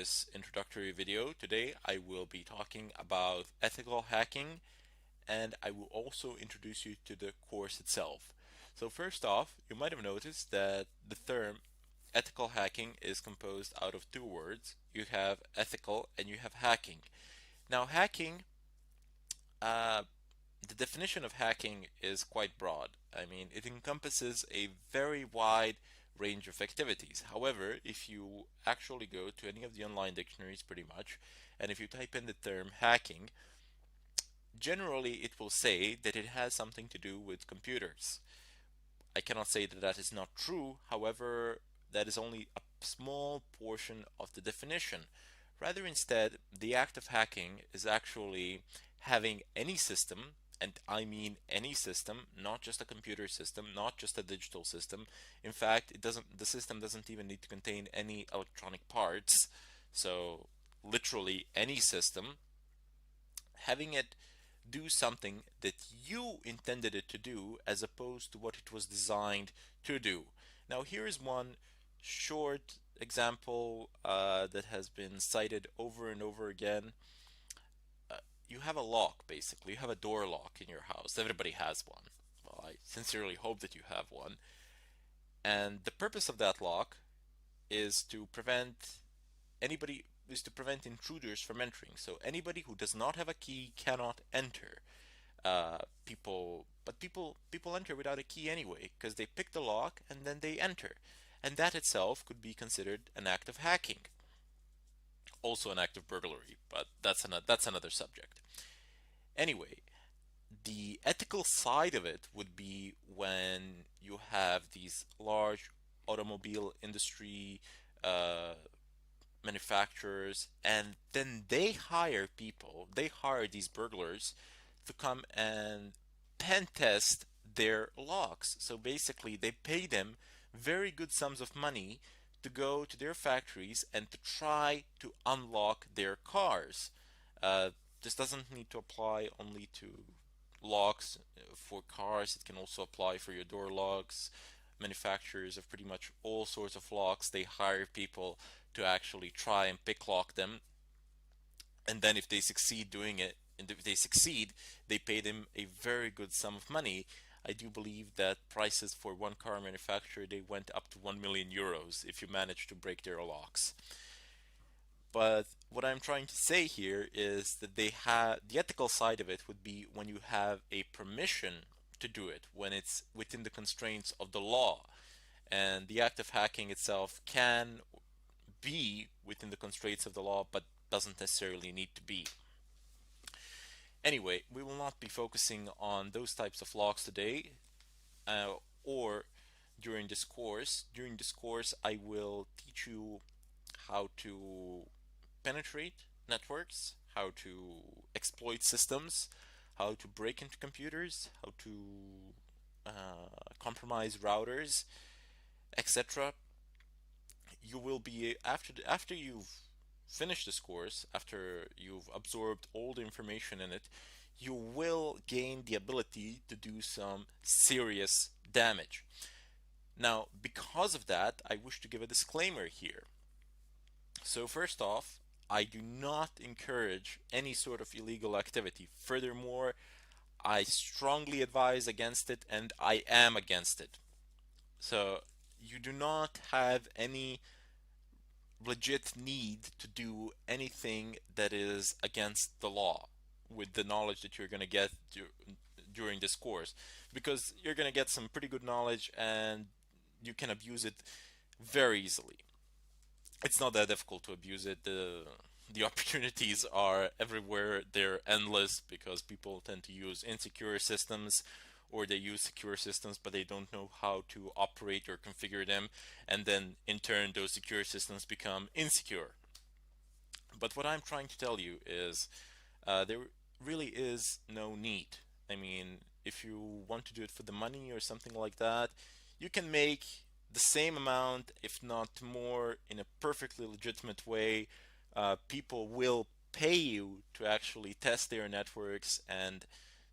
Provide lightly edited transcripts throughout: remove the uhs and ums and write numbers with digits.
this introductory video. Today I will be talking about ethical hacking, and I will also introduce you to the course itself. So first off, you might have noticed that the term ethical hacking is composed out of two words. You have ethical and you have hacking. Now hacking, uh, the definition of hacking is quite broad. I mean, it encompasses a very wide range of activities. However, if you actually go to any of the online dictionaries pretty much, and if you type in the term hacking, generally it will say that it has something to do with computers. I cannot say that that is not true. However, that is only a small portion of the definition. Rather, instead, the act of hacking is actually having any system, and I mean any system, not just a computer system, not just a digital system. In fact, the system doesn't even need to contain any electronic parts. So, literally any system, having it do something that you intended it to do as opposed to what it was designed to do. Now, here is one short example that has been cited over and over again. You have a lock, basically. You have a door lock in your house. Everybody has one. Well, I sincerely hope that you have one. And the purpose of that lock is to prevent anybody is to prevent intruders from entering. So anybody who does not have a key cannot enter. People enter without a key anyway because they pick the lock and then they enter, and that itself could be considered an act of hacking, also an act of burglary, but that's another subject. Anyway, the ethical side of it would be when you have these large automobile industry uh, manufacturers, and then they hire these burglars to come and pen test their locks. So basically, they pay them very good sums of money to go to their factories and to try to unlock their cars. Uh, this doesn't need to apply only to locks for cars, it can also apply for your door locks. Manufacturers of pretty much all sorts of locks, they hire people to actually try and pick lock them, and then if they succeed doing it, and if they succeed, they pay them a very good sum of money. I do believe that prices for one car manufacturer, they went up to 1 million euros if you manage to break their locks. But what I'm trying to say here is that they have the ethical side of it would be when you have a permission to do it, when it's within the constraints of the law. And the act of hacking itself can be within the constraints of the law, but doesn't necessarily need to be. Anyway, we will not be focusing on those types of logs today, or during this course. During this course, I will teach you how to penetrate networks, how to exploit systems, how to break into computers, how to compromise routers, etc. You will be after you've finished this course, after you've absorbed all the information in it, you will gain the ability to do some serious damage. Now, because of that, I wish to give a disclaimer here. So first off, I do not encourage any sort of illegal activity. Furthermore, I strongly advise against it, and I am against it. So you do not have any legit need to do anything that is against the law with the knowledge that you're going to get during this course, because you're going to get some pretty good knowledge and you can abuse it very easily. It's not that difficult to abuse it. The opportunities are everywhere. They're endless because people tend to use insecure systems, or they use secure systems but they don't know how to operate or configure them, and then in turn those secure systems become insecure. But what I'm trying to tell you is there really is no need. I mean, if you want to do it for the money or something like that, you can make the same amount, if not more, in a perfectly legitimate way. People will pay you to actually test their networks and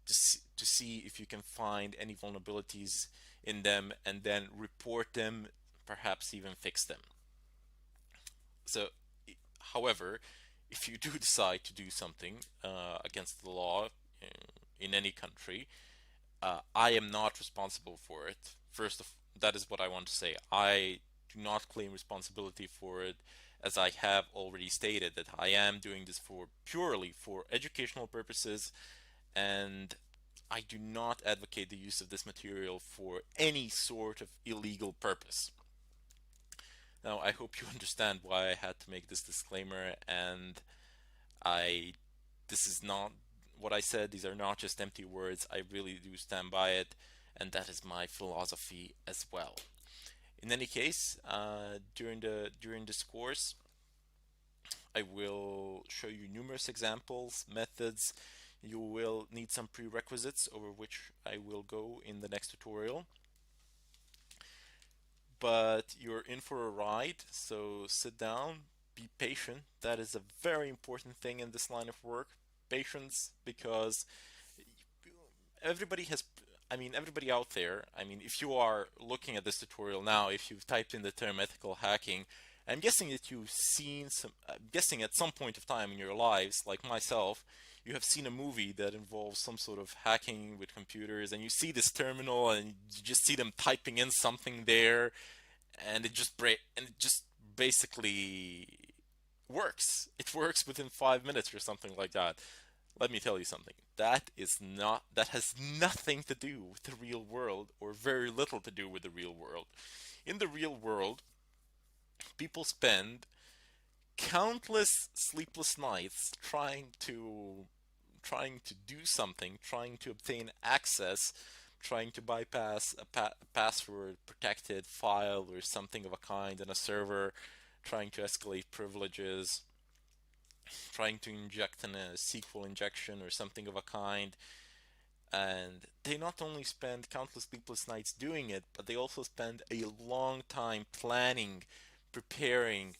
to see if you can find any vulnerabilities in them and then report them, perhaps even fix them. So However, if you do decide to do something against the law in any country, I am not responsible for it. That is what I want to say. I do not claim responsibility for it, as I have already stated that I am doing this for purely for educational purposes, and I do not advocate the use of this material for any sort of illegal purpose. Now, I hope you understand why I had to make this disclaimer, and I this is not what I said. These are not just empty words. I really do stand by it, and that is my philosophy as well. In any case, during this course, I will show you numerous examples, methods. You will need some prerequisites over which I will go in the next tutorial. But you're in for a ride, so sit down, be patient. That is a very important thing in this line of work. Patience, because everybody has, everybody out there, if you are looking at this tutorial now, if you've typed in the term ethical hacking, I'm guessing that you've seen I'm guessing at some point of time in your lives, like myself, you have seen a movie that involves some sort of hacking with computers, and you see this terminal and you just see them typing in something there, and it just basically works. It works within 5 minutes or something like that. Let me tell you something. That has nothing to do with the real world, or very little to do with the real world. In the real world, people spend countless sleepless nights trying to do something, trying to obtain access, trying to bypass a password protected file or something of a kind in a server, trying to escalate privileges, trying to inject in a SQL injection or something of a kind. And they not only spend countless sleepless nights doing it, but they also spend a long time planning, preparing,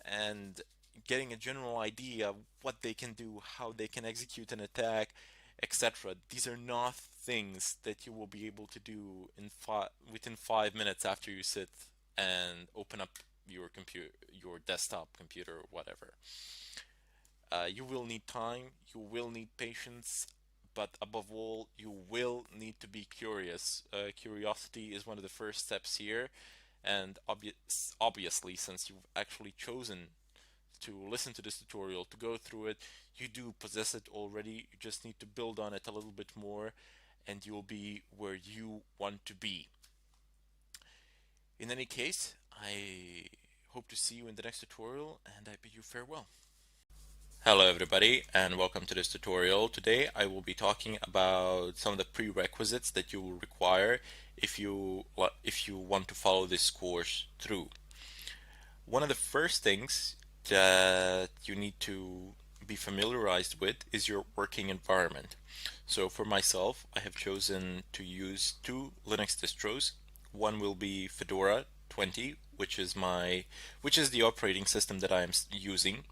and getting a general idea of what they can do, how they can execute an attack, etc. These are not things that you will be able to do within 5 minutes after you sit and open up your computer, your desktop computer, or whatever. You will need time, you will need patience, but above all, you will need to be curious. Curiosity is one of the first steps here, and obviously, since you've actually chosen to listen to this tutorial, to go through it, you do possess it already. You just need to build on it a little bit more, and you'll be where you want to be. In any case, I hope to see you in the next tutorial, and I bid you farewell. Hello everybody, and welcome to this tutorial. Today I will be talking about some of the prerequisites that you will require if you want to follow this course through. One of the first things that you need to be familiarized with is your working environment. So for myself, I have chosen to use two Linux distros. One will be Fedora 20, which is the operating system that I am using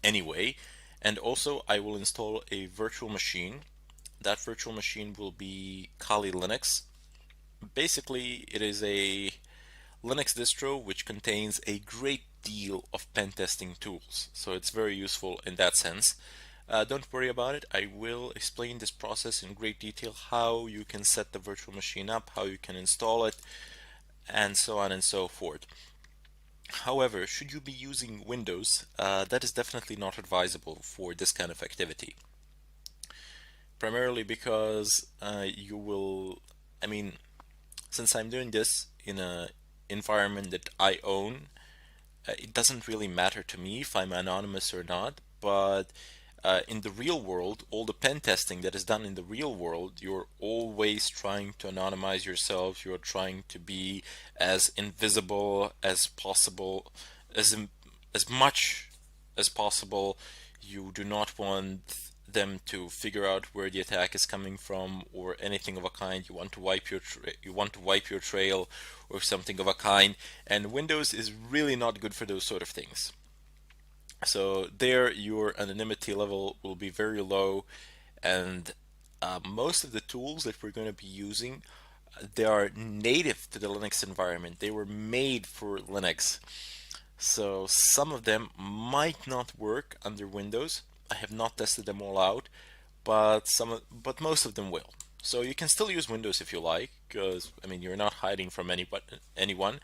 anyway, and also I will install a virtual machine. That virtual machine will be Kali Linux. Basically, it is a Linux distro which contains a great deal of pen testing tools, so it's very useful in that sense. Don't worry about it. I will explain this process in great detail, how you can set the virtual machine up, how you can install it, and so on and so forth. However, should you be using Windows, that is definitely not advisable for this kind of activity. Primarily because you will, since I'm doing this in an environment that I own, it doesn't really matter to me if I'm anonymous or not, but in the real world, all the pen testing that is done in the real world, you're always trying to anonymize yourself. You're trying to be as invisible as possible, as much as possible. You do not want them to figure out where the attack is coming from or anything of a kind. You want to wipe your trail or something of a kind. And Windows is really not good for those sort of things. So there, your anonymity level will be very low, and most of the tools that we're going to be using, they are native to the Linux environment. They were made for Linux. So some of them might not work under Windows. I have not tested them all out, but but most of them will. So you can still use Windows if you like, because I mean you're not hiding from anyone.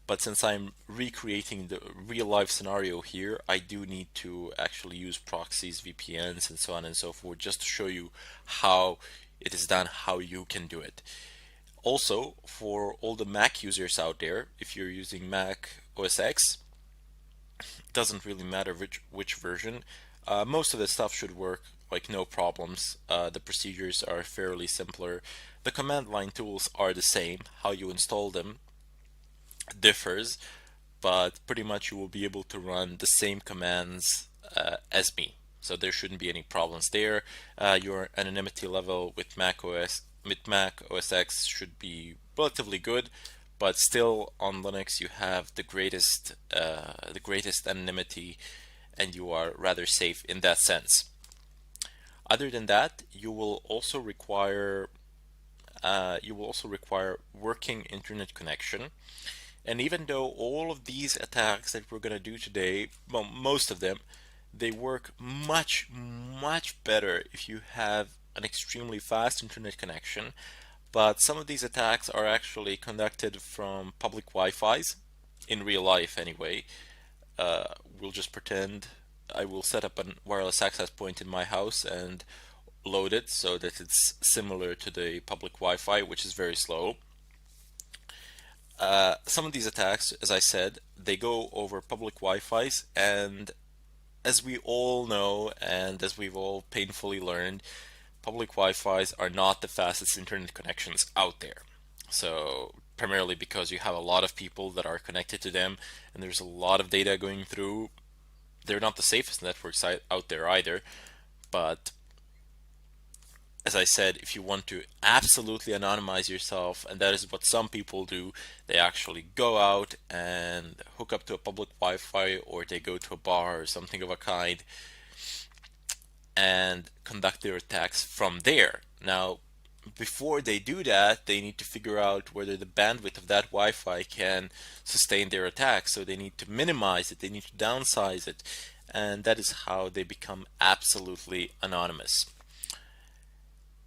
But since I'm recreating the real life scenario here, I do need to actually use proxies, VPNs, and so on and so forth, just to show you how it is done, how you can do it. Also, for all the Mac users out there, if you're using Mac OS X, it doesn't really matter which version. Most of the stuff should work like no problems. The procedures are fairly simpler. The command line tools are the same. How you install them differs, but pretty much you will be able to run the same commands as me. So there shouldn't be any problems there. Your anonymity level with Mac OS X should be relatively good, but still on Linux you have the greatest anonymity, and you are rather safe in that sense. Other than that, you will also require working internet connection. And even though all of these attacks that we're going to do today, well, most of them, they work much, much better if you have an extremely fast internet connection. But some of these attacks are actually conducted from public Wi-Fi's, in real life anyway. We'll just pretend I will set up a wireless access point in my house and load it so that it's similar to the public Wi-Fi, which is very slow. Some of these attacks, as I said, they go over public Wi-Fi's, and as we all know, and as we've all painfully learned, public Wi-Fi's are not the fastest internet connections out there. So primarily because you have a lot of people that are connected to them, and there's a lot of data going through. They're not the safest networks out there either, but as I said, if you want to absolutely anonymize yourself, and that is what some people do, they actually go out and hook up to a public Wi-Fi, or they go to a bar or something of a kind and conduct their attacks from there. Now, before they do that, they need to figure out whether the bandwidth of that Wi-Fi can sustain their attack. So they need to minimize it, they need to downsize it, and that is how they become absolutely anonymous.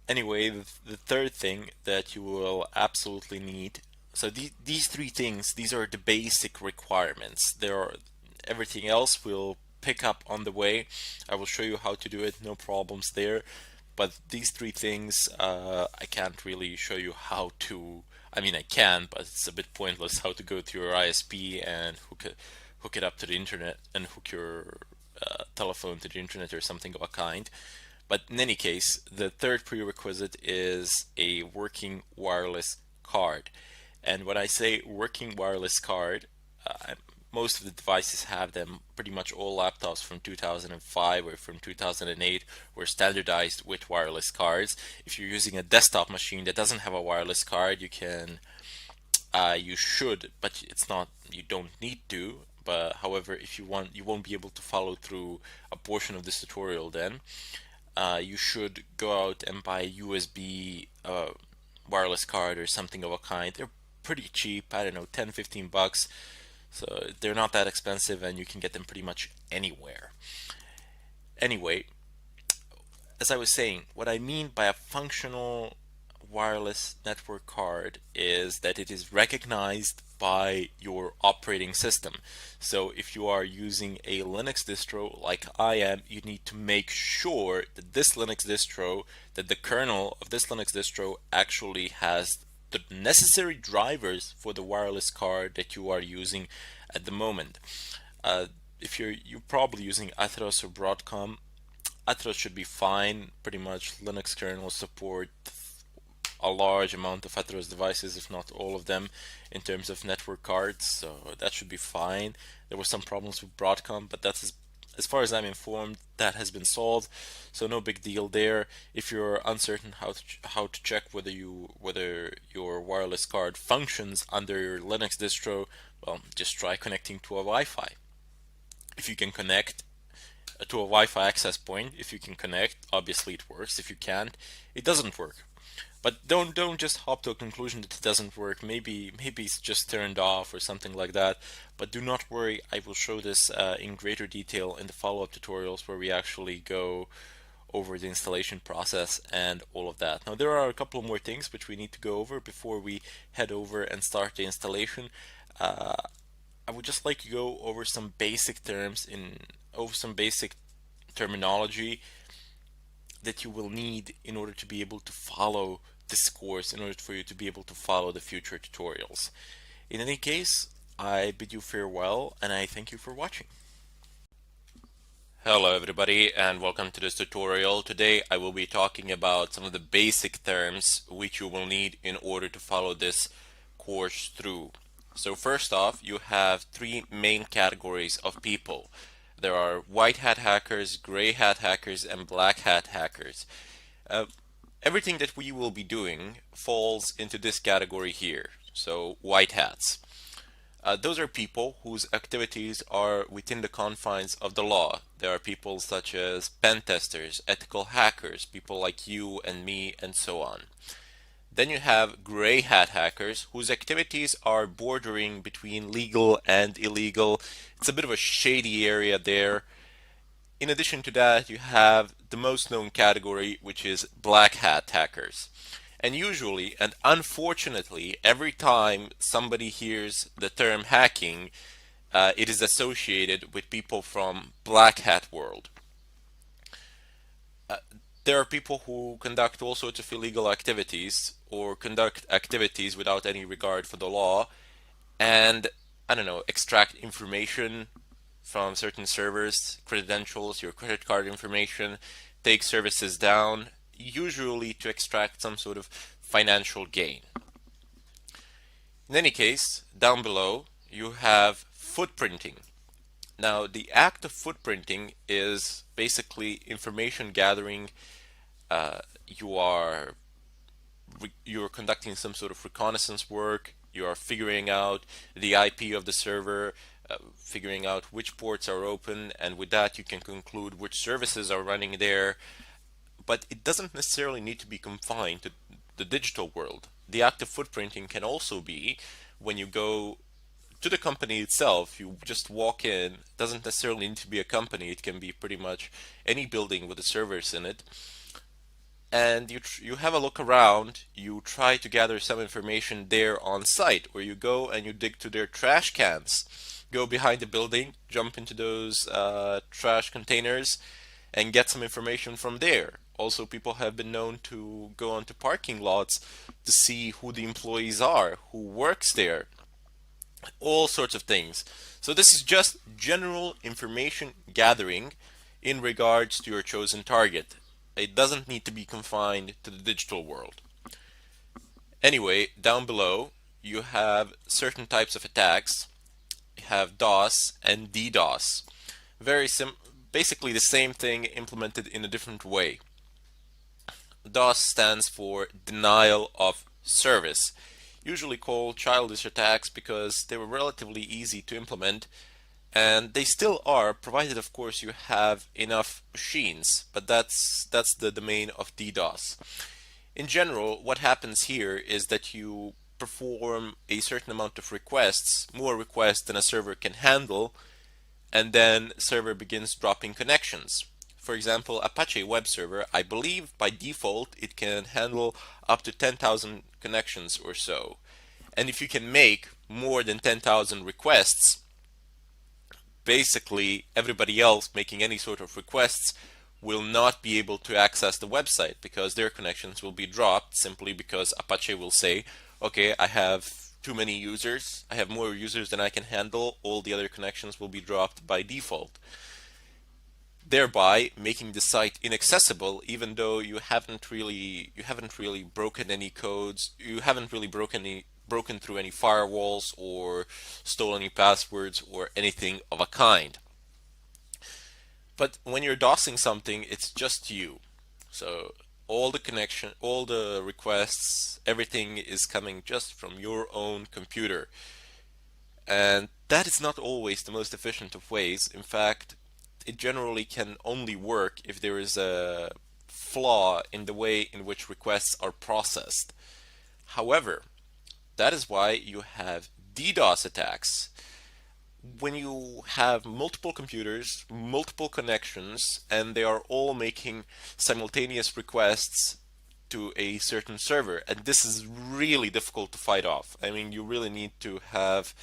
Anyway, the third thing that you will absolutely need, so these three things, these are the basic requirements. Everything else will pick up on the way. I will show you how to do it, no problems there. But these three things, I can't really show you how to. I mean, I can, but it's a bit pointless how to go to your ISP and hook it up to the internet and hook your telephone to the internet or something of a kind. But in any case, the third prerequisite is a working wireless card. And when I say working wireless card, most of the devices have them. Pretty much all laptops from 2005 or from 2008 were standardized with wireless cards. If you're using a desktop machine that doesn't have a wireless card, you should, but it's not, you don't need to. But however, if you want, you won't be able to follow through a portion of this tutorial then. You should go out and buy a USB wireless card or something of a kind. They're pretty cheap, I don't know, 10-15 bucks. So they're not that expensive, and you can get them pretty much anywhere. Anyway, as I was saying, what I mean by a functional wireless network card is that it is recognized by your operating system. So if you are using a Linux distro like I am, you need to make sure that that the kernel of this Linux distro actually has the necessary drivers for the wireless card that you are using at the moment. If you're probably using Atheros or Broadcom, Atheros should be fine. Pretty much Linux kernels support a large amount of Atheros devices, if not all of them, in terms of network cards, so that should be fine. There were some problems with Broadcom, but that's as far as I'm informed, that has been solved, so no big deal there. If you're uncertain how to check whether your wireless card functions under your Linux distro, well, just try connecting to a Wi-Fi. If you can connect, to a Wi-Fi access point. If you can connect, obviously it works. If you can't, it doesn't work. But don't just hop to a conclusion that it doesn't work. Maybe it's just turned off or something like that. But do not worry, I will show this in greater detail in the follow-up tutorials where we actually go over the installation process and all of that. Now there are a couple more things which we need to go over before we head over and start the installation. I would just like to go over some basic terms over some basic terminology that you will need in order to be able to follow this course, in order for you to be able to follow the future tutorials. In any case, I bid you farewell and I thank you for watching. Hello everybody and welcome to this tutorial. Today I will be talking about some of the basic terms which you will need in order to follow this course through. So first off, you have three main categories of people. There are white hat hackers, gray hat hackers, and black hat hackers. Everything that we will be doing falls into this category here. So white hats. Those are people whose activities are within the confines of the law. There are people such as pen testers, ethical hackers, people like you and me, and so on. Then you have gray hat hackers whose activities are bordering between legal and illegal. It's a bit of a shady area there. In addition to that, you have the most known category, which is black hat hackers. And usually, and unfortunately, every time somebody hears the term hacking, it is associated with people from black hat world. There are people who conduct all sorts of illegal activities or conduct activities without any regard for the law and, I don't know, extract information from certain servers, credentials, your credit card information, take services down, usually to extract some sort of financial gain. In any case, down below you have footprinting. Now the act of footprinting is basically information gathering. You're conducting some sort of reconnaissance work, you are figuring out the IP of the server, figuring out which ports are open, and with that you can conclude which services are running there. But it doesn't necessarily need to be confined to the digital world. The act of footprinting can also be when you go to the company itself, you just walk in. It doesn't necessarily need to be a company, it can be pretty much any building with the servers in it. And you have a look around, you try to gather some information there on site, or you go and you dig to their trash cans. Go behind the building, jump into those trash containers, and get some information from there. Also, people have been known to go onto parking lots to see who the employees are, who works there, all sorts of things. So this is just general information gathering in regards to your chosen target. It doesn't need to be confined to the digital world. Anyway, down below you have certain types of attacks. You have DOS and DDoS. Basically the same thing implemented in a different way. DOS stands for denial of service, usually called childish attacks because they were relatively easy to implement, and they still are, provided of course you have enough machines, but that's the domain of DDoS. In general, what happens here is that you perform a certain amount of requests, more requests than a server can handle, and then server begins dropping connections. For example, Apache web server, I believe by default it can handle up to 10,000 connections or so. And if you can make more than 10,000 requests, basically everybody else making any sort of requests will not be able to access the website because their connections will be dropped simply because Apache will say, okay, I have too many users, I have more users than I can handle, all the other connections will be dropped by default, thereby making the site inaccessible even though you haven't really broken any codes, you haven't really broken through any firewalls or stolen any passwords or anything of a kind. But when you're DOSing something, it's just you. So all the requests, everything is coming just from your own computer. And that is not always the most efficient of ways. In fact, it generally can only work if there is a flaw in the way in which requests are processed. However, that is why you have DDoS attacks. When you have multiple computers, multiple connections, and they are all making simultaneous requests to a certain server, and this is really difficult to fight off. I mean, you really need to have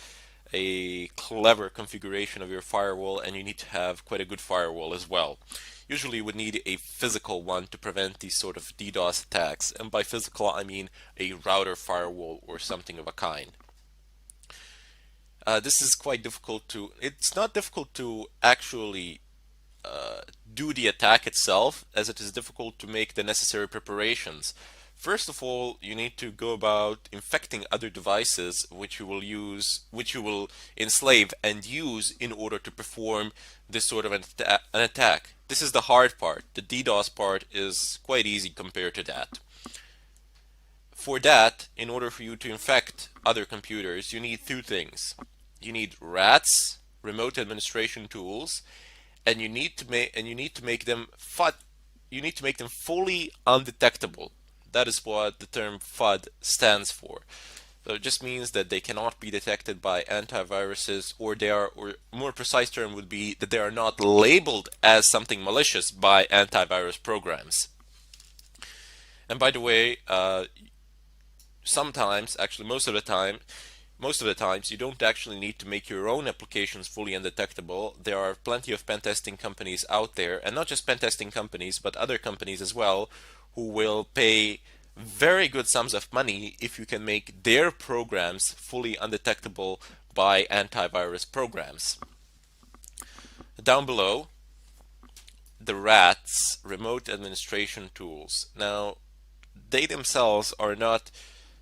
a clever configuration of your firewall, and you need to have quite a good firewall as well. Usually you would need a physical one to prevent these sort of DDoS attacks, and by physical I mean a router firewall or something of a kind. This is quite difficult to, it's not difficult to actually do the attack itself, as it is difficult to make the necessary preparations. First of all, you need to go about infecting other devices which you will enslave and use in order to perform this sort of an attack. This is the hard part. The DDoS part is quite easy compared to that. For that, in order for you to infect other computers, you need two things. You need RATs, remote administration tools, and you need to make them fully undetectable. That is what the term FUD stands for. So it just means that they cannot be detected by antiviruses, or more precise term would be that they are not labeled as something malicious by antivirus programs. And by the way, sometimes, actually most of the times, you don't actually need to make your own applications fully undetectable. There are plenty of pen testing companies out there, and not just pen testing companies, but other companies as well, who will pay very good sums of money if you can make their programs fully undetectable by antivirus programs. Down below, the RATs, remote administration tools. Now, they themselves are not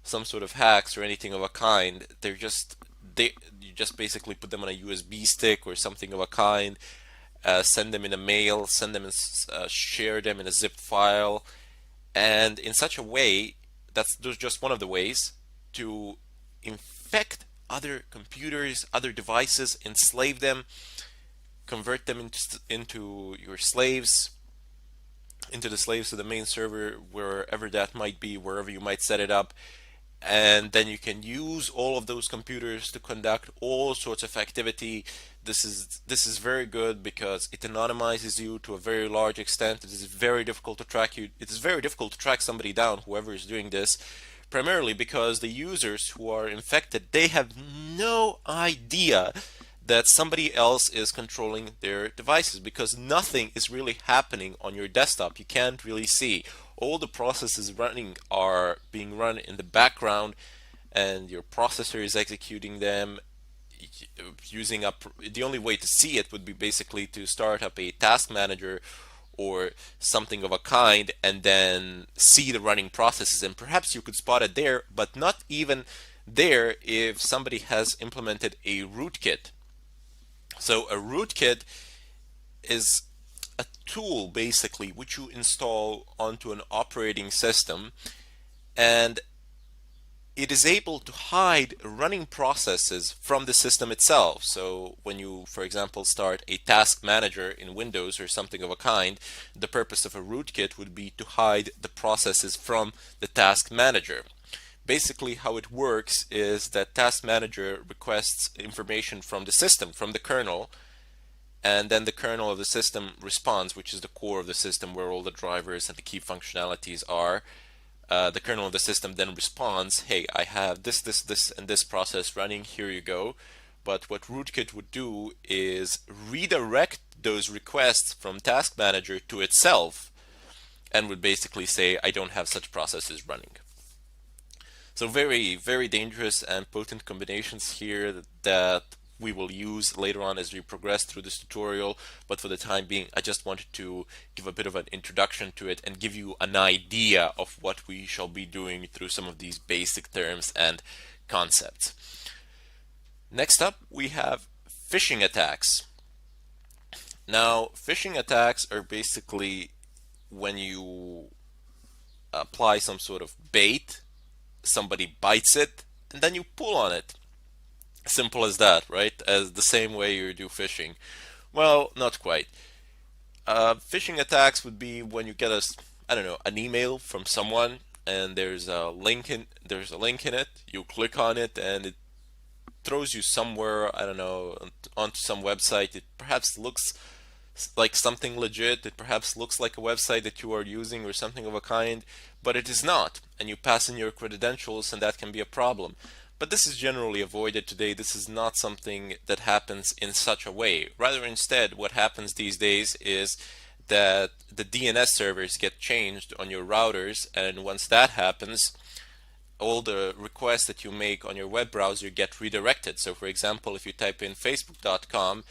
some sort of hacks or anything of a kind. You just basically put them on a USB stick or something of a kind, send them in a mail, share them in a zip file, and in such a way, that's just one of the ways to infect other computers, other devices, enslave them, convert them into your slaves, into the slaves of the main server, wherever that might be, wherever you might set it up. And then you can use all of those computers to conduct all sorts of activity. This is very good because it anonymizes you to a very large extent. It is very difficult to track you. It is very difficult to track somebody down, whoever is doing this, primarily because the users who are infected, they have no idea that somebody else is controlling their devices, because nothing is really happening on your desktop. You can't really see. All the processes running are being run in the background, and your processor is executing them using up. The only way to see it would be basically to start up a task manager or something of a kind, and then see the running processes, and perhaps you could spot it there, but not even there if somebody has implemented a rootkit. So a rootkit is a tool basically which you install onto an operating system, and it is able to hide running processes from the system itself. So when you, for example, start a task manager in Windows or something of a kind, the purpose of a rootkit would be to hide the processes from the task manager. Basically how it works is that task manager requests information from the system, from the kernel, and then the kernel of the system responds, which is the core of the system where all the drivers and the key functionalities are. The kernel of the system then responds, hey, I have this, and this process running, here you go. But what rootkit would do is redirect those requests from task manager to itself, and would basically say, I don't have such processes running. So very, very dangerous and potent combinations here that we will use later on as we progress through this tutorial, but for the time being I just wanted to give a bit of an introduction to it and give you an idea of what we shall be doing through some of these basic terms and concepts. Next up we have phishing attacks. Now phishing attacks are basically when you apply some sort of bait, somebody bites it, and then you pull on it. Simple as that, right? As the same way you do phishing. Well, not quite. Phishing attacks would be when you get I don't know, an email from someone, and there's a link in it. You click on it, and it throws you somewhere, I don't know, onto some website. It perhaps looks like something legit. It perhaps looks like a website that you are using or something of a kind, but it is not. And you pass in your credentials, and that can be a problem. But this is generally avoided today. This is not something that happens in such a way. Rather, instead, what happens these days is that the DNS servers get changed on your routers, and once that happens, all the requests that you make on your web browser get redirected. So for example, if you type in facebook.com,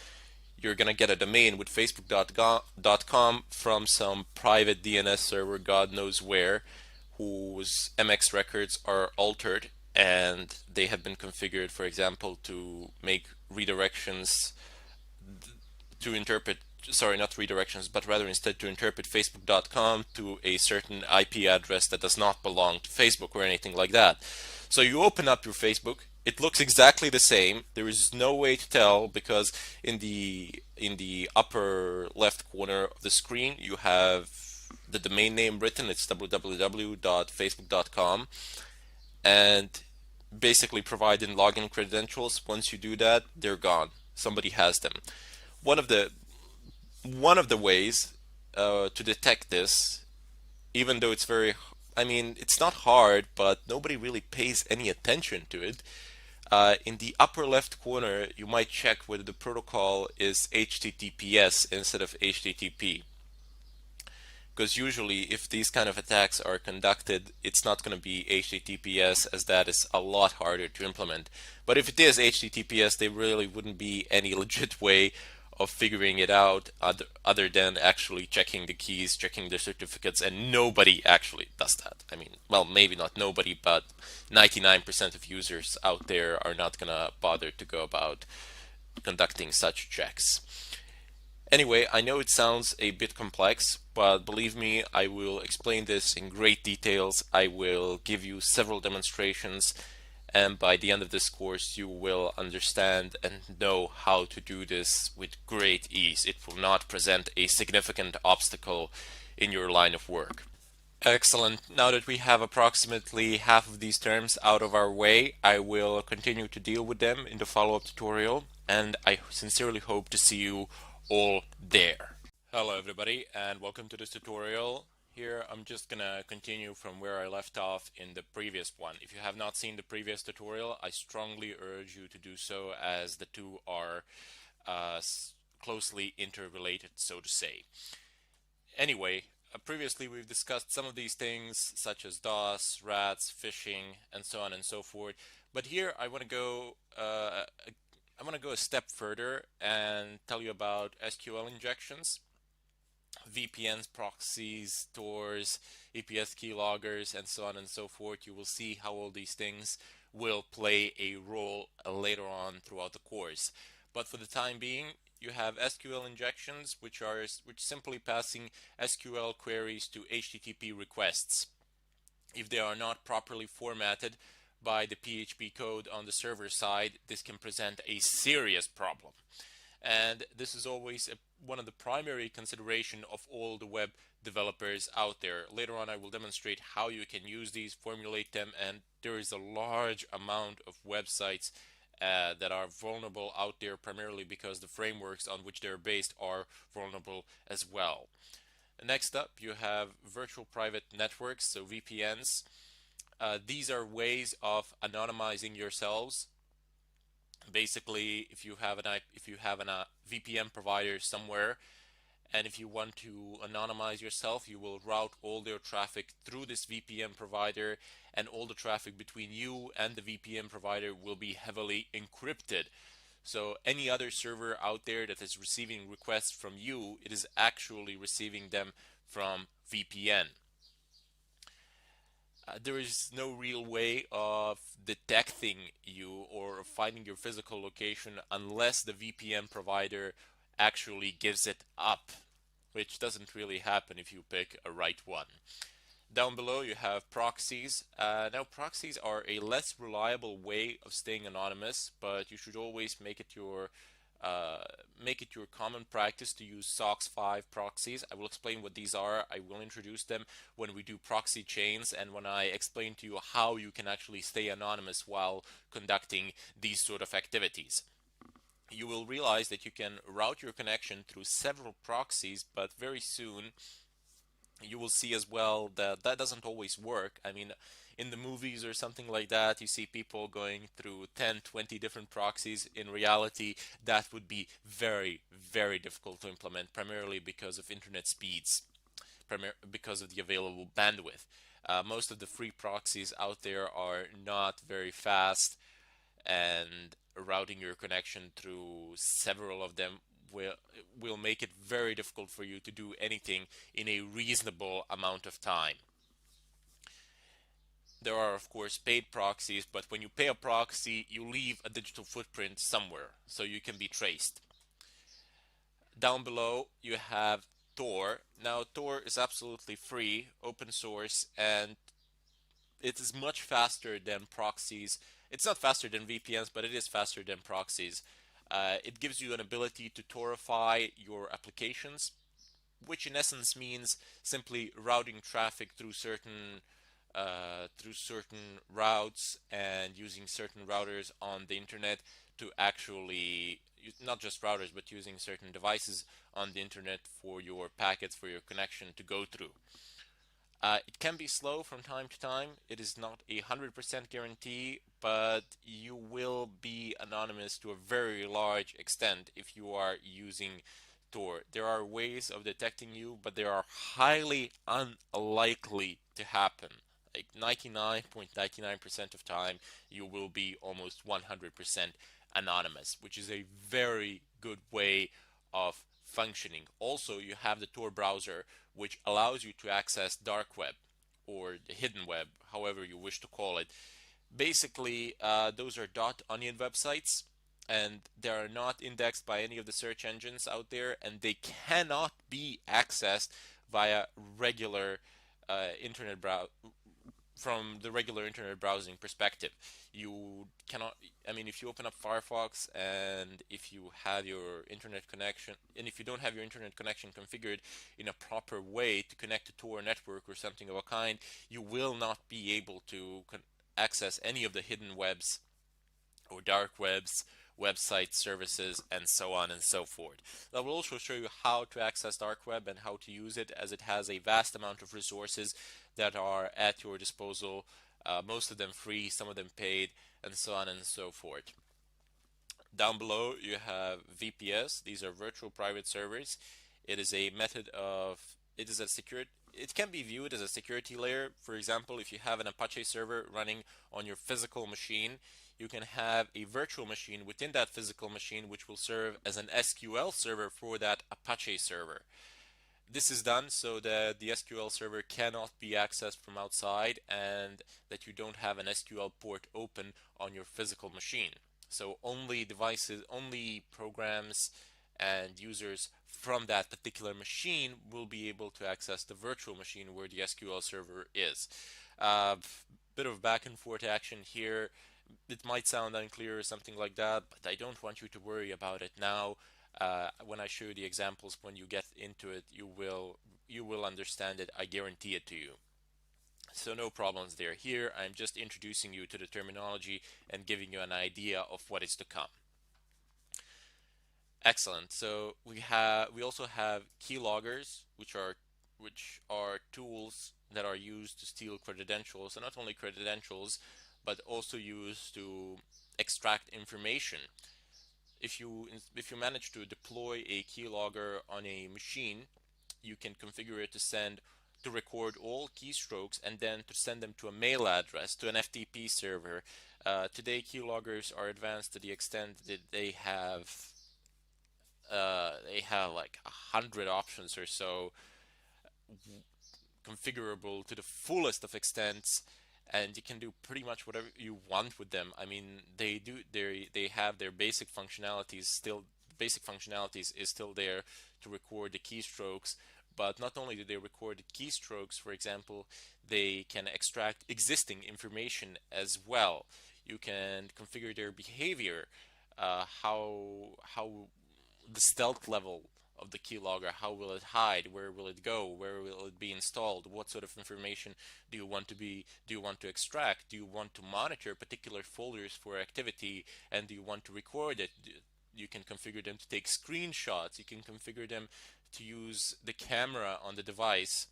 you're going to get a domain with facebook.com from some private DNS server, God knows where, whose MX records are altered, and they have been configured, for example, to make redirections to interpret, sorry, not redirections, but rather instead to interpret facebook.com to a certain IP address that does not belong to Facebook or anything like that. So you open up your Facebook, it looks exactly the same. There is no way to tell because in the upper left corner of the screen you have the domain name written. It's www.facebook.com, and basically provide in login credentials. Once you do that, they're gone. Somebody has them. One of the one of the ways to detect this, even though it's very, I mean, it's not hard, but nobody really pays any attention to it. In the upper left corner, you might check whether the protocol is HTTPS instead of HTTP. Because usually, if these kind of attacks are conducted, it's not going to be HTTPS, as that is a lot harder to implement. But if it is HTTPS, there really wouldn't be any legit way of figuring it out other than actually checking the keys, checking the certificates, and nobody actually does that. I mean, well, maybe not nobody, but 99% of users out there are not going to bother to go about conducting such checks. Anyway, I know it sounds a bit complex, but believe me, I will explain this in great details. I will give you several demonstrations, and by the end of this course, you will understand and know how to do this with great ease. It will not present a significant obstacle in your line of work. Excellent. Now that we have approximately half of these terms out of our way, I will continue to deal with them in the follow-up tutorial, and I sincerely hope to see you all there. Hello everybody, and welcome to this tutorial. Here I'm just gonna continue from where I left off in the previous one. If you have not seen the previous tutorial, I strongly urge you to do so, as the two are closely interrelated, so to say. Anyway, previously we've discussed some of these things such as DOS, rats, phishing, and so on and so forth. But here I want to go a step further and tell you about SQL injections, VPNs, proxies, stores, EPS keyloggers, and so on and so forth. You will see how all these things will play a role later on throughout the course. But for the time being, you have SQL injections, which simply passing SQL queries to HTTP requests. If they are not properly formatted by the PHP code on the server side, this can present a serious problem. And this is always one of the primary consideration of all the web developers out there. Later on I will demonstrate how you can use these, formulate them, and there is a large amount of websites that are vulnerable out there, primarily because the frameworks on which they're based are vulnerable as well. Next up, you have virtual private networks, so VPNs. These are ways of anonymizing yourselves. Basically, if you have a VPN provider somewhere, and if you want to anonymize yourself, you will route all their traffic through this VPN provider, and all the traffic between you and the VPN provider will be heavily encrypted. So any other server out there that is receiving requests from you, it is actually receiving them from VPN. There is no real way of detecting you or finding your physical location unless the VPN provider actually gives it up, which doesn't really happen if you pick a right one. Down below you have proxies. Now proxies are a less reliable way of staying anonymous, but you should always make it your uh, make it your common practice to use SOCKS 5 proxies. I will explain what these are. I will introduce them when we do proxy chains and when I explain to you how you can actually stay anonymous while conducting these sort of activities. You will realize that you can route your connection through several proxies, but very soon you will see as well that that doesn't always work. I mean, in the movies or something like that, you see people going through 10, 20 different proxies. In reality, that would be very, very difficult to implement, primarily because of internet speeds, because of the available bandwidth. Most of the free proxies out there are not very fast, and routing your connection through several of them will make it very difficult for you to do anything in a reasonable amount of time. There are of course paid proxies, but when you pay a proxy, you leave a digital footprint somewhere so you can be traced. Down below you have Tor. Now Tor is absolutely free, open source, and it is much faster than proxies. It's not faster than VPNs, but it is faster than proxies. It gives you an ability to torify your applications, which in essence means simply routing traffic through certain routes and using certain routers on the internet to actually, not just routers, but using certain devices on the internet for your packets, for your connection to go through. It can be slow from time to time. It is not 100% guarantee, but you will be anonymous to a very large extent if you are using Tor. There are ways of detecting you, but they are highly unlikely to happen. Like 99.99% of time, you will be almost 100% anonymous, which is a very good way of functioning. Also, you have the Tor browser, which allows you to access dark web or the hidden web, however you wish to call it. Basically, those are .onion websites, and they are not indexed by any of the search engines out there, and they cannot be accessed via regular internet browser from the regular internet browsing perspective. You cannot, I mean, if you open up Firefox and if you have your internet connection, and if you don't have your internet connection configured in a proper way to connect to a network or something of a kind, you will not be able to access any of the hidden webs or dark webs, website services, and so on and so forth. I will also show you how to access dark web and how to use it, as it has a vast amount of resources that are at your disposal, most of them free, some of them paid, and so on and so forth. Down below you have VPS. These are virtual private servers. It is a method of, it is a secure, it can be viewed as a security layer. For example, if you have an Apache server running on your physical machine, you can have a virtual machine within that physical machine which will serve as an SQL server for that Apache server. This is done so that the SQL server cannot be accessed from outside and that you don't have an SQL port open on your physical machine. So only devices, only programs and users from that particular machine will be able to access the virtual machine where the SQL server is. Bit of back and forth action here. It might sound unclear or something like that, but I don't want you to worry about it now. When I show you the examples, when you get into it, you will understand it. I guarantee it to you. So no problems there. Here, I'm just introducing you to the terminology and giving you an idea of what is to come. Excellent. So we also have keyloggers, which are tools that are used to steal credentials, and not only credentials, but also used to extract information. If you manage to deploy a keylogger on a machine, you can configure it to record all keystrokes and then to send them to a mail address, to an FTP server. Today, keyloggers are advanced to the extent that they have like 100 options or so configurable to the fullest of extents, and you can do pretty much whatever you want with them. I mean, they have their basic functionalities still. Basic functionalities is still there to record the keystrokes, but not only do they record the keystrokes, for example, they can extract existing information as well. You can configure their behavior. how the stealth level of the keylogger, how will it hide, where will it go, where will it be installed, what sort of information do you want to extract, do you want to monitor particular folders for activity, and do you want to record it. You can configure them to take screenshots, you can configure them to use the camera on the device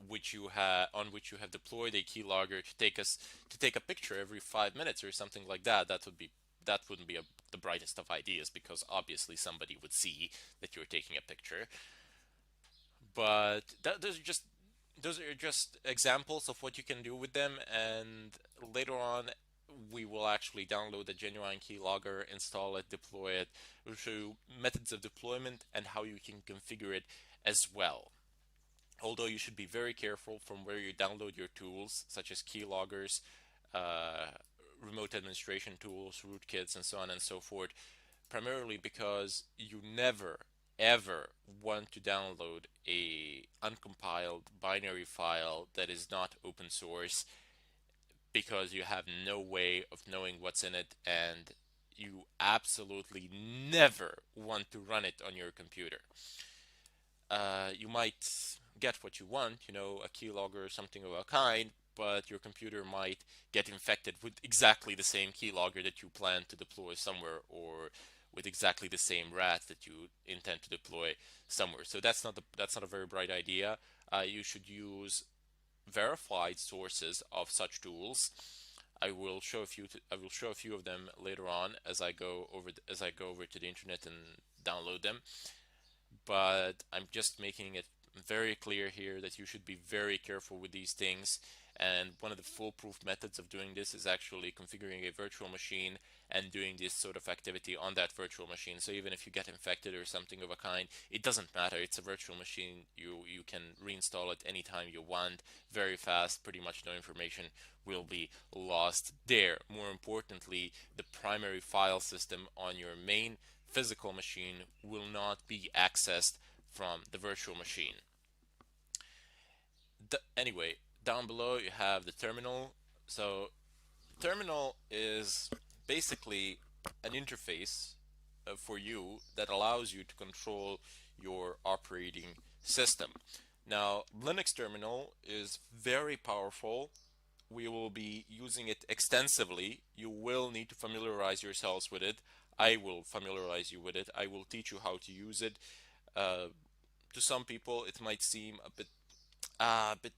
which you have deployed a keylogger to take a picture every 5 minutes or something like that. That wouldn't be the brightest of ideas, because obviously somebody would see that you're taking a picture. But those are just examples of what you can do with them, and later on we will actually download the genuine keylogger, install it, deploy it. We'll show you methods of deployment and how you can configure it as well. Although you should be very careful from where you download your tools, such as keyloggers, uh, remote administration tools, rootkits, and so on and so forth, primarily because you never ever want to download a uncompiled binary file that is not open source, because you have no way of knowing what's in it, and you absolutely never want to run it on your computer. You might get what you want, a keylogger or something of a kind, but your computer might get infected with exactly the same keylogger that you plan to deploy somewhere, or with exactly the same rat that you intend to deploy somewhere. So that's not a very bright idea. You should use verified sources of such tools. I will show a few of them later on as I go over to the internet and download them. But I'm just making it very clear here that you should be very careful with these things. And one of the foolproof methods of doing this is actually configuring a virtual machine and doing this sort of activity on that virtual machine. So even if you get infected or something of a kind, it doesn't matter. It's a virtual machine. You can reinstall it anytime you want, very fast. Pretty much no information will be lost there. More importantly, the primary file system on your main physical machine will not be accessed from the virtual machine. Anyway, down below you have the terminal. So terminal is basically an interface for you that allows you to control your operating system. Now, Linux terminal is very powerful. We will be using it extensively. You will need to familiarize yourselves with it. I will familiarize you with it. I will teach you how to use it. Uh, to some people, it might seem a bit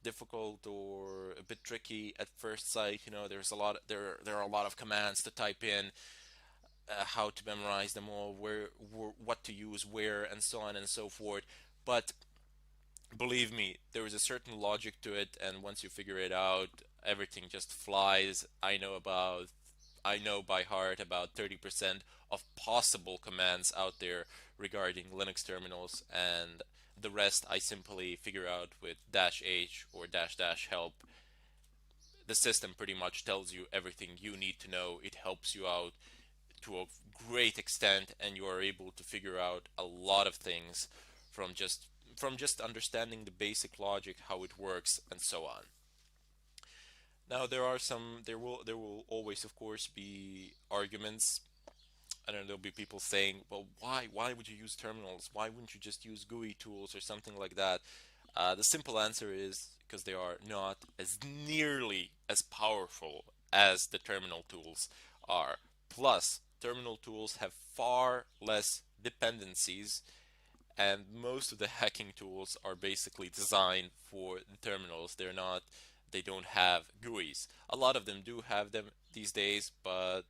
difficult or a bit tricky at first sight. There are a lot of commands to type in, how to memorize them all, what to use where, and so on and so forth. But believe me, there is a certain logic to it, and once you figure it out, everything just flies. I know by heart about 30% of possible commands out there regarding Linux terminals, and the rest I simply figure out with -h or -- help. The system pretty much tells you everything you need to know. It helps you out to a great extent, and you are able to figure out a lot of things from just understanding the basic logic, how it works, and so on. Now there will always, of course, be arguments. I don't know, there'll be people saying, well, why would you use terminals? Why wouldn't you just use GUI tools or something like that? The simple answer is because they are not as nearly as powerful as the terminal tools are. Plus, terminal tools have far less dependencies, and most of the hacking tools are basically designed for the terminals. They don't have GUIs. A lot of them do have them these days, but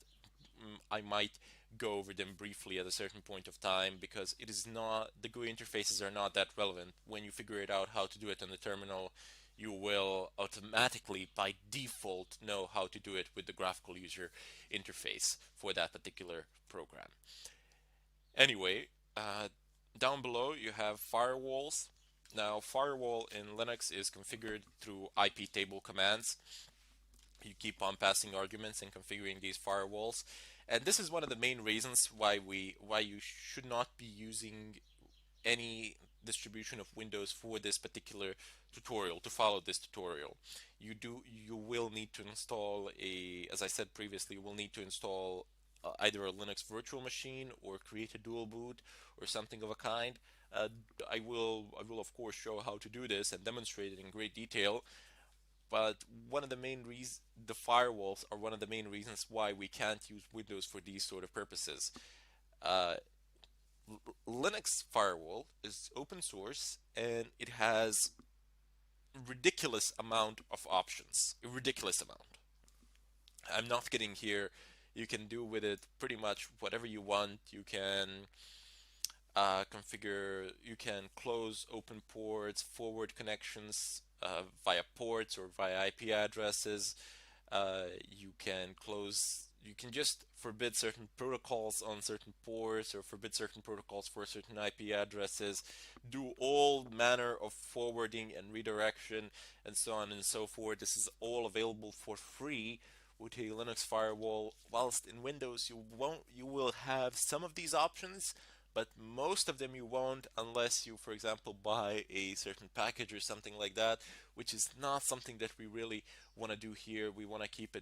I might go over them briefly at a certain point of time, because the GUI interfaces are not that relevant. When you figure it out how to do it on the terminal, you will automatically by default know how to do it with the graphical user interface for that particular program. Anyway, down below you have firewalls. Now, firewall in Linux is configured through IP table commands. You keep on passing arguments and configuring these firewalls, and this is one of the main reasons why you should not be using any distribution of Windows for this particular tutorial. To follow this tutorial, you will need to install as I said previously, you will need to install either a Linux virtual machine or create a dual boot or something of a kind. Uh, I will of course show how to do this and demonstrate it in great detail. But one of the main reasons, the firewalls are one of the main reasons why we can't use Windows for these sort of purposes. Uh, Linux firewall is open source and it has ridiculous amount of options. A ridiculous amount. I'm not kidding here. You can do with it pretty much whatever you want. You can configure, you can close open ports, forward connections via ports or via IP addresses. You can just forbid certain protocols on certain ports or forbid certain protocols for certain IP addresses, do all manner of forwarding and redirection and so on and so forth. This is all available for free with a Linux firewall. Whilst in Windows you will have some of these options, but most of them you won't unless you, for example, buy a certain package or something like that, which is not something that we really want to do here. We want to keep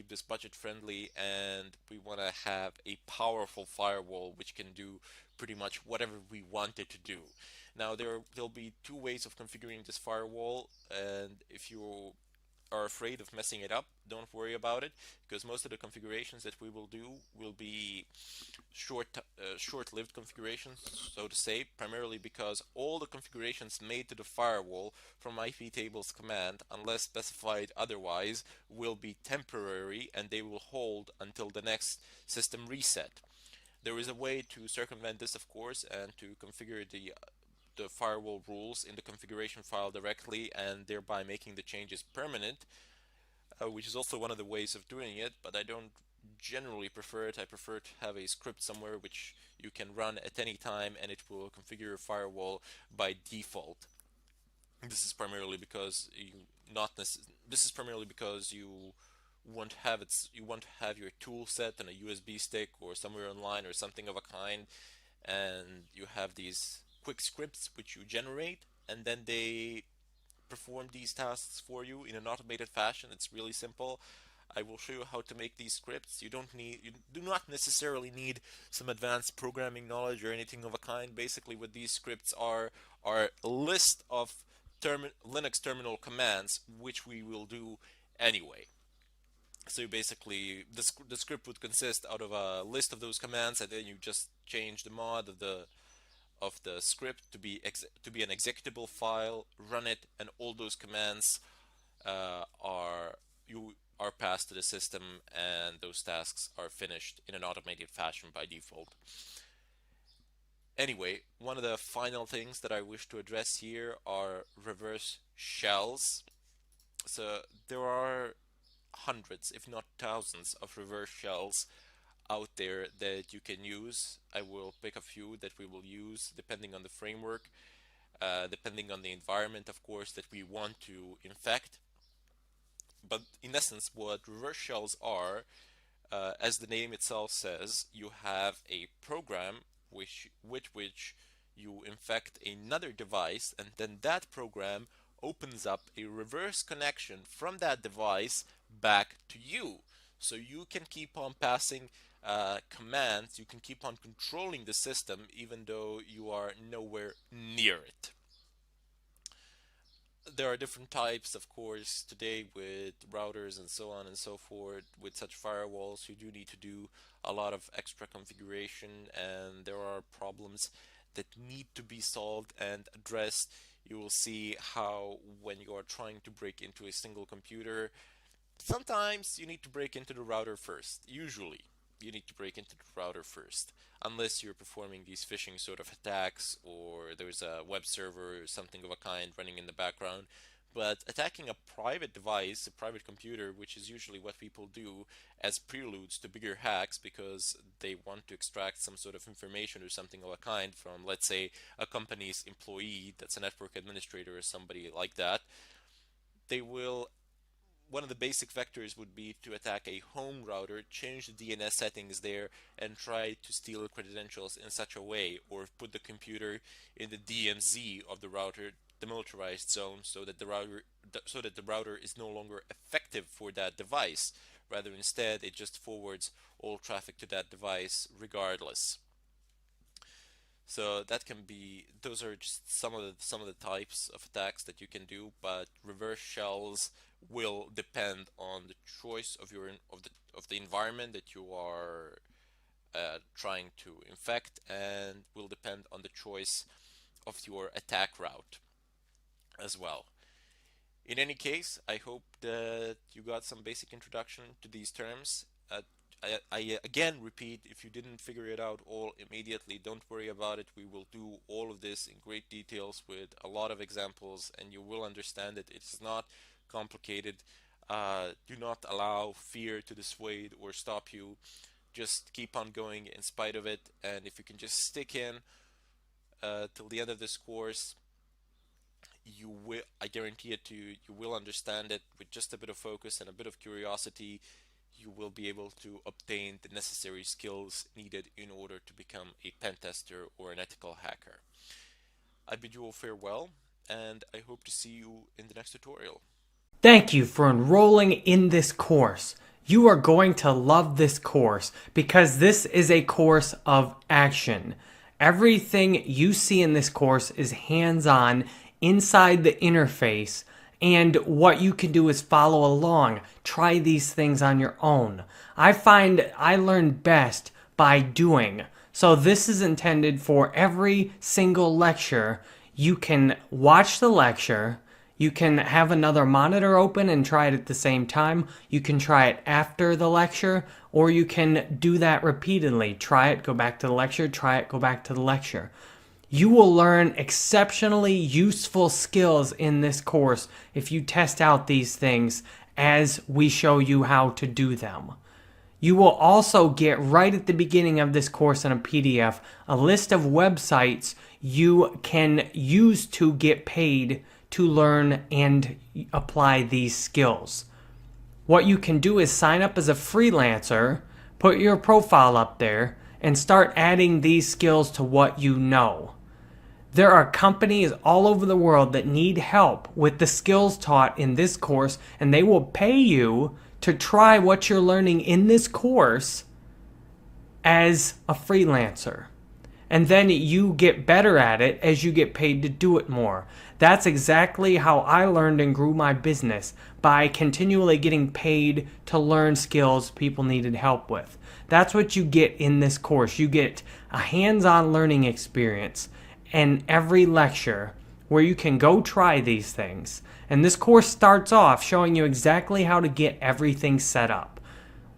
this budget friendly, and we want to have a powerful firewall which can do pretty much whatever we want it to do. Now there'll be two ways of configuring this firewall, and if you are afraid of messing it up, don't worry about it, because most of the configurations that we will do will be short-lived configurations, so to say, primarily because all the configurations made to the firewall from iptables command, unless specified otherwise, will be temporary and they will hold until the next system reset. There is a way to circumvent this, of course, and to configure the firewall rules in the configuration file directly and thereby making the changes permanent, which is also one of the ways of doing it, but I don't generally prefer it. I prefer to have a script somewhere which you can run at any time and it will configure your firewall by default. This is primarily because you won't have your tool set on a USB stick or somewhere online or something of a kind, and you have these quick scripts which you generate and then they perform these tasks for you in an automated fashion. It's really simple. I will show you how to make these scripts. You do not necessarily need some advanced programming knowledge or anything of a kind. Basically, what these scripts are a list of Linux terminal commands, which we will do anyway. So basically, the script would consist out of a list of those commands, and then you just change the mod of the script to be an executable file, run it, and all those commands are you are passed to the system, and those tasks are finished in an automated fashion by default. Anyway, one of the final things that I wish to address here are reverse shells. So there are hundreds, if not thousands, of reverse shells out there that you can use. I will pick a few that we will use depending on the framework, depending on the environment, of course, that we want to infect. But in essence, what reverse shells are, as the name itself says, you have a program with which you infect another device, and then that program opens up a reverse connection from that device back to you. So you can keep on passing commands, you can keep on controlling the system even though you are nowhere near it. There are different types, of course, today with routers and so on and so forth. With such firewalls, you do need to do a lot of extra configuration, and there are problems that need to be solved and addressed. You will see how, when you are trying to break into a single computer, sometimes you need to break into the router first. Usually, you need to break into the router first, unless you're performing these phishing sort of attacks or there's a web server or something of a kind running in the background. But attacking a private device, a private computer, which is usually what people do as preludes to bigger hacks because they want to extract some sort of information or something of a kind from, let's say, a company's employee that's a network administrator or somebody like that, they will one of the basic vectors would be to attack a home router, change the DNS settings there, and try to steal credentials in such a way, or put the computer in the DMZ of the router, demilitarized zone, so that the router is no longer effective for that device. rather instead it just forwards all traffic to that device regardless. So that can be, those are just some of the types of attacks that you can do, but reverse shells will depend on the choice of the environment that you are trying to infect, and will depend on the choice of your attack route as well. In any case, I hope that you got some basic introduction to these terms. I again repeat, if you didn't figure it out all immediately, don't worry about it. We will do all of this in great details with a lot of examples, and you will understand it. It's not complicated. Do not allow fear to dissuade or stop you. Just keep on going in spite of it, and if you can just stick in till the end of this course, you will, I guarantee it to you, you will understand it with just a bit of focus and a bit of curiosity. You will be able to obtain the necessary skills needed in order to become a pen tester or an ethical hacker. I bid you all farewell, and I hope to see you in the next tutorial. Thank you for enrolling in this course. You are going to love this course because this is a course of action. Everything you see in this course is hands-on inside the interface, and what you can do is follow along. Try these things on your own. I find I learn best by doing. So this is intended for every single lecture. You can watch the lecture. You can have another monitor open and try it at the same time. You can try it after the lecture, or you can do that repeatedly. Try it, go back to the lecture, try it, go back to the lecture. You will learn exceptionally useful skills in this course if you test out these things as we show you how to do them. You will also get right at the beginning of this course in a PDF a list of websites you can use to get paid to learn and apply these skills. What you can do is sign up as a freelancer, put your profile up there, and start adding these skills to what you know. There are companies all over the world that need help with the skills taught in this course, and they will pay you to try what you're learning in this course as a freelancer. And then you get better at it as you get paid to do it more. That's exactly how I learned and grew my business, by continually getting paid to learn skills people needed help with. That's what you get in this course. You get a hands-on learning experience in every lecture where you can go try these things. And this course starts off showing you exactly how to get everything set up.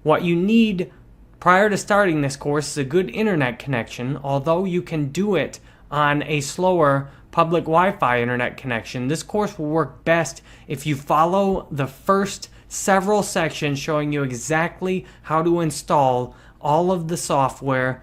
What you need prior to starting this course is a good internet connection, although you can do it on a slower public Wi-Fi internet connection. This course will work best if you follow the first several sections showing you exactly how to install all of the software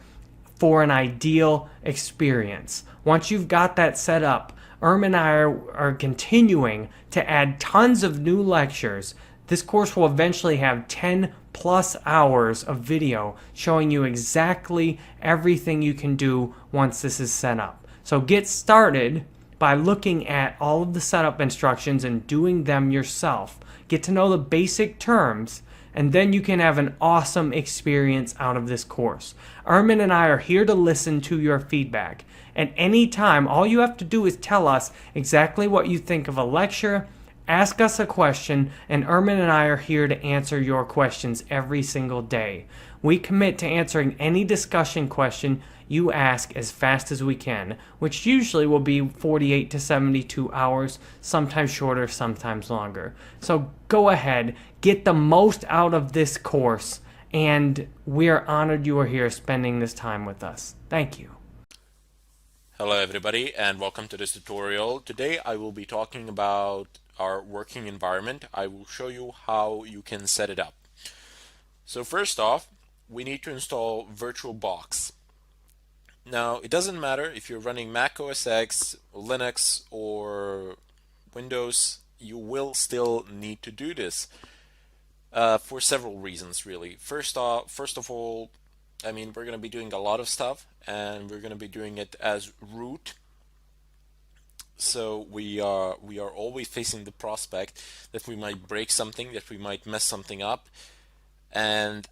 for an ideal experience. Once you've got that set up, and I are continuing to add tons of new lectures. This course will eventually have 10 plus hours of video showing you exactly everything you can do once this is set up. So get started by looking at all of the setup instructions and doing them yourself. Get to know the basic terms, and then you can have an awesome experience out of this course. And I are here to listen to your feedback. At any time, all you have to do is tell us exactly what you think of a lecture, ask us a question, and and I are here to answer your questions every single day. We commit to answering any discussion question you ask as fast as we can, which usually will be 48 to 72 hours, sometimes shorter, sometimes longer. So go ahead, get the most out of this course, and we are honored you are here spending this time with us. Thank you. Hello everybody, and welcome to this tutorial. Today I will be talking about our working environment. I will show you how you can set it up. So first off, we need to install VirtualBox. Now, it doesn't matter if you're running Mac OS X, Linux, or Windows, you will still need to do this for several reasons, really. First of all, I mean, we're going to be doing a lot of stuff, and we're going to be doing it as root. So we are always facing the prospect that we might break something, that we might mess something up. And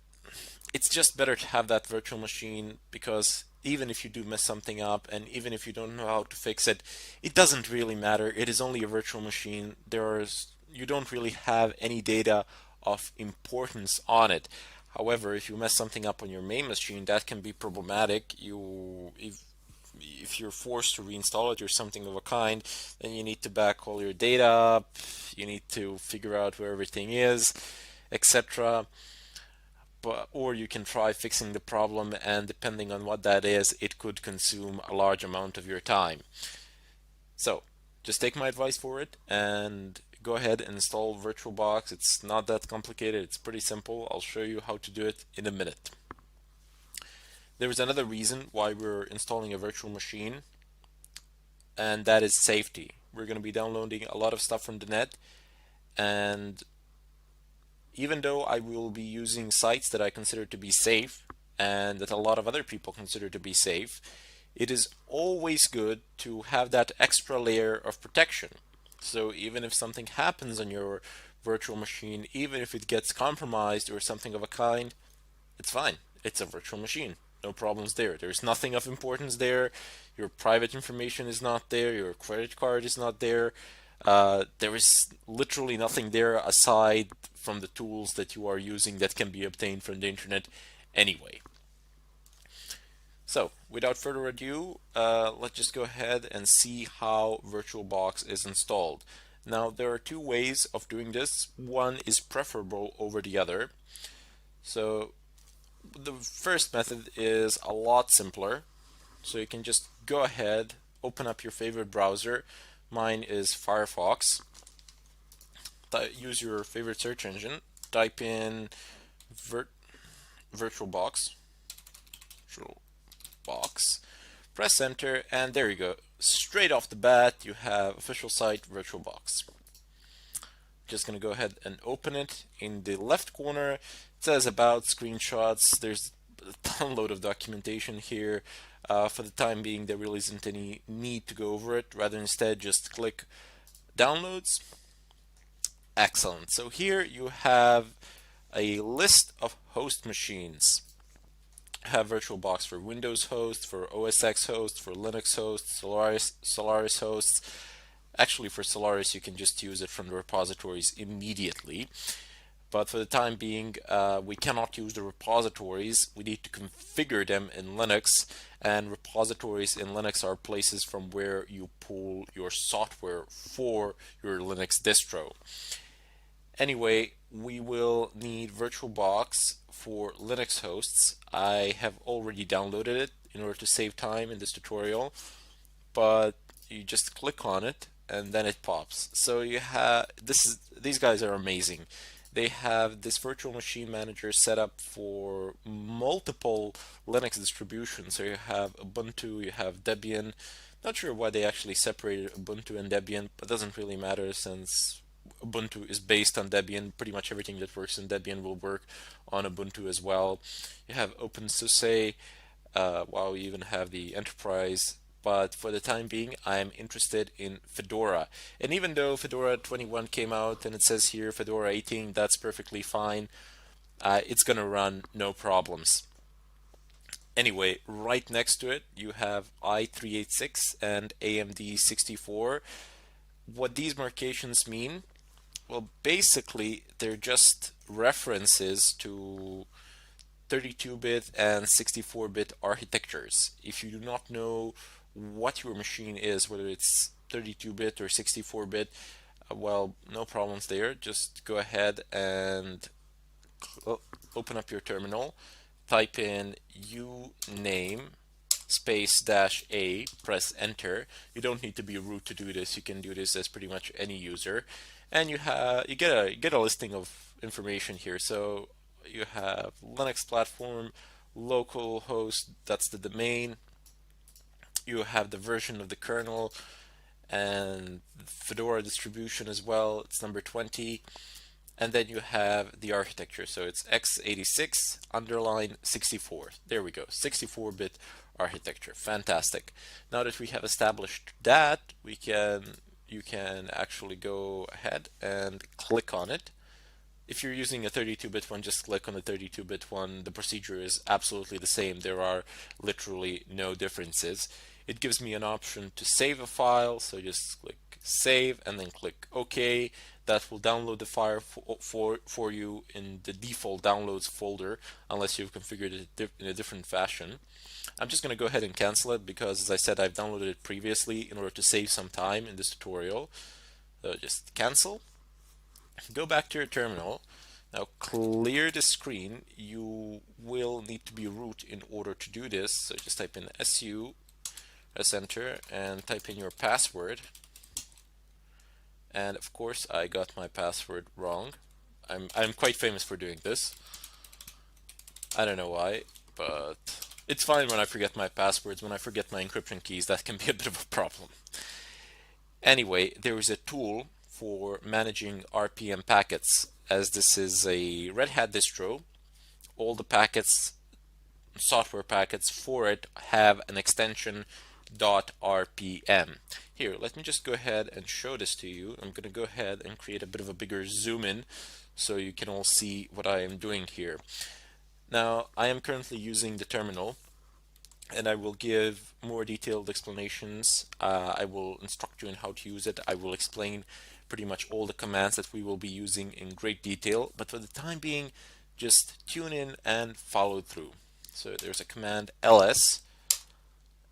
it's just better to have that virtual machine, because even if you do mess something up and even if you don't know how to fix it, it doesn't really matter. It is only a virtual machine. You don't really have any data of importance on it. However, if you mess something up on your main machine, that can be problematic. If you're forced to reinstall it or something of a kind, then you need to back all your data up. You need to figure out where everything is, etc. But, or you can try fixing the problem, and depending on what that is, it could consume a large amount of your time. So just take my advice for it and go ahead and install VirtualBox. It's not that complicated, it's pretty simple. I'll show you how to do it in a minute. There is another reason why we're installing a virtual machine, and that is safety. We're going to be downloading a lot of stuff from the net, and even though I will be using sites that I consider to be safe and that a lot of other people consider to be safe, it is always good to have that extra layer of protection. So even if something happens on your virtual machine, even if it gets compromised or something of a kind, it's fine. It's a virtual machine. No problems there. There's nothing of importance there. Your private information is not there. Your credit card is not there. There is literally nothing there aside from the tools that you are using that can be obtained from the internet anyway. So, without further ado, let's just go ahead and see how VirtualBox is installed. Now, there are two ways of doing this. One is preferable over the other. So, the first method is a lot simpler. So you can just go ahead, open up your favorite browser. Mine is Firefox. Use your favorite search engine. Type in VirtualBox. VirtualBox. Press enter, and there you go. Straight off the bat, you have official site VirtualBox. Just gonna go ahead and open it. In the left corner, it says about screenshots. There's a download of documentation here. For the time being, there really isn't any need to go over it. Rather, instead, just click downloads. Excellent. So here you have a list of host machines. Have VirtualBox for Windows hosts, for OS X hosts, for Linux hosts, Solaris hosts. Actually, for Solaris, you can just use it from the repositories immediately. But for the time being, we cannot use the repositories. We need to configure them in Linux, and repositories in Linux are places from where you pull your software for your Linux distro. Anyway, we will need VirtualBox for Linux hosts. I have already downloaded it in order to save time in this tutorial, but you just click on it and then it pops. So you have these guys are amazing. They have this virtual machine manager set up for multiple Linux distributions. So you have Ubuntu, you have Debian. Not sure why they actually separated Ubuntu and Debian, but it doesn't really matter since Ubuntu is based on Debian. Pretty much everything that works in Debian will work on Ubuntu as well. You have OpenSUSE. Wow, we even have the enterprise. But for the time being, I'm interested in Fedora. And even though Fedora 21 came out and it says here Fedora 18, that's perfectly fine. It's going to run no problems. Anyway, right next to it, you have i386 and AMD 64. What these markations mean? Well, basically, they're just references to 32-bit and 64-bit architectures. If you do not know what your machine is, whether it's 32-bit or 64-bit, well, no problems there. Just go ahead and open up your terminal, type in uname space dash a, press enter. You don't need to be root to do this. You can do this as pretty much any user, and you get a listing of information here. So you have Linux platform, local host, that's the domain. You have the version of the kernel and Fedora distribution as well. It's number 20. And then you have the architecture. So it's x86 underline 64. There we go, 64-bit architecture. Fantastic. Now that we have established that, you can actually go ahead and click on it. If you're using a 32-bit one, just click on the 32-bit one. The procedure is absolutely the same. There are literally no differences. It gives me an option to save a file, so just click save and then click OK. That will download the file for you in the default downloads folder, unless you've configured it in a different fashion. I'm just going to go ahead and cancel it because, as I said, I've downloaded it previously in order to save some time in this tutorial. So just cancel. Go back to your terminal. Now clear the screen. You will need to be root in order to do this. So just type in su, press enter, and type in your password. And of course, I got my password wrong. I'm quite famous for doing this. I don't know why, but it's fine when I forget my passwords. When I forget my encryption keys, that can be a bit of a problem. Anyway, there is a tool for managing RPM packets. As this is a Red Hat distro, all the packets, software packets for it have an extension .rpm. Here, let me just go ahead and show this to you. I'm going to go ahead and create a bit of a bigger zoom in so you can all see what I am doing here. Now, I am currently using the terminal, and I will give more detailed explanations. I will instruct you on how to use it. I will explain pretty much all the commands that we will be using in great detail, but for the time being, just tune in and follow through. So there's a command ls,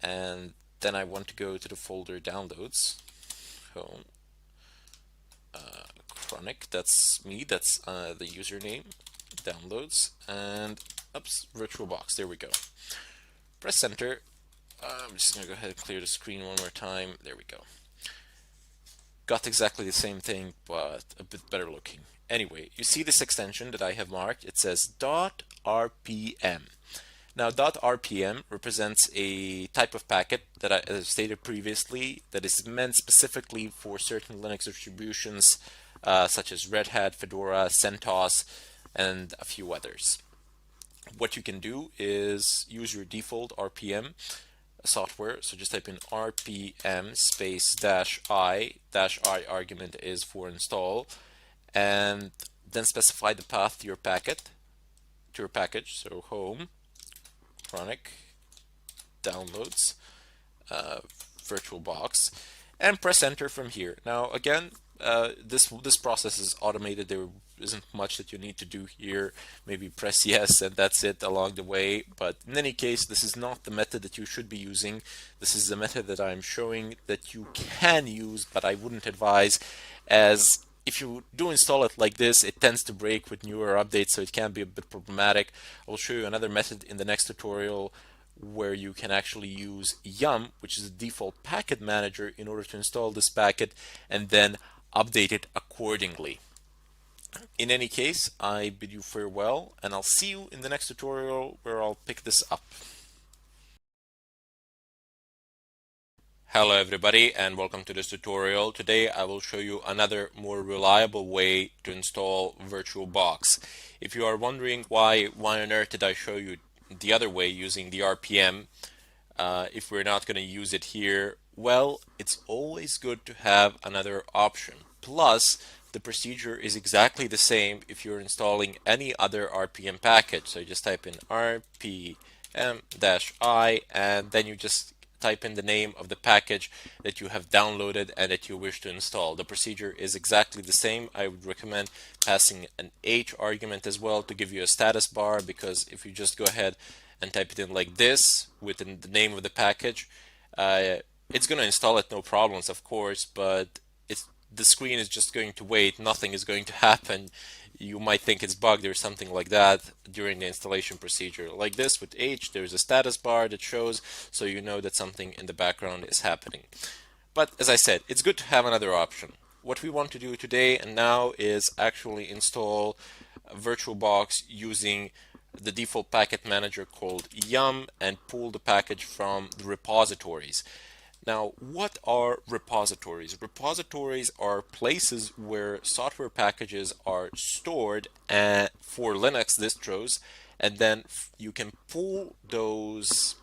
and then I want to go to the folder downloads. Home, chronic, that's me, that's the username, downloads, and oops, VirtualBox, there we go. Press enter. I'm just going to go ahead and clear the screen one more time. There we go. Got exactly the same thing, but a bit better looking. Anyway, you see this extension that I have marked. It says .rpm. Now, .rpm represents a type of packet that I stated previously that is meant specifically for certain Linux distributions such as Red Hat, Fedora, CentOS, and a few others. What you can do is use your default RPM software. So just type in RPM space -i. -i argument is for install, and then specify the path to your package. So home, chronic, downloads, VirtualBox, and press enter from here. Now again, this process is automated. There isn't much that you need to do here. Maybe press yes and that's it along the way. But in any case, this is not the method that you should be using. This is the method that I'm showing that you can use, but I wouldn't advise, as if you do install it like this, it tends to break with newer updates, so it can be a bit problematic. I will show you another method in the next tutorial where you can actually use yum, which is the default packet manager, in order to install this packet and then update it accordingly. In any case, I bid you farewell, and I'll see you in the next tutorial where I'll pick this up. Hello everybody, and welcome to this tutorial. Today I will show you another more reliable way to install VirtualBox. If you are wondering why on earth did I show you the other way using the RPM, if we're not going to use it here, well, it's always good to have another option. Plus, the procedure is exactly the same if you're installing any other RPM package. So you just type in RPM-I, and then you just type in the name of the package that you have downloaded and that you wish to install. The procedure is exactly the same. I would recommend passing an H argument as well to give you a status bar, because if you just go ahead and type it in like this within the name of the package, it's going to install it no problems, of course, but the screen is just going to wait. Nothing is going to happen. You might think it's bugged or something like that during the installation procedure. Like this with H, there's a status bar that shows, so you know that something in the background is happening. But as I said, it's good to have another option. What we want to do today and now is actually install VirtualBox using the default packet manager called yum and pull the package from the repositories. Now, what are repositories? Repositories are places where software packages are stored for Linux distros, and then you can pull those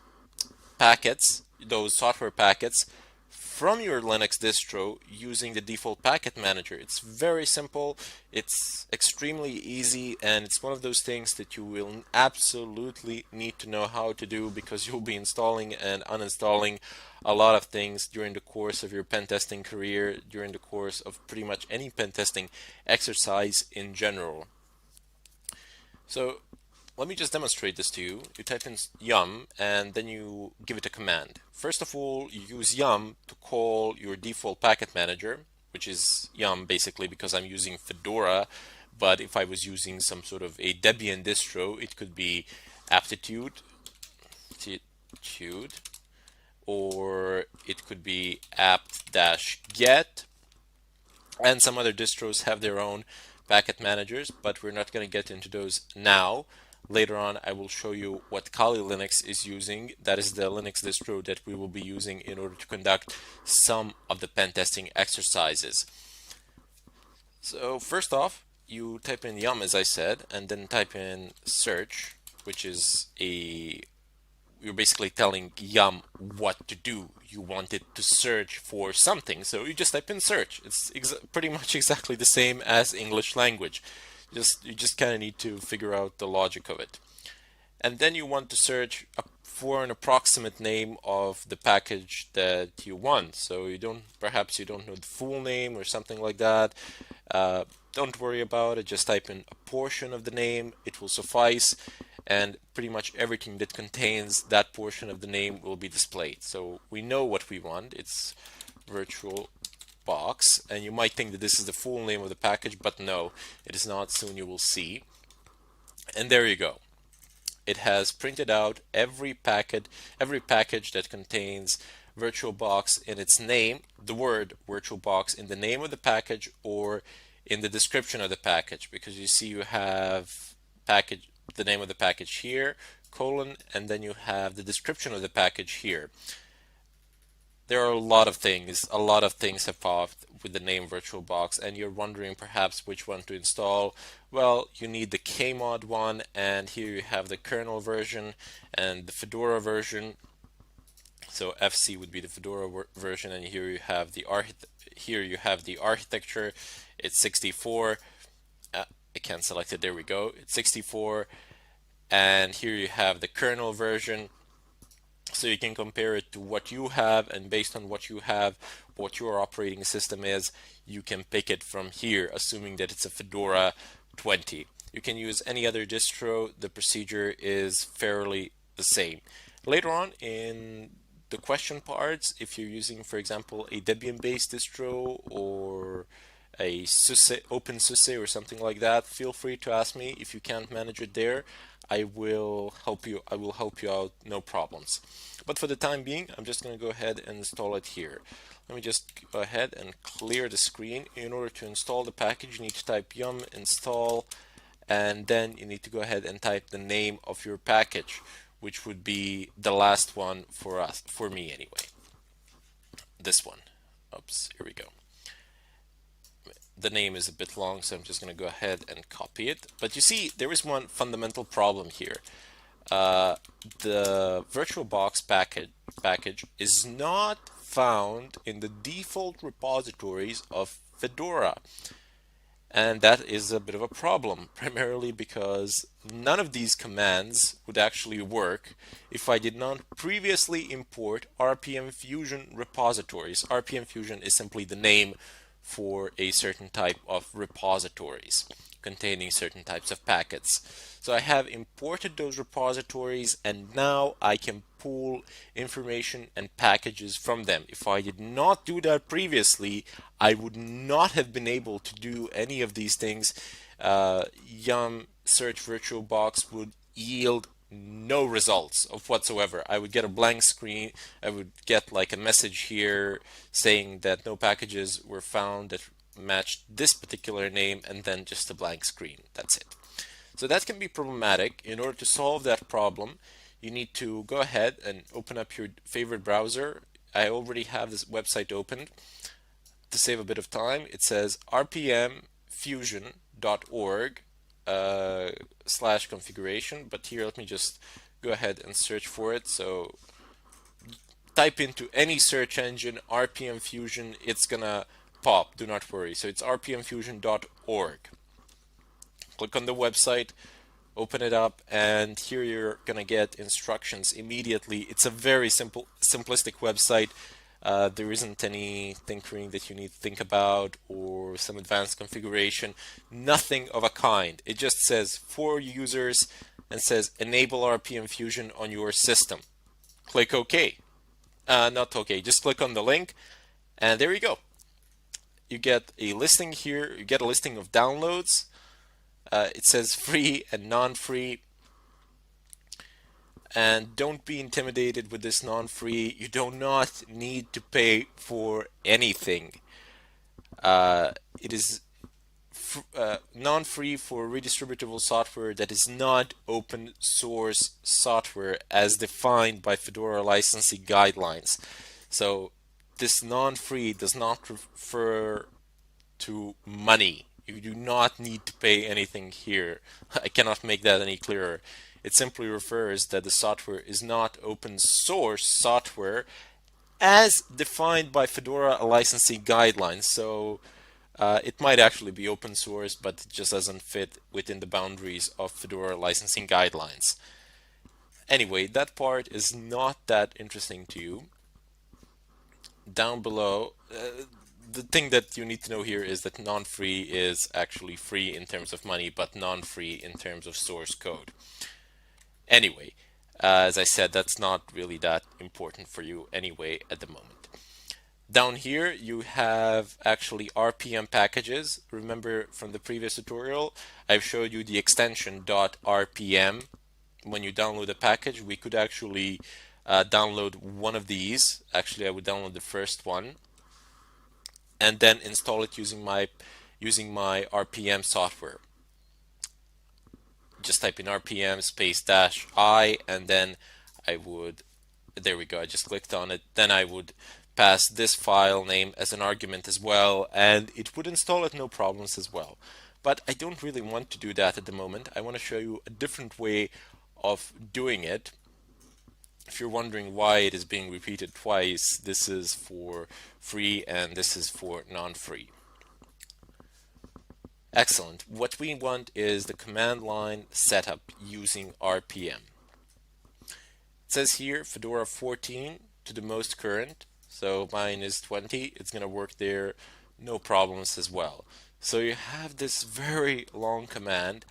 packets, those software packets, from your Linux distro using the default packet manager. It's very simple, it's extremely easy, and it's one of those things that you will absolutely need to know how to do because you'll be installing and uninstalling a lot of things during the course of your pen testing career, during the course of pretty much any pen testing exercise in general. So let me just demonstrate this to you. You type in yum and then you give it a command. First of all, you use yum to call your default packet manager, which is yum basically because I'm using Fedora, but if I was using some sort of a Debian distro, it could be aptitude, or it could be apt-get, and some other distros have their own packet managers, but we're not going to get into those now. Later on, I will show you what Kali Linux is using. That is the Linux distro that we will be using in order to conduct some of the pen testing exercises. So first off, you type in yum as I said, and then type in search, which is you're basically telling Yum what to do. You want it to search for something, so you just type in search. It's pretty much exactly the same as English language. You just kind of need to figure out the logic of it. And then you want to search for an approximate name of the package that you want. So perhaps you don't know the full name or something like that. Don't worry about it. Just type in a portion of the name. It will suffice, and pretty much everything that contains that portion of the name will be displayed. So we know what we want. It's virtual box, and you might think that this is the full name of the package, but no, it is not. Soon you will see. And there you go. It has printed out every package that contains VirtualBox in its name, the word VirtualBox in the name of the package or in the description of the package, because you see you have the name of the package here, colon, and then you have the description of the package here. There are a lot of things have popped with the name VirtualBox, and you're wondering perhaps which one to install. Well, you need the Kmod one, and here you have the kernel version and the Fedora version. So FC would be the Fedora version, and here you have the architecture. It's 64. I can't select it. There we go. It's 64, and here you have the kernel version. So you can compare it to what you have, and based on what you have, what your operating system is, you can pick it from here, assuming that it's a Fedora 20. You can use any other distro. The procedure is fairly the same. Later on in the question parts, if you're using, for example, a Debian-based distro or a SUSE, OpenSUSE or something like that, feel free to ask me. If you can't manage it there, I will help you out, no problems. But for the time being, I'm just going to go ahead and install it here. Let me just go ahead and clear the screen. In order to install the package, you need to type yum install, and then you need to go ahead and type the name of your package, which would be the last one for me anyway. This one. Oops, here we go. The name is a bit long, so I'm just going to go ahead and copy it. But you see, there is one fundamental problem here. The VirtualBox package is not found in the default repositories of Fedora. And that is a bit of a problem, primarily because none of these commands would actually work if I did not previously import RPM Fusion repositories. RPM Fusion is simply the name for a certain type of repositories containing certain types of packets. So I have imported those repositories, and now I can pull information and packages from them. If I did not do that previously, I would not have been able to do any of these things. Yum search VirtualBox would yield no results of whatsoever. I would get a blank screen. I would get like a message here saying that no packages were found that matched this particular name, and then just a blank screen. That's it. So that can be problematic. In order to solve that problem, you need to go ahead and open up your favorite browser. I already have this website opened. To save a bit of time, it says rpmfusion.org /configuration, but here let me just go ahead and search for it. So type into any search engine RPM Fusion, it's gonna pop. Do not worry. So it's rpmfusion.org. Click on the website, open it up, and here you're gonna get instructions immediately. It's a very simplistic website. There isn't any tinkering that you need to think about or some advanced configuration. Nothing of a kind. It just says for users and says enable RPM Fusion on your system. Click OK. Not OK, just click on the link, and there you go. You get a listing here. You get a listing of downloads. It says free and non-free. And don't be intimidated with this non-free. You do not need to pay for anything. It is non-free for redistributable software that is not open source software as defined by Fedora licensing guidelines. So this non-free does not refer to money. You do not need to pay anything here. I cannot make that any clearer. It simply refers that the software is not open source software as defined by Fedora licensing guidelines. So it might actually be open source, but it just doesn't fit within the boundaries of Fedora licensing guidelines. Anyway, that part is not that interesting to you. Down below, the thing that you need to know here is that non-free is actually free in terms of money, but non-free in terms of source code. Anyway, as I said, that's not really that important for you anyway at the moment. Down here, you have actually RPM packages. Remember from the previous tutorial, I've showed you the extension .rpm. When you download a package, we could actually download one of these. Actually, I would download the first one and then install it using my RPM software. Just type in RPM space dash I, and then I would, there we go, I just clicked on it. Then I would pass this file name as an argument as well, and it would install it no problems as well. But I don't really want to do that at the moment. I want to show you a different way of doing it. If you're wondering why it is being repeated twice, this is for free and this is for non-free. Excellent. What we want is the command line setup using RPM. It says here Fedora 14 to the most current. So mine is 20. It's going to work there, no problems as well. So you have this very long command,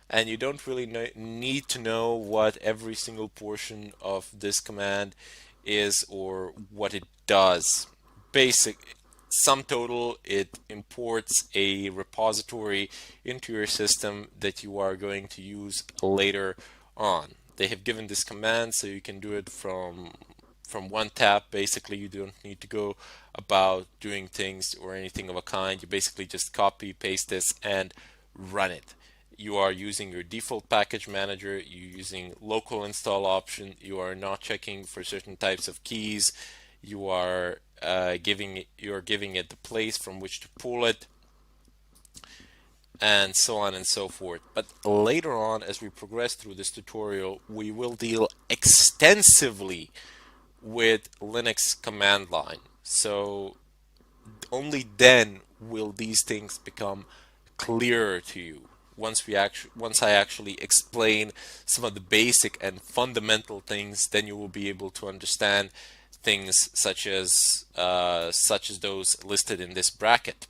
and you don't really need to know what every single portion of this command is or what it does. Basic sum total, it imports a repository into your system that you are going to use later on. They have given this command so you can do it from one tap. Basically, you don't need to go about doing things or anything of a kind. You basically just copy, paste this, and run it. You are using your default package manager, you're using local install option, you are not checking for certain types of keys, you are giving it the place from which to pull it, and so on and so forth. But later on, as we progress through this tutorial, we will deal extensively with Linux command line. So only then will these things become clearer to you. Once I actually explain some of the basic and fundamental things, then you will be able to understand things such as those listed in this bracket.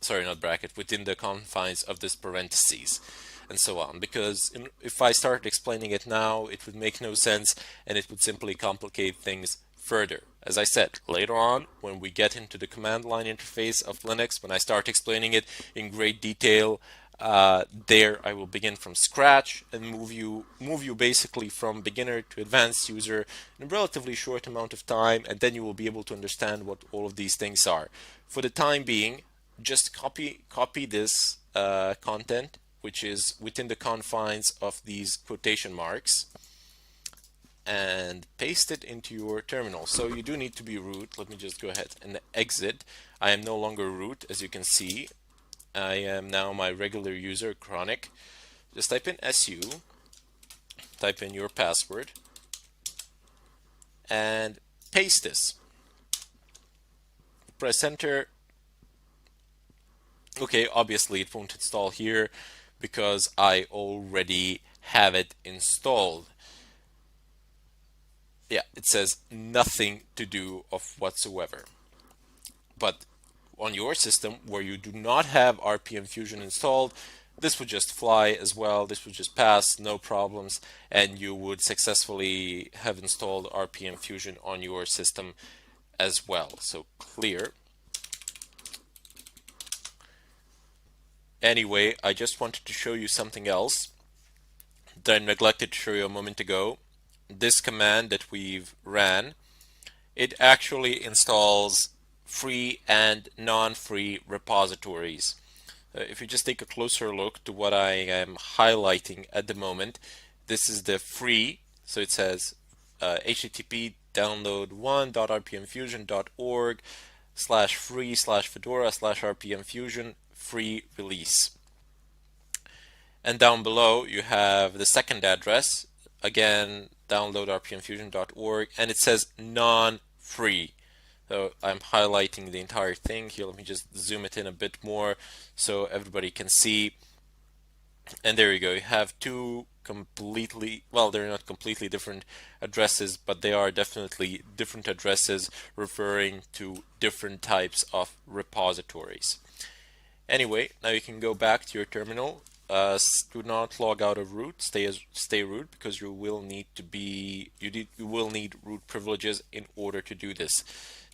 Sorry, not bracket, within the confines of this parentheses, and so on. Because if I start explaining it now, it would make no sense, and it would simply complicate things further. As I said, later on, when we get into the command line interface of Linux, when I start explaining it in great detail, there I will begin from scratch and move you basically from beginner to advanced user in a relatively short amount of time, and then you will be able to understand what all of these things are. For the time being, just copy this content, which is within the confines of these quotation marks, and paste it into your terminal. So you do need to be root. Let me just go ahead and exit. I am no longer root, as you can see. I am now my regular user, Chronic. Just type in SU, type in your password, and paste this. Press enter. Okay, obviously it won't install here because I already have it installed. Yeah, it says nothing to do of whatsoever. But on your system where you do not have RPM Fusion installed, this would just fly as well. This would just pass, no problems, and you would successfully have installed RPM Fusion on your system as well. So clear. Anyway, I just wanted to show you something else that I neglected to show you a moment ago. This command that we've ran, it actually installs free and non-free repositories. If you just take a closer look to what I am highlighting at the moment, this is the free, so it says http download1.rpmfusion.org slash free slash fedora slash rpmfusion free release. And down below you have the second address, again download rpmfusion.org, and it says non-free. So I'm highlighting the entire thing here. Let me just zoom it in a bit more so everybody can see. And there you go. You have two completely, well, they're not completely different addresses, but they are definitely different addresses referring to different types of repositories. Anyway, now you can go back to your terminal. Do not log out of root. Stay root because you will need root privileges in order to do this.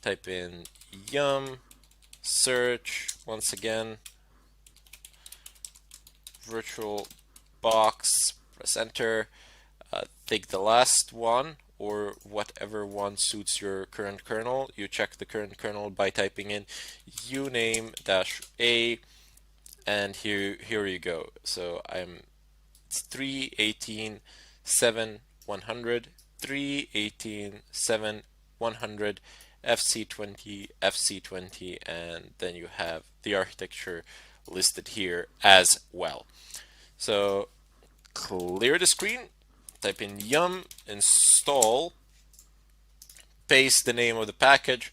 Type in yum search once again virtual box, press enter, take the last one or whatever one suits your current kernel. You check the current kernel by typing in uname-a, and here you go. So it's 3.18.7.100, 3.18.7.100, FC20, FC20, and then you have the architecture listed here as well. So clear the screen, type in yum install, paste the name of the package,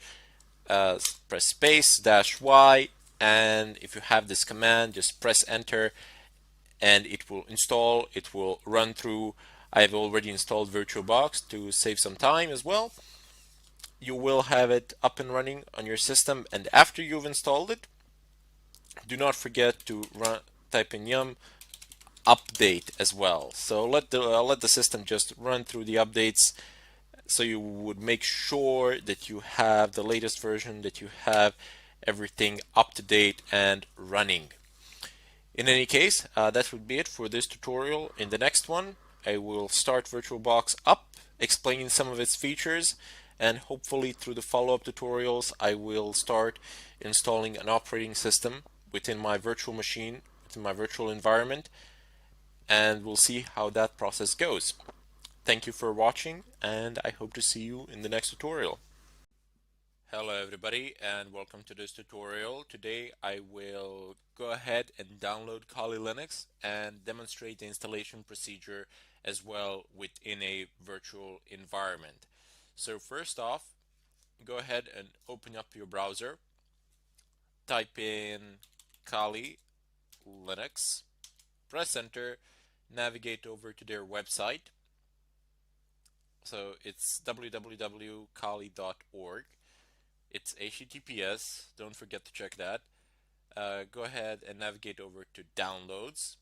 press space -y, and if you have this command, just press enter and it will install. It will run through. I've already installed VirtualBox to save some time as well. You will have it up and running on your system, and after you've installed it, do not forget to type in yum update as well. So let the system just run through the updates, so you would make sure that you have the latest version, that you have everything up to date and running. In any case, that would be it for this tutorial. In the next one, I will start VirtualBox up, explaining some of its features, and hopefully through the follow-up tutorials, I will start installing an operating system within my virtual machine, within my virtual environment, and we'll see how that process goes. Thank you for watching, and I hope to see you in the next tutorial. Hello everybody, and welcome to this tutorial. Today I will go ahead and download Kali Linux and demonstrate the installation procedure as well within a virtual environment. So first off, go ahead and open up your browser, type in Kali Linux, press enter, navigate over to their website. So it's www.kali.org. It's HTTPS, don't forget to check that. Go ahead and navigate over to downloads.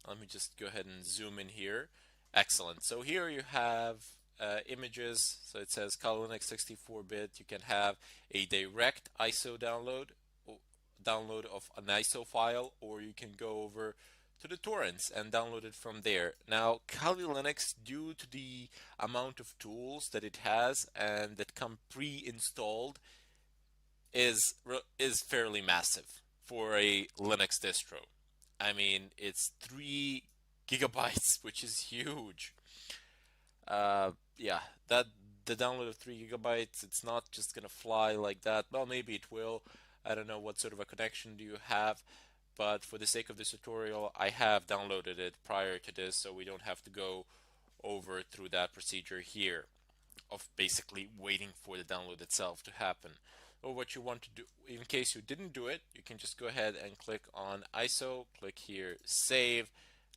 Let me just go ahead and zoom in here. Excellent. So here you have images. So it says Kali Linux 64-bit. You can have a direct ISO download of an ISO file, or you can go over to the torrents and download it from there. Now, Kali Linux, due to the amount of tools that it has and that come pre-installed, is fairly massive for a Linux distro. I mean, it's 3 GB, which is huge. Yeah, that the download of 3 GB, it's not just gonna fly like that. Well, maybe it will. I don't know what sort of a connection do you have, but for the sake of this tutorial, I have downloaded it prior to this, so we don't have to go over through that procedure here of basically waiting for the download itself to happen. Or what you want to do, in case you didn't do it, you can just go ahead and click on ISO, click here save,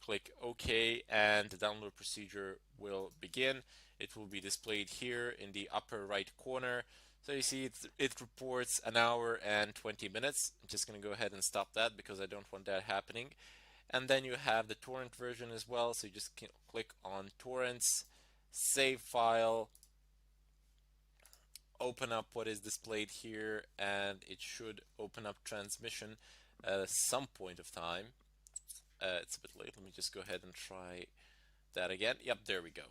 click OK, and the download procedure will begin. It will be displayed here in the upper right corner. So you see it reports an hour and 20 minutes. I'm just going to go ahead and stop that because I don't want that happening. And then you have the torrent version as well. So you just can click on torrents, save file, open up what is displayed here, and it should open up transmission at some point of time. It's a bit late. Let me just go ahead and try that again. Yep, there we go.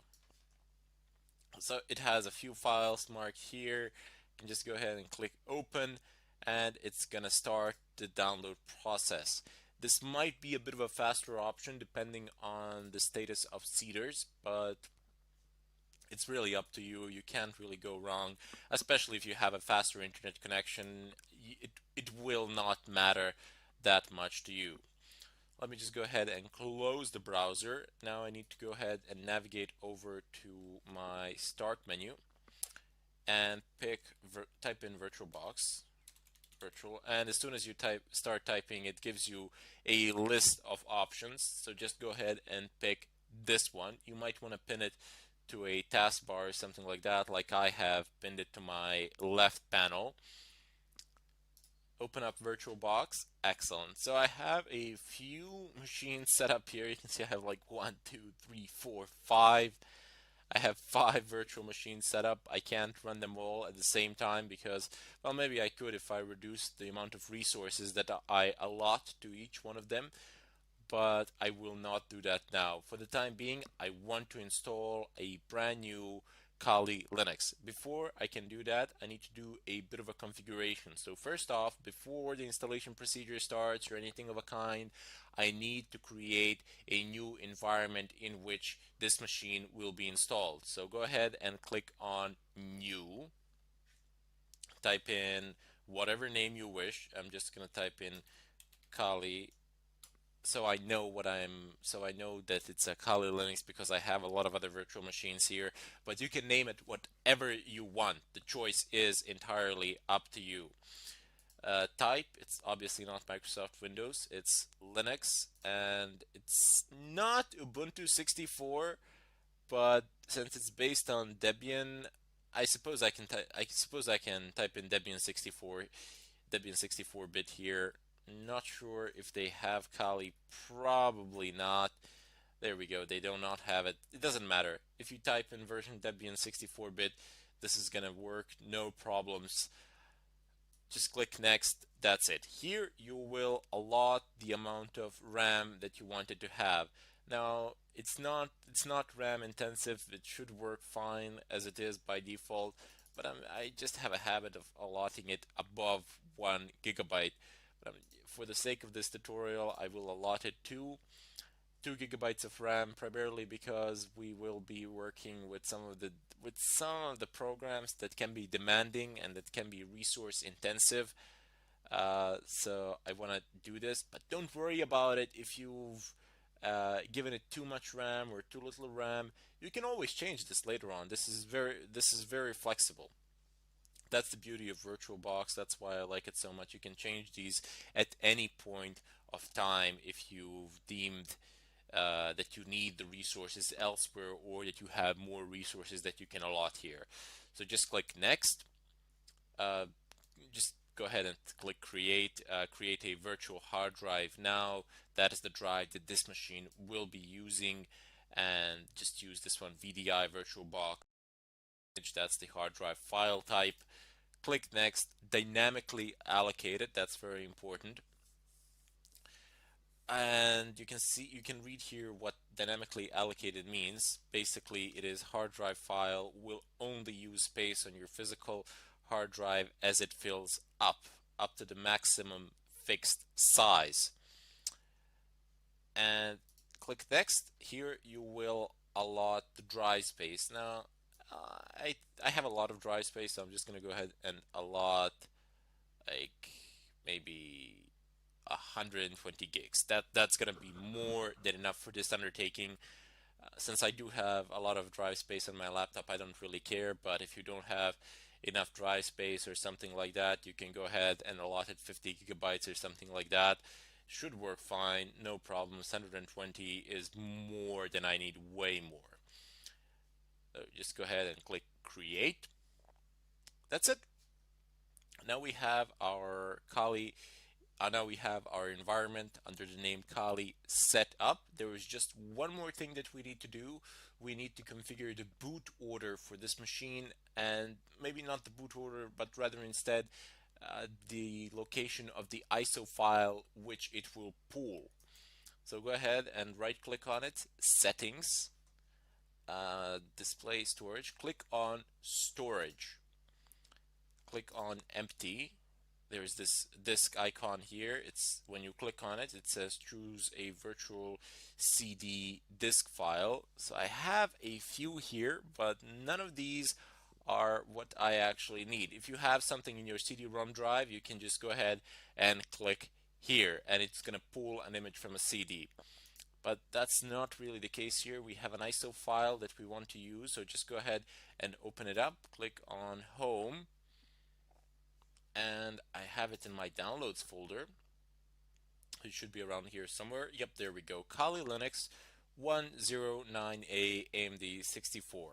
So it has a few files marked here. You can just go ahead and click open, and it's gonna start the download process. This might be a bit of a faster option depending on the status of seeders, but it's really up to you. You can't really go wrong, especially if you have a faster internet connection. It will not matter that much to you. Let me just go ahead and close the browser. Now I need to go ahead and navigate over to my start menu and type in VirtualBox virtual, and as soon as you start typing, it gives you a list of options. So just go ahead and pick this one. You might want to pin it to a taskbar or something like that, like I have pinned it to my left panel. Open up VirtualBox. Excellent. So I have a few machines set up here. You can see I have like 1, 2, 3, 4, 5. I have 5 virtual machines set up. I can't run them all at the same time because, well, maybe I could if I reduce the amount of resources that I allot to each one of them, but I will not do that now. For the time being, I want to install a brand new Kali Linux. Before I can do that, I need to do a bit of a configuration. So first off, before the installation procedure starts or anything of a kind, I need to create a new environment in which this machine will be installed. So go ahead and click on New. Type in whatever name you wish. I'm just going to type in Kali, so I know so I know that it's a Kali Linux because I have a lot of other virtual machines here, but you can name it whatever you want. The choice is entirely up to you. Type, it's obviously not Microsoft Windows, it's Linux, and it's not Ubuntu 64, but since it's based on Debian, I suppose I can type in Debian 64-bit here. Not sure if they have Kali, probably not. There we go, they do not have it. It doesn't matter. If you type in version Debian 64-bit, this is gonna work, no problems. Just click next, that's it. Here you will allot the amount of RAM that you wanted to have. Now it's not RAM intensive, it should work fine as it is by default, but I just have a habit of allotting it above 1 GB. But for the sake of this tutorial, I will allot it to 2 GB of RAM, primarily because we will be working with some of the programs that can be demanding and that can be resource intensive. So I want to do this, but don't worry about it if you've given it too much RAM or too little RAM. You can always change this later on. This is very flexible. That's the beauty of VirtualBox. That's why I like it so much. You can change these at any point of time if you've deemed that you need the resources elsewhere or that you have more resources that you can allot here. So just click next. Uh, just go ahead and click create a virtual hard drive now. That is the drive that this machine will be using, and just use this one, VDI VirtualBox. That's the hard drive file type. Click next. Dynamically allocated, that's very important. And you can read here what dynamically allocated means. Basically, it is hard drive file will only use space on your physical hard drive as it fills up to the maximum fixed size. And click next. Here you will allot the drive space. Now, I have a lot of drive space, so I'm just gonna go ahead and allot like maybe 120 gigs. That's gonna be more than enough for this undertaking. Since I do have a lot of drive space on my laptop, I don't really care, but if you don't have enough drive space or something like that, you can go ahead and allot it 50 gigabytes or something like that. Should work fine, no problems. 120 is more than I need, way more. So just go ahead and click create. That's it. Now we have our Kali. Now we have our environment under the name Kali set up. There is just one more thing that we need to do. We need to configure the boot order for this machine, and maybe not the boot order, but rather instead the location of the ISO file which it will pull. So go ahead and right click on it, settings, display storage, click on storage, click on empty. There's this disk icon here. It's when you click on it, it says choose a virtual CD disk file. So I have a few here, but none of these are what I actually need. If you have something in your CD-ROM drive, you can just go ahead and click here, and it's going to pull an image from a CD. But that's not really the case here. We have an ISO file that we want to use, so just go ahead and open it up. Click on Home, and I have it in my downloads folder. It should be around here somewhere. Yep, there we go. Kali Linux 109A AMD 64.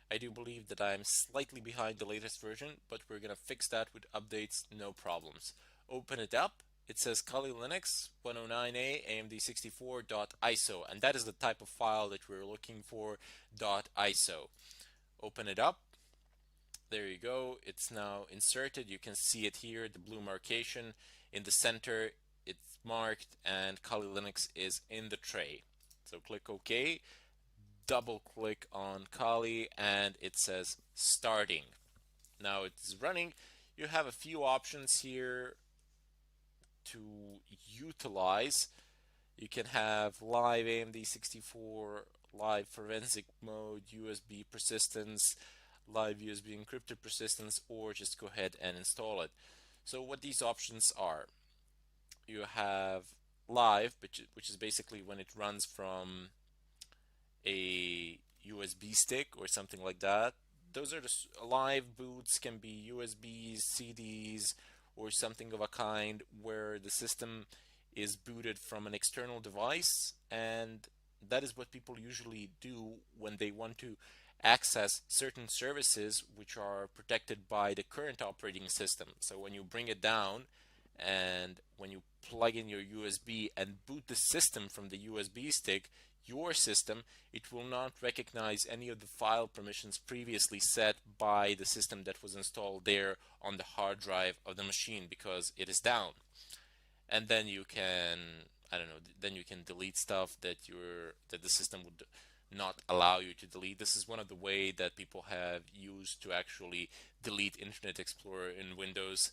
I do believe that I'm slightly behind the latest version, but we're gonna fix that with updates, no problems. Open it up. It says Kali Linux 109A AMD 64.iso, and that is the type of file that we're looking for, .iso. Open it up. There you go. It's now inserted. You can see it here, the blue marcation in the center. It's marked, and Kali Linux is in the tray. So click OK. Double click on Kali, and it says starting. Now it's running. You have a few options here to utilize. You can have live AMD 64, live forensic mode, USB persistence, live USB encrypted persistence, or just go ahead and install it. So what these options are, you have live, which is basically when it runs from a USB stick or something like that. Those are the live boots, can be USBs, CDs, or something of a kind where the system is booted from an external device, and that is what people usually do when they want to access certain services which are protected by the current operating system. So when you bring it down and when you plug in your USB and boot the system from the USB stick, your system, it will not recognize any of the file permissions previously set by the system that was installed there on the hard drive of the machine because it is down. And then you can, I don't know, then you can delete stuff that the system would not allow you to delete. This is one of the way that people have used to actually delete Internet Explorer in Windows,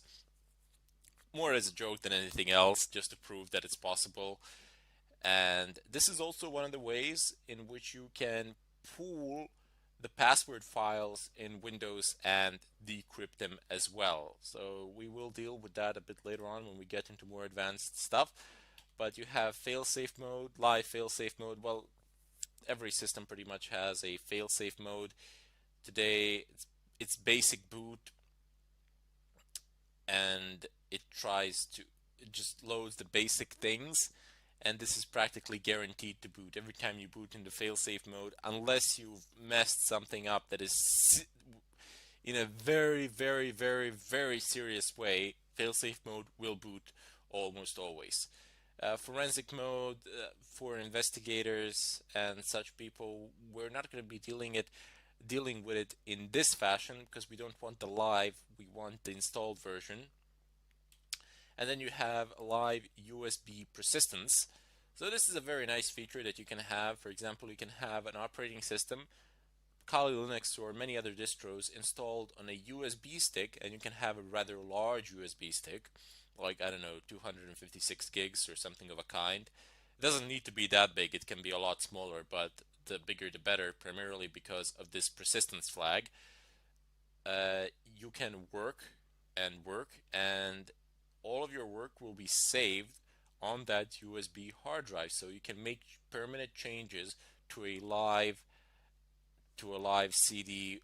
more as a joke than anything else, just to prove that it's possible. And this is also one of the ways in which you can pool the password files in Windows and decrypt them as well. So we will deal with that a bit later on when we get into more advanced stuff. But you have failsafe mode, live failsafe mode. Well, every system pretty much has a failsafe mode. Today, it's basic boot, and it just loads the basic things, and this is practically guaranteed to boot every time you boot into failsafe mode, unless you've messed something up that is in a very, very, very, very serious way. Failsafe mode will boot almost always. Forensic mode for investigators and such people, we're not going to be dealing with it in this fashion because we don't want the live, we want the installed version. And then you have live USB persistence. So this is a very nice feature that you can have. For example, you can have an operating system, Kali Linux or many other distros, installed on a USB stick, and you can have a rather large USB stick, like, I don't know, 256 gigs or something of a kind. It doesn't need to be that big, it can be a lot smaller, but the bigger the better, primarily because of this persistence flag. You can work, and all of your work will be saved on that USB hard drive, so you can make permanent changes to a live CD.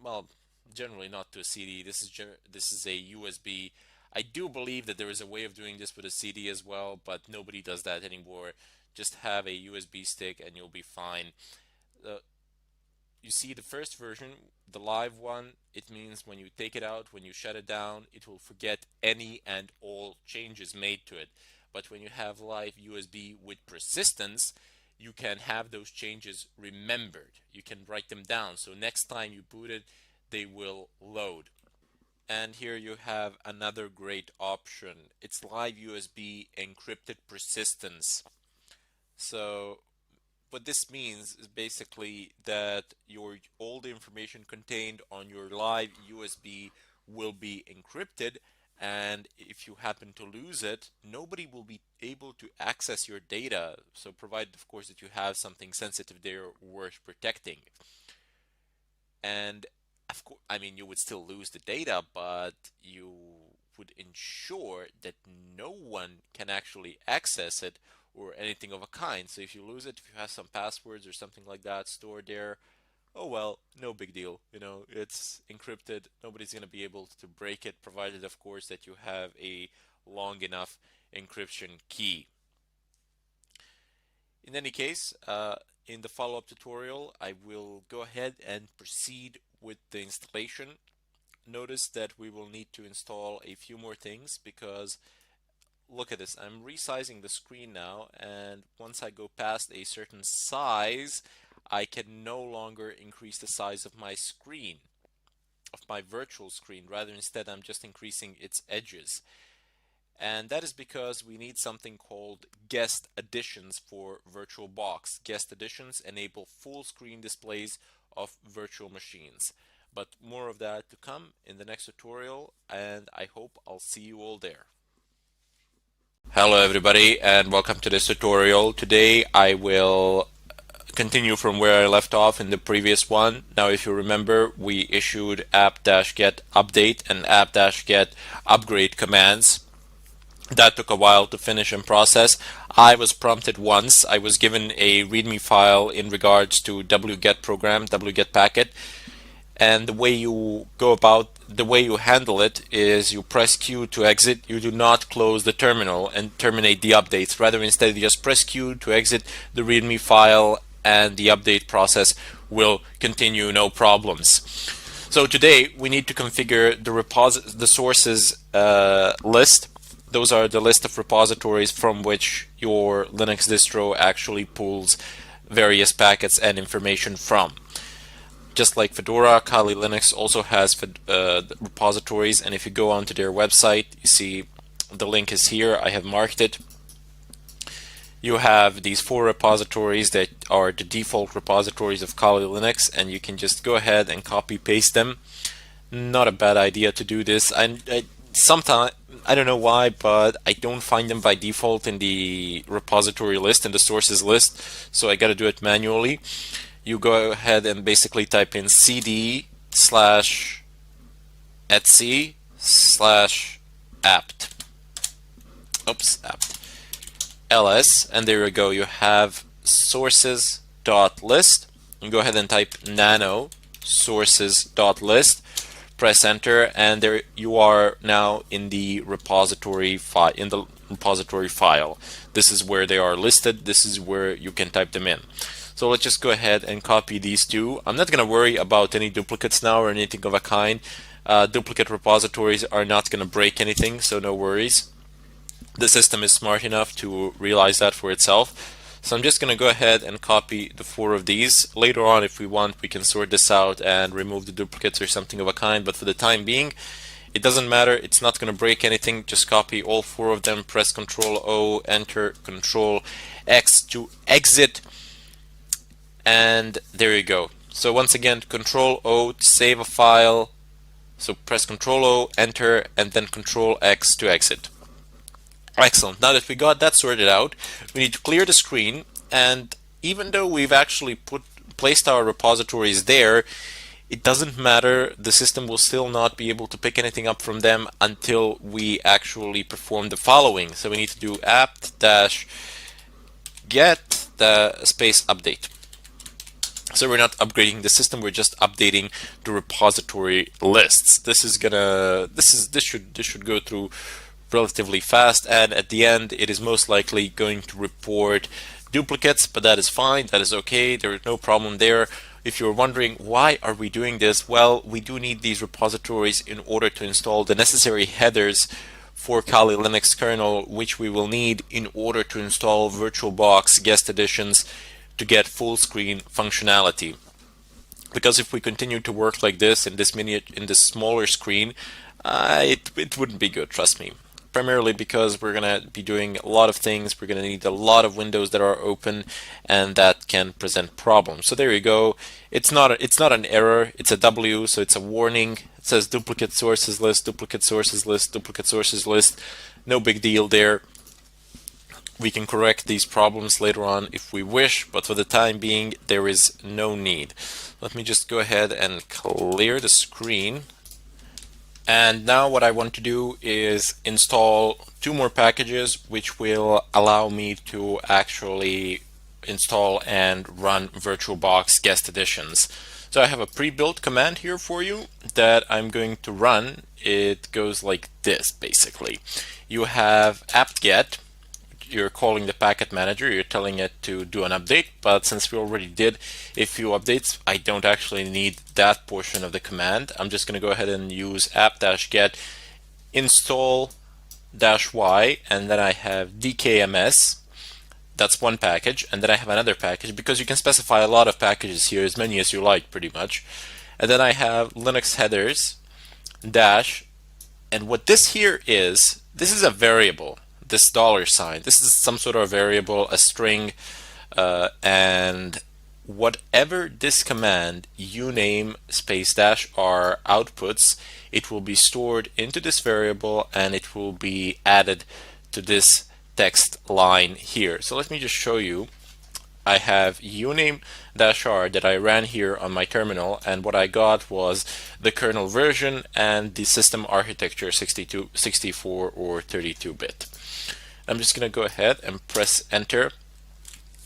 Well, generally not to a CD. This is a USB. I do believe that there is a way of doing this with a CD as well, but nobody does that anymore. Just have a USB stick and you'll be fine. Uh, you see the first version, the live one, it means when you take it out, when you shut it down, it will forget any and all changes made to it. But when you have live USB with persistence, you can have those changes remembered. You can write them down. So next time you boot it, they will load. And here you have another great option. It's live USB encrypted persistence. So what this means is basically that all the information contained on your live USB will be encrypted, and if you happen to lose it, nobody will be able to access your data. So provided, of course, that you have something sensitive there worth protecting. And of course, I mean, you would still lose the data, but you would ensure that no one can actually access it or anything of a kind. So if you lose it, if you have some passwords or something like that stored there, oh well, no big deal. You know, it's encrypted. Nobody's going to be able to break it, provided, of course, that you have a long enough encryption key. In any case, in the follow-up tutorial, I will go ahead and proceed with the installation. Notice that we will need to install a few more things because look at this, I'm resizing the screen now, and once I go past a certain size, I can no longer increase the size of my screen, of my virtual screen. Rather, instead, I'm just increasing its edges. And that is because we need something called guest additions for VirtualBox. Guest additions enable full screen displays of virtual machines. But more of that to come in the next tutorial, and I hope I'll see you all there. Hello everybody, and welcome to this tutorial. Today I will continue from where I left off in the previous one. Now if you remember, we issued app-get update and app-get upgrade commands. That took a while to finish and process. I was prompted once. I was given a README file in regards to wget program, wget packet, and the way you handle it is you press Q to exit. You do not close the terminal and terminate the updates. Rather, instead, you just press Q to exit the README file, and the update process will continue, no problems. So today we need to configure the sources list. Those are the list of repositories from which your Linux distro actually pulls various packets and information from. Just like Fedora, Kali Linux also has repositories, and if you go onto their website, you see the link is here. I have marked it. You have these 4 repositories that are the default repositories of Kali Linux, and you can just go ahead and copy paste them. Not a bad idea to do this. Sometimes, I don't know why, but I don't find them by default in the repository list, in the sources list, so I gotta do it manually. You go ahead and basically type in cd/etc/apt. Apt. ls, and there you go. You have sources.list. You go ahead and type nano sources.list. Press enter, and there you are now in the repository file. This is where they are listed. This is where you can type them in. So let's just go ahead and copy these 2. I'm not going to worry about any duplicates now or anything of a kind. Duplicate repositories are not going to break anything, so no worries. The system is smart enough to realize that for itself. So I'm just going to go ahead and copy the 4 of these. Later on, if we want, we can sort this out and remove the duplicates or something of a kind, but for the time being, it doesn't matter. It's not going to break anything. Just copy all 4 of them, press Ctrl O, enter, Ctrl X to exit, and there you go. So once again, Ctrl O to save a file. So press Ctrl O, enter, and then Ctrl X to exit. Excellent. Now that we got that sorted out, we need to clear the screen, and even though we've actually placed our repositories there, it doesn't matter. The system will still not be able to pick anything up from them until we actually perform the following. So we need to do apt-get the space update. So we're not upgrading the system, we're just updating the repository lists. This should go through relatively fast, and at the end it is most likely going to report duplicates, but that is fine, that is okay, there is no problem there. If you're wondering why are we doing this, well, we do need these repositories in order to install the necessary headers for Kali Linux kernel, which we will need in order to install VirtualBox guest editions to get full screen functionality. Because if we continue to work like this in this smaller screen, it wouldn't be good, trust me. Primarily because we're gonna be doing a lot of things, we're gonna need a lot of windows that are open, and that can present problems. So there you go. It's not an error, it's a W, so it's a warning. It says duplicate sources list, duplicate sources list, duplicate sources list. No big deal there. We can correct these problems later on if we wish, but for the time being, there is no need. Let me just go ahead and clear the screen. And now what I want to do is install 2 more packages, which will allow me to actually install and run VirtualBox guest editions. So I have a pre-built command here for you that I'm going to run. It goes like this, basically. You have apt-get. You're calling the packet manager, you're telling it to do an update, but since we already did a few updates, I don't actually need that portion of the command. I'm just going to go ahead and use apt-get install-y, and then I have dkms. That's one package, and then I have another package, because you can specify a lot of packages here, as many as you like, pretty much. And then I have Linux headers dash, and what this here is, this is a variable. This $sign. This is some sort of variable, a string, and whatever this command uname space dash r outputs, it will be stored into this variable and it will be added to this text line here. So let me just show you. I have uname-r that I ran here on my terminal, and what I got was the kernel version and the system architecture 62, 64, or 32-bit. I'm just going to go ahead and press enter.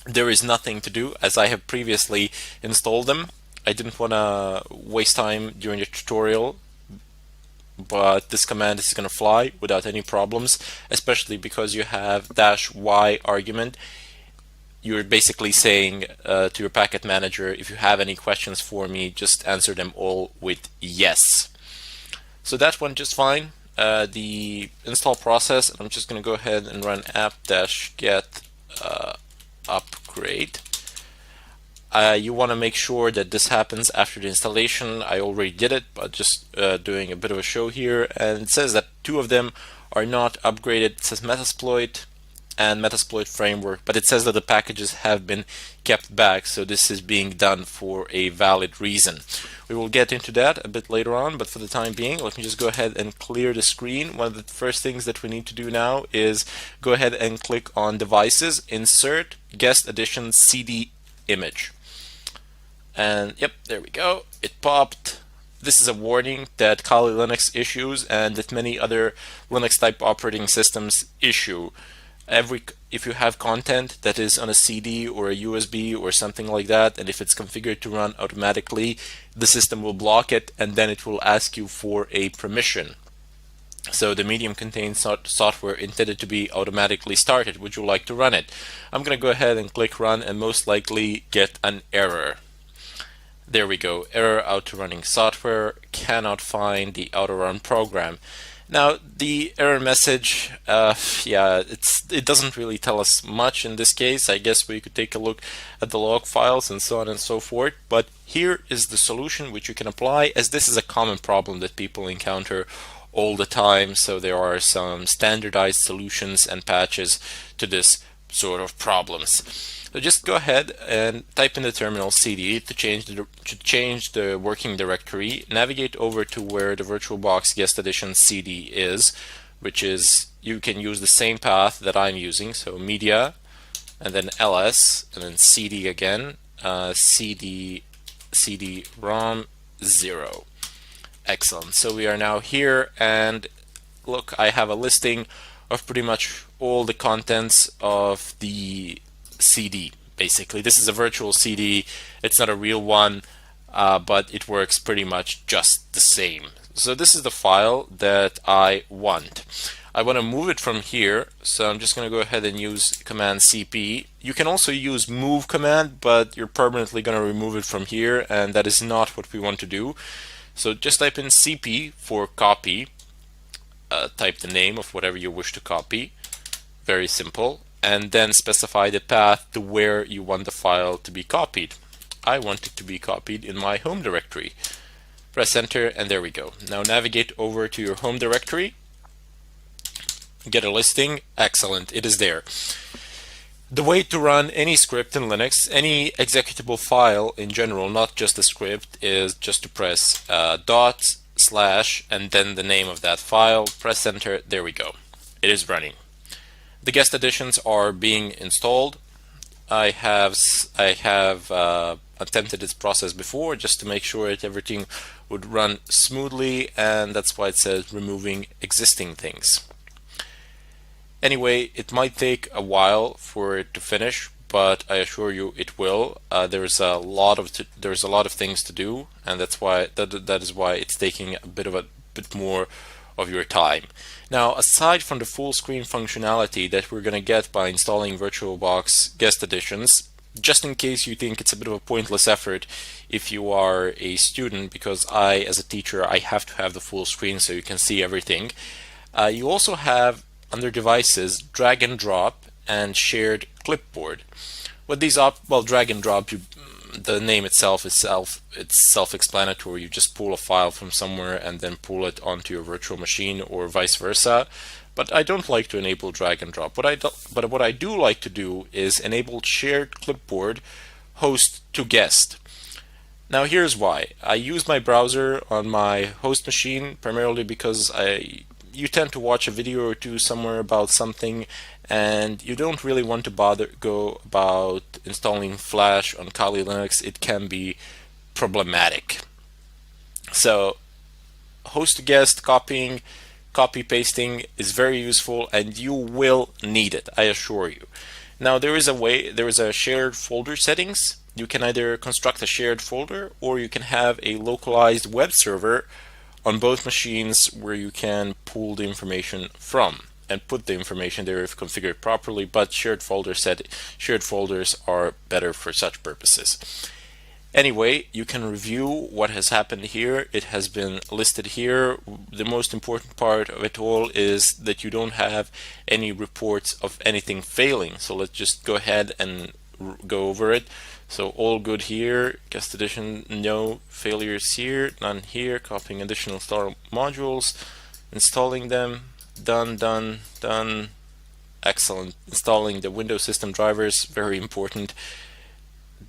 There is nothing to do as I have previously installed them. I didn't want to waste time during the tutorial, but this command is going to fly without any problems, especially because you have -y argument. You're basically saying to your packet manager, if you have any questions for me, just answer them all with yes. So that went just fine. The install process, I'm just going to go ahead and run apt-get upgrade. You want to make sure that this happens after the installation. I already did it, but just doing a bit of a show here. And it says that 2 of them are not upgraded. It says Metasploit and Metasploit framework, but it says that the packages have been kept back, so this is being done for a valid reason. We will get into that a bit later on, but for the time being, let me just go ahead and clear the screen. One of the first things that we need to do now is go ahead and click on Devices, Insert, Guest Edition CD Image. And yep, there we go. It popped. This is a warning that Kali Linux issues and that many other Linux type operating systems issue. If you have content that is on a CD or a USB or something like that, and if it's configured to run automatically, the system will block it and then it will ask you for a permission. So the medium contains software intended to be automatically started. Would you like to run it? I'm going to go ahead and click run and most likely get an error. There we go. Error auto running software cannot find the auto run program. Now the error message, it doesn't really tell us much in this case. I guess we could take a look at the log files and so on and so forth. But here is the solution which you can apply, as this is a common problem that people encounter all the time. So there are some standardized solutions and patches to this sort of problems. So just go ahead and type in the terminal cd to change the working directory. Navigate over to where the VirtualBox guest edition cd is, which is, you can use the same path that I'm using. So media, and then ls, and then cd again, cd-rom 0. Excellent. So we are now here, and look, I have a listing of pretty much all the contents of the CD. basically. This is a virtual CD. It's not a real one, but it works pretty much just the same. So this is the file that I want. I want to move it from here, so I'm just going to go ahead and use command CP. You can also use move command, but you're permanently going to remove it from here, and that is not what we want to do. So just type in CP for copy, type the name of whatever you wish to copy, very simple, and then specify the path to where you want the file to be copied. I want it to be copied in my home directory. Press enter, and there we go. Now navigate over to your home directory, get a listing. Excellent, it is there. The way to run any script in Linux, any executable file in general, not just a script, is just to press dot slash and then the name of that file, press enter, there we go. It is running. The guest additions are being installed. I have attempted this process before just to make sure that everything would run smoothly, and that's why it says removing existing things. Anyway, it might take a while for it to finish, but I assure you it will. There's a lot of things to do, and that's why that is why it's taking a bit more of your time. Now, aside from the full screen functionality that we're going to get by installing VirtualBox guest additions, just in case you think it's a bit of a pointless effort if you are a student, because as a teacher, I have to have the full screen so you can see everything. You also have, under devices, drag and drop and shared clipboard. With these drag and drop, the name itself is self-explanatory. You just pull a file from somewhere and then pull it onto your virtual machine, or vice versa. But I don't like to enable drag and drop. What I do like to do is enable shared clipboard host to guest. Now here's why. I use my browser on my host machine primarily because you tend to watch a video or two somewhere about something, and you don't really want to go about installing Flash on Kali Linux. It can be problematic. So host to guest copy pasting is very useful, and you will need it, I assure you. Now there is a shared folder settings. You can either construct a shared folder, or you can have a localized web server on both machines where you can pull the information from and put the information there if configured properly, but shared folders are better for such purposes. Anyway, you can review what has happened here. It has been listed here. The most important part of it all is that you don't have any reports of anything failing. So let's just go ahead and go over it. So all good here, guest addition, no failures here, none here, copying additional install modules, installing them, done. Excellent. Installing the Windows system drivers, very important,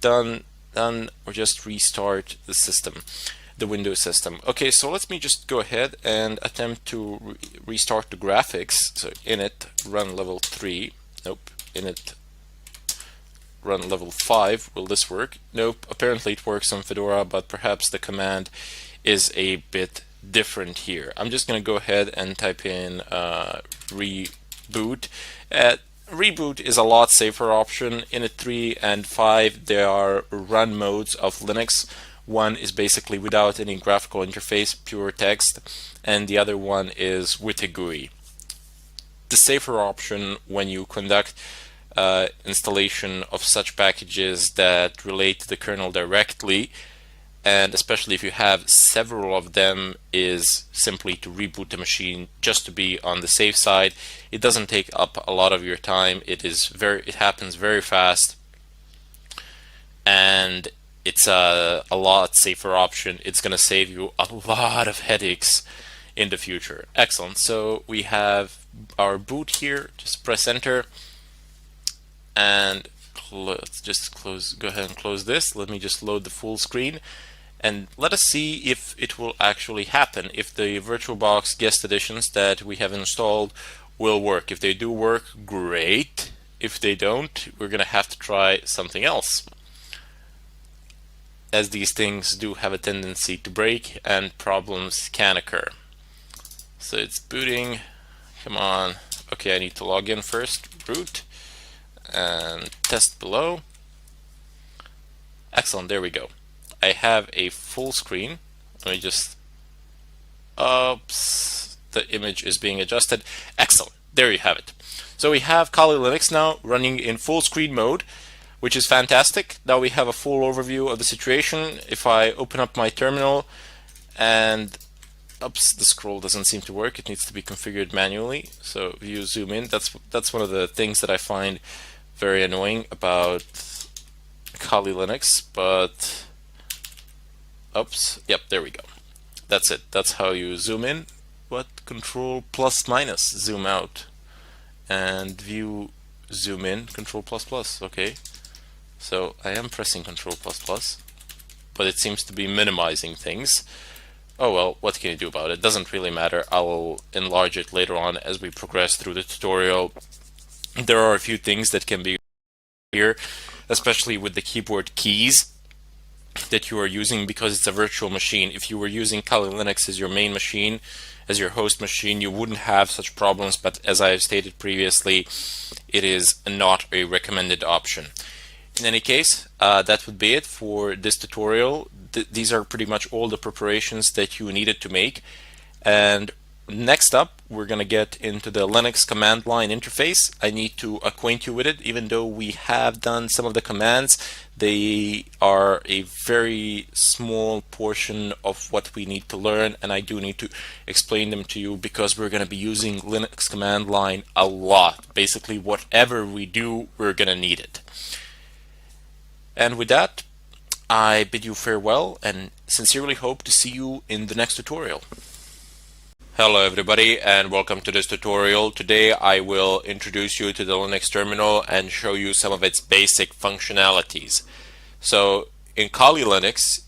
done, or just restart the system, the Windows system. Okay, so let me just go ahead and attempt to restart the graphics. So init run level 3, nope, init run level 5. Will this work? Nope, apparently it works on Fedora, but perhaps the command is a bit different here. I'm just going to go ahead and type in reboot. Reboot is a lot safer option. Init 3 and 5, they are run modes of Linux. One is basically without any graphical interface, pure text, and the other one is with a GUI. The safer option when you conduct installation of such packages that relate to the kernel directly, and especially if you have several of them, is simply to reboot the machine just to be on the safe side. It doesn't take up a lot of your time. It happens very fast, and it's a lot safer option. It's going to save you a lot of headaches in the future. Excellent. So we have our boot here. Just press enter, and let's just go ahead and close this. Let me just load the full screen, and let us see if it will actually happen, if the VirtualBox guest additions that we have installed will work. If they do work, great. If they don't, we're going to have to try something else, as these things do have a tendency to break and problems can occur. So it's booting. Come on. Okay, I need to log in first. Root and test below. Excellent, there we go. I have a full screen. Let me just, oops, the image is being adjusted. Excellent, there you have it. So we have Kali Linux now running in full screen mode, which is fantastic. Now we have a full overview of the situation. If I open up my terminal and oops, the scroll doesn't seem to work. It needs to be configured manually. So if you zoom in, that's one of the things that I find very annoying about Kali Linux. But oops, yep, there we go. That's it. That's how you zoom in. What? Control plus minus zoom out, and view zoom in. Control plus plus. Okay. So I am pressing Control plus plus, but it seems to be minimizing things. Oh well, what can you do about it? Doesn't really matter. I will enlarge it later on as we progress through the tutorial. There are a few things that can be here, especially with the keyboard keys that you are using, because it's a virtual machine. If you were using Kali Linux as your main machine, as your host machine, you wouldn't have such problems, but as I have stated previously, it is not a recommended option. In any case, that would be it for this tutorial. These are pretty much all the preparations that you needed to make. And next up, we're going to get into the Linux command line interface. I need to acquaint you with it. Even though we have done some of the commands, they are a very small portion of what we need to learn, and I do need to explain them to you because we're going to be using Linux command line a lot. Basically, whatever we do, we're going to need it. And with that, I bid you farewell and sincerely hope to see you in the next tutorial. Hello everybody and welcome to this tutorial. Today I will introduce you to the Linux terminal and show you some of its basic functionalities. So in Kali Linux,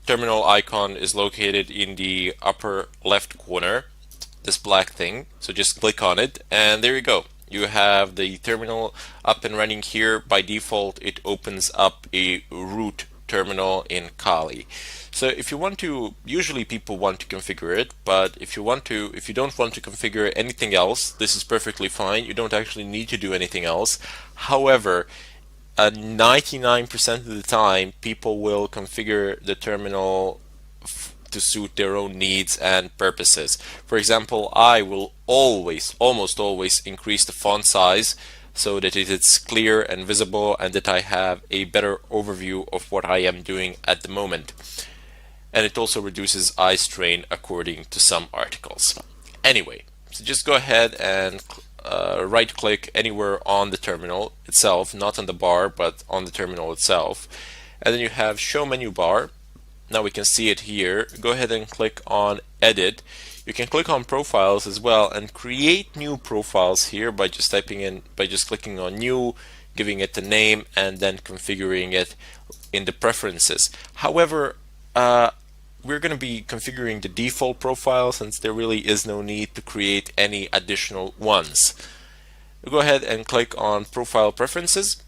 terminal icon is located in the upper left corner, this black thing. So just click on it and there you go. You have the terminal up and running here. By default, it opens up a root terminal in Kali. So if you want to, usually people want to configure it, but if you don't want to configure anything else, this is perfectly fine. You don't actually need to do anything else. However, 99% of the time, people will configure the terminal to suit their own needs and purposes. For example, I will almost always increase the font size so that it is clear and visible and that I have a better overview of what I am doing at the moment. And it also reduces eye strain according to some articles. Anyway, so just go ahead and right click anywhere on the terminal itself, not on the bar but on the terminal itself, and then you have show menu bar. Now we can see it here. Go ahead and click on edit. You can click on profiles as well and create new profiles here by just clicking on new, giving it a name, and then configuring it in the preferences. However, we're going to be configuring the default profile since there really is no need to create any additional ones. Go ahead and click on profile preferences.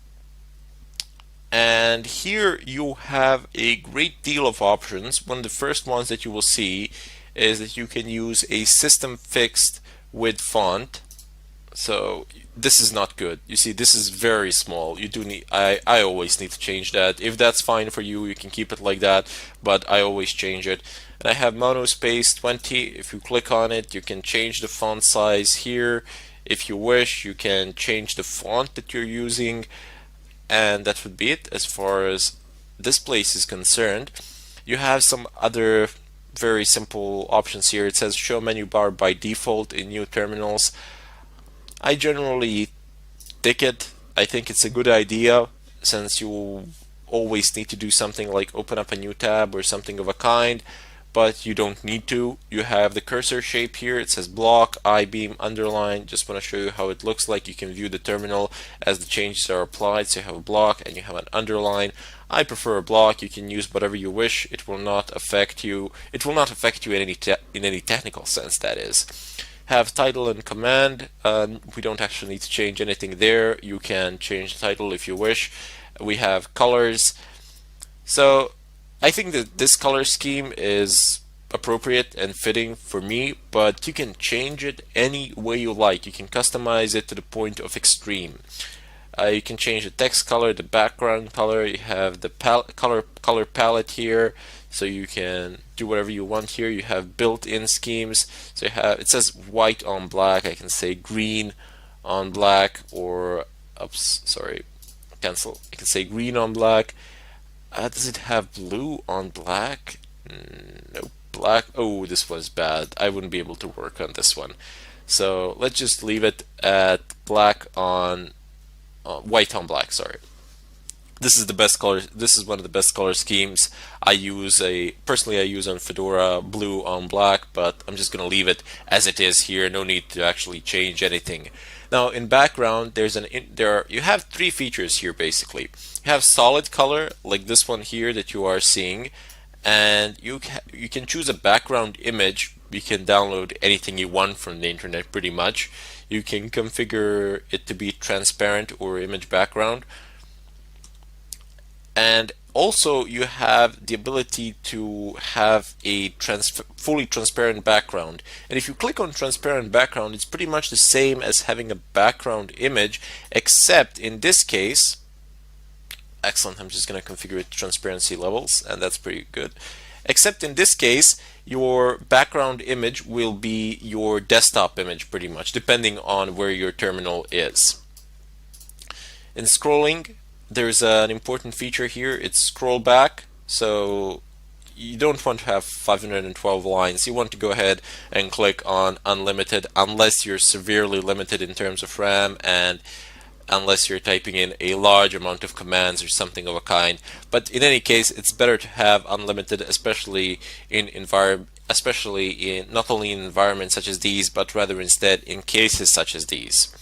And here you have a great deal of options. One of the first ones that you will see is that you can use a system fixed with font. So this is not good. You see, this is very small. You do need, I always need to change that. If that's fine for you, you can keep it like that, but I always change it. And I have monospace 20. If you click on it, you can change the font size here. If you wish, you can change the font that you're using. And that would be it as far as this place is concerned. You have some other very simple options here. It says show menu bar by default in new terminals. I generally take it. I think it's a good idea since you always need to do something like open up a new tab or something of a kind, but you don't need to. You have the cursor shape here. It says block, I-beam, underline. Just want to show you how it looks like. You can view the terminal as the changes are applied. So you have a block and you have an underline. I prefer a block. You can use whatever you wish. It will not affect you. It will not affect you in any technical sense, that is. Have title and command. We don't actually need to change anything there. You can change the title if you wish. We have colors. So I think that this color scheme is appropriate and fitting for me, but you can change it any way you like. You can customize it to the point of extreme. You can change the text color, the background color. You have the color palette here, so you can do whatever you want here. You have built-in schemes. So you have, it says white on black. I can say green on black, or oops, sorry, cancel. I can say green on black. Does it have blue on black? Nope. Black. Oh, this was bad. I wouldn't be able to work on this one. So let's just leave it at black on white on black. Sorry. This is the best color. This is one of the best color schemes. I use on Fedora blue on black, but I'm just gonna leave it as it is here. No need to actually change anything. Now in background, you have three features here basically. You have solid color like this one here that you are seeing, and you can choose a background image. You can download anything you want from the internet pretty much. You can configure it to be transparent or image background. And also you have the ability to have a fully transparent background. And if you click on transparent background, it's pretty much the same as having a background image, except in this case, excellent, I'm just going to configure it to transparency levels, and that's pretty good. Except in this case, your background image will be your desktop image pretty much, depending on where your terminal is. In scrolling, there's an important feature here. It's scroll back. So you don't want to have 512 lines. You want to go ahead and click on unlimited, unless you're severely limited in terms of RAM and unless you're typing in a large amount of commands or something of a kind. But in any case, it's better to have unlimited, especially in not only in environments such as these, but rather instead in cases such as these.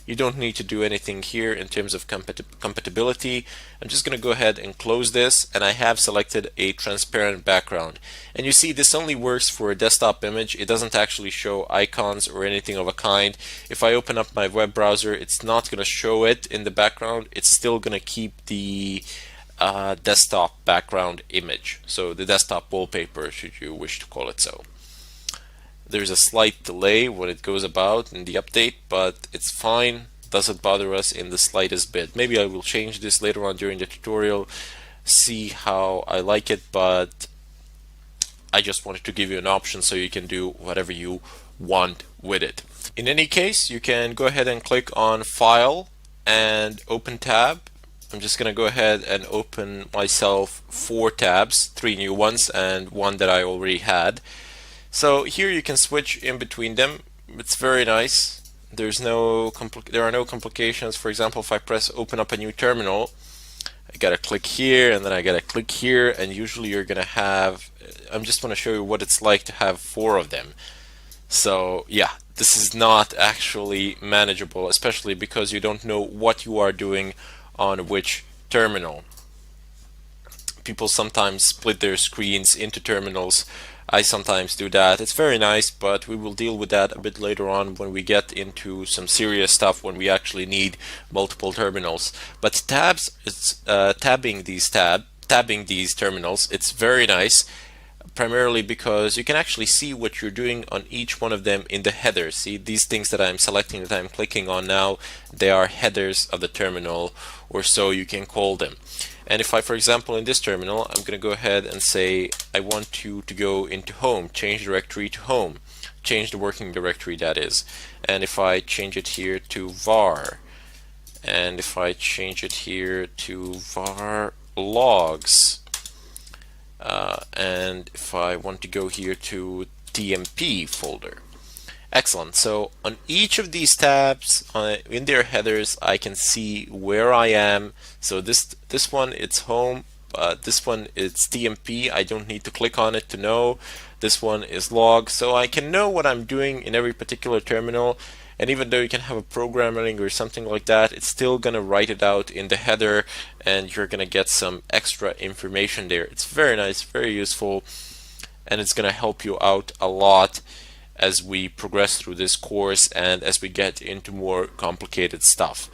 You don't need to do anything here in terms of compatibility. I'm just going to go ahead and close this, and I have selected a transparent background. And you see this only works for a desktop image. It doesn't actually show icons or anything of a kind. If I open up my web browser, it's not going to show it in the background. It's still going to keep the desktop background image, so the desktop wallpaper, should you wish to call it so. There's a slight delay when it goes about in the update, but it's fine. Doesn't bother us in the slightest bit. Maybe I will change this later on during the tutorial, see how I like it, but I just wanted to give you an option so you can do whatever you want with it. In any case, you can go ahead and click on File and Open Tab. I'm just going to go ahead and open myself 4 tabs, 3 new ones and one that I already had. So here you can switch in between them. It's very nice. There are no complications. For example, if I press open up a new terminal, I gotta click here and then I gotta click here, and usually you're gonna have, I'm just gonna show you what it's like to have 4 of them. So yeah, this is not actually manageable, especially because you don't know what you are doing on which terminal. People sometimes split their screens into terminals. I sometimes do that. It's very nice, but we will deal with that a bit later on when we get into some serious stuff, when we actually need multiple terminals. But tabbing these terminals, it's very nice, primarily because you can actually see what you're doing on each one of them in the header. See, these things that I'm selecting, that I'm clicking on now, they are headers of the terminal, or so you can call them. And if I, for example, in this terminal, I'm going to go ahead and say I want you to go into home, change directory to home, change the working directory, that is. And if I change it here to var, and if I change it here to var logs, and if I want to go here to TMP folder. Excellent. So on each of these tabs, in their headers, I can see where I am. So this one, it's home. This one, it's TMP. I don't need to click on it to know. This one is log. So I can know what I'm doing in every particular terminal. And even though you can have a program running or something like that, it's still going to write it out in the header, and you're going to get some extra information there. It's very nice, very useful, and it's going to help you out a lot as we progress through this course and as we get into more complicated stuff.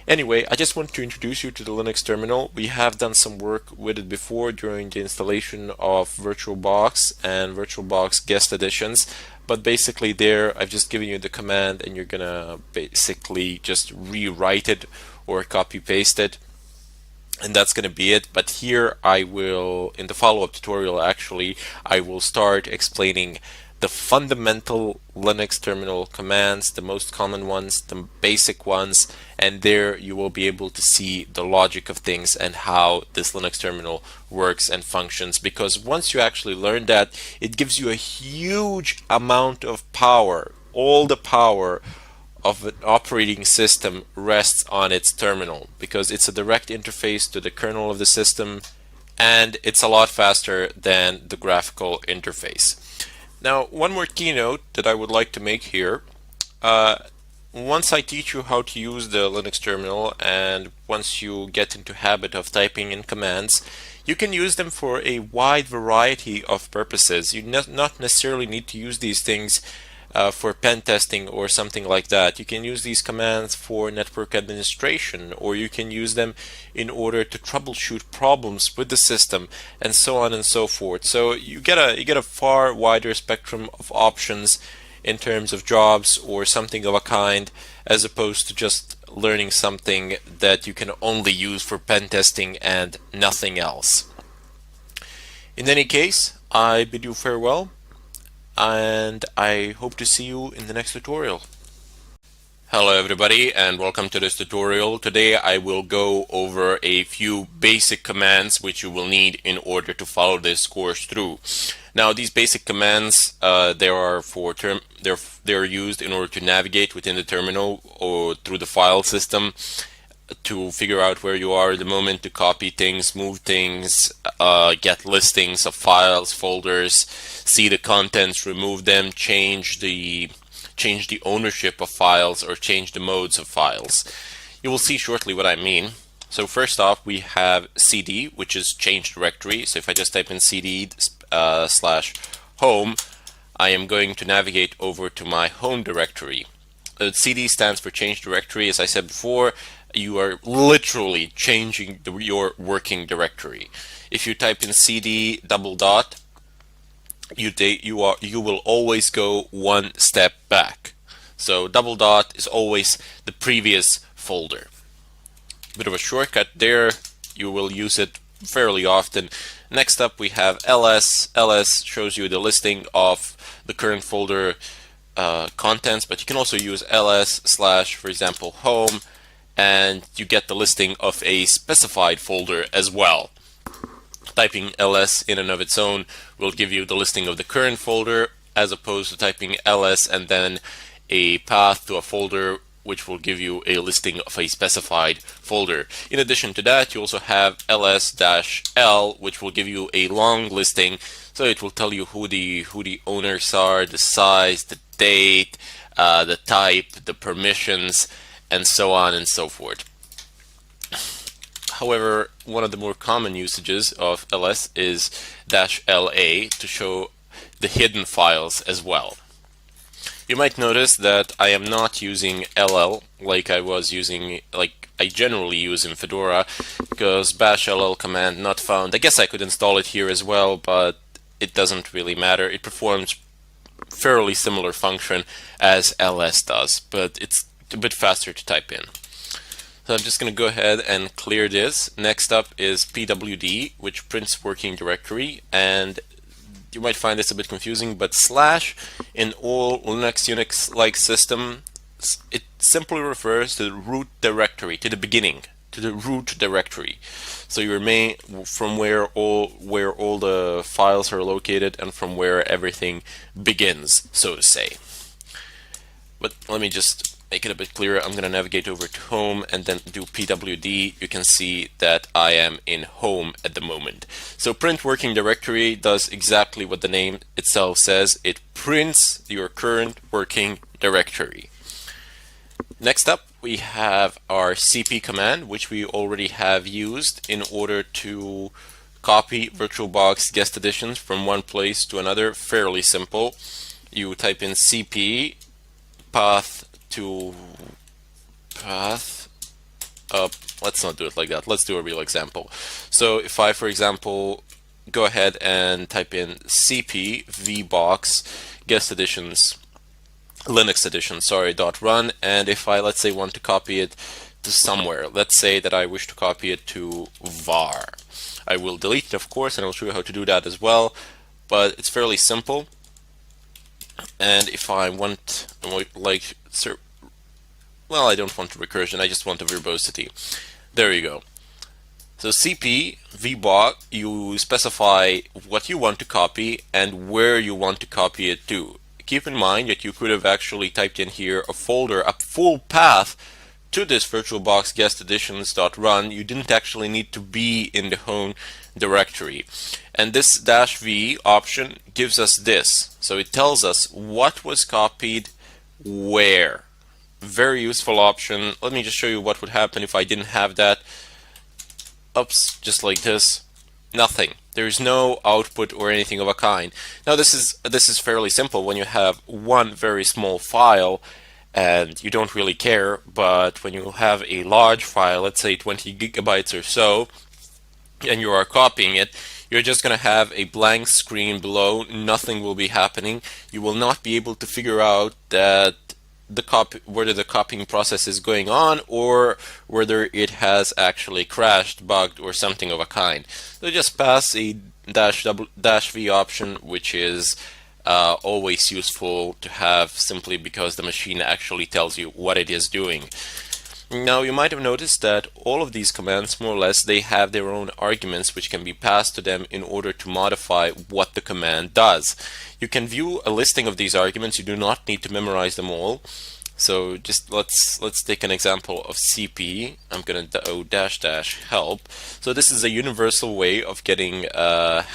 Anyway, I just want to introduce you to the Linux terminal. We have done some work with it before during the installation of VirtualBox and VirtualBox guest editions. But basically there, I've just given you the command and you're gonna basically just rewrite it or copy paste it. And that's going to be it. But here I will, in the follow-up tutorial actually, I will start explaining the fundamental Linux terminal commands, the most common ones, the basic ones, and there you will be able to see the logic of things and how this Linux terminal works and functions, because once you actually learn that, it gives you a huge amount of power. All the power of an operating system rests on its terminal because it's a direct interface to the kernel of the system, and it's a lot faster than the graphical interface. Now, one more keynote that I would like to make here. Once I teach you how to use the Linux terminal and once you get into habit of typing in commands, you can use them for a wide variety of purposes. You not necessarily need to use these things for pen testing or something like that. You can use these commands for network administration, or you can use them in order to troubleshoot problems with the system, and so on and so forth. So you get a far wider spectrum of options in terms of jobs or something of a kind, as opposed to just learning something that you can only use for pen testing and nothing else. In any case, I bid you farewell, and I hope to see you in the next tutorial. Hello everybody, and welcome to this tutorial. Today I will go over a few basic commands which you will need in order to follow this course through. Now, these basic commands they're used in order to navigate within the terminal or through the file system, to figure out where you are at the moment, to copy things, move things, get listings of files, folders, see the contents, remove them, change the ownership of files, or change the modes of files. You will see shortly what I mean. So first off, we have cd, which is change directory. So if I just type in cd /home, I am going to navigate over to my home directory. CD stands for change directory. As I said before, you are literally changing your working directory. If you type in cd /, you will always go one step back. So /, is always the previous folder. Bit of a shortcut there. You will use it fairly often. Next up, we have ls. ls shows you the listing of the current folder contents, but you can also use ls / for example home, and you get the listing of a specified folder as well. Typing ls in and of its own will give you the listing of the current folder, as opposed to typing ls and then a path to a folder which will give you a listing of a specified folder. In addition to that, you also have ls-l, which will give you a long listing. So it will tell you who the owners are, the size, the date, the type, the permissions, and so on and so forth. However, one of the more common usages of ls is -la to show the hidden files as well. You might notice that I am not using ll like I generally use in Fedora, because /ll command not found. I guess I could install it here as well, but it doesn't really matter. It performs fairly similar function as ls does, but it's a bit faster to type in. So I'm just going to go ahead and clear this. Next up is pwd, which prints working directory, and you might find this a bit confusing, but / in all Linux, Unix-like systems, it simply refers to the root directory, to the beginning, to the root directory. So your main, from where all the files are located and from where everything begins, so to say. But let me just make it a bit clearer. I'm going to navigate over to home and then do pwd. You can see that I am in home at the moment. So print working directory does exactly what the name itself says. It prints your current working directory. Next up, we have our cp command, which we already have used in order to copy VirtualBox guest editions from one place to another. Fairly simple. You type in cp path let's not do it like that. Let's do a real example. So if I, for example, go ahead and type in cp vbox guest editions Linux edition, sorry, .run, and if I, let's say, want to copy it to somewhere, let's say that I wish to copy it to var. I will delete it, of course, and I'll show you how to do that as well, but it's fairly simple. And if I want, like, well, I don't want recursion, I just want a verbosity. There you go. So cp vbox, you specify what you want to copy and where you want to copy it to. Keep in mind that you could have actually typed in here a folder, a full path to this VirtualBox guest editions.run. You didn't actually need to be in the home directory. And this -v option gives us this. So it tells us what was copied where. Very useful option. Let me just show you what would happen if I didn't have that. Oops, just like this. Nothing. There's no output or anything of a kind. Now this is fairly simple when you have one very small file and you don't really care, but when you have a large file, let's say 20 gigabytes or so, and you are copying it, you're just going to have a blank screen below. Nothing will be happening. You will not be able to figure out that whether the copying process is going on or whether it has actually crashed, bugged, or something of a kind. So just pass a -v option, which is always useful to have, simply because the machine actually tells you what it is doing. Now you might have noticed that all of these commands, more or less, they have their own arguments which can be passed to them in order to modify what the command does. You can view a listing of these arguments. You do not need to memorize them all. So just let's take an example of cp. I'm going to --help. So this is a universal way of getting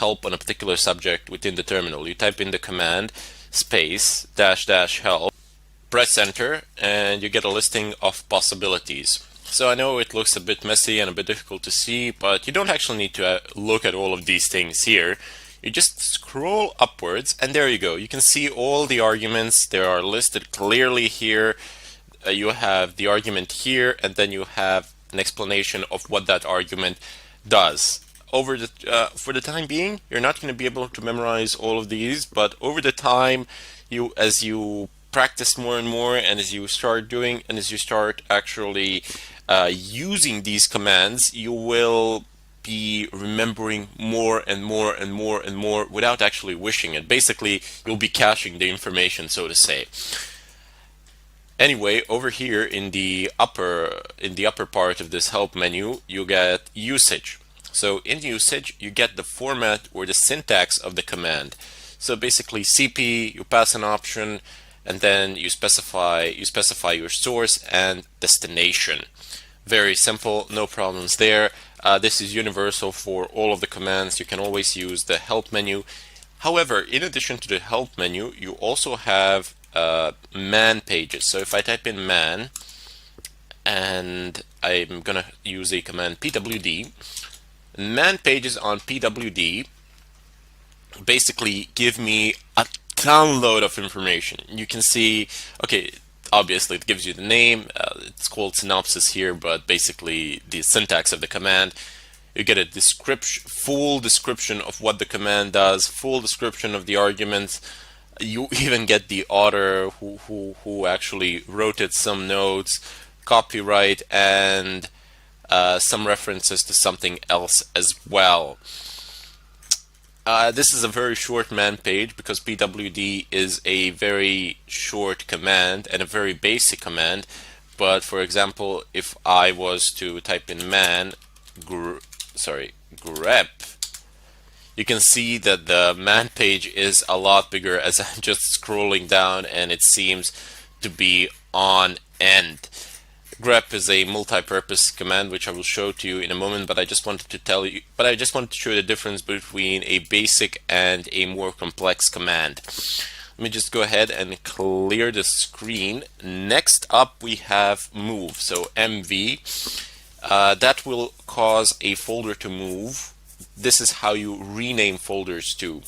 help on a particular subject within the terminal. You type in the command space --help, press enter, and you get a listing of possibilities. So I know it looks a bit messy and a bit difficult to see, but you don't actually need to look at all of these things here. You just scroll upwards, and there you go. You can see all the arguments. They are listed clearly here. You have the argument here, and then you have an explanation of what that argument does. For the time being, you're not going to be able to memorize all of these, but over the time, as you practice more and more, and as you start doing, and as you start actually using these commands, you will be remembering more and more and more and more without actually wishing it. Basically, you'll be caching the information, so to say. Anyway, over here in the upper part of this help menu, you get usage. So in usage, you get the format or the syntax of the command. So basically, cp, you pass an option, and then you specify your source and destination. Very simple, no problems there. This is universal for all of the commands. You can always use the help menu. However, in addition to the help menu, you also have man pages. So if I type in man, and I'm gonna use a command pwd, man pages on pwd basically give me a download of information. You can see, okay, obviously it gives you the name, it's called synopsis here, but basically the syntax of the command. You get a full description of what the command does, full description of the arguments. You even get the author who actually wrote it, some notes, copyright, and some references to something else as well. This is a very short man page because pwd is a very short command and a very basic command. But for example, if I was to type in man grep, you can see that the man page is a lot bigger as I'm just scrolling down, and it seems to be on end. Grep is a multi-purpose command which I will show to you in a moment, but I just wanted to show the difference between a basic and a more complex command. Let me just go ahead and clear the screen. Next up we have move. So mv, that will cause a folder to move. This is how you rename folders to,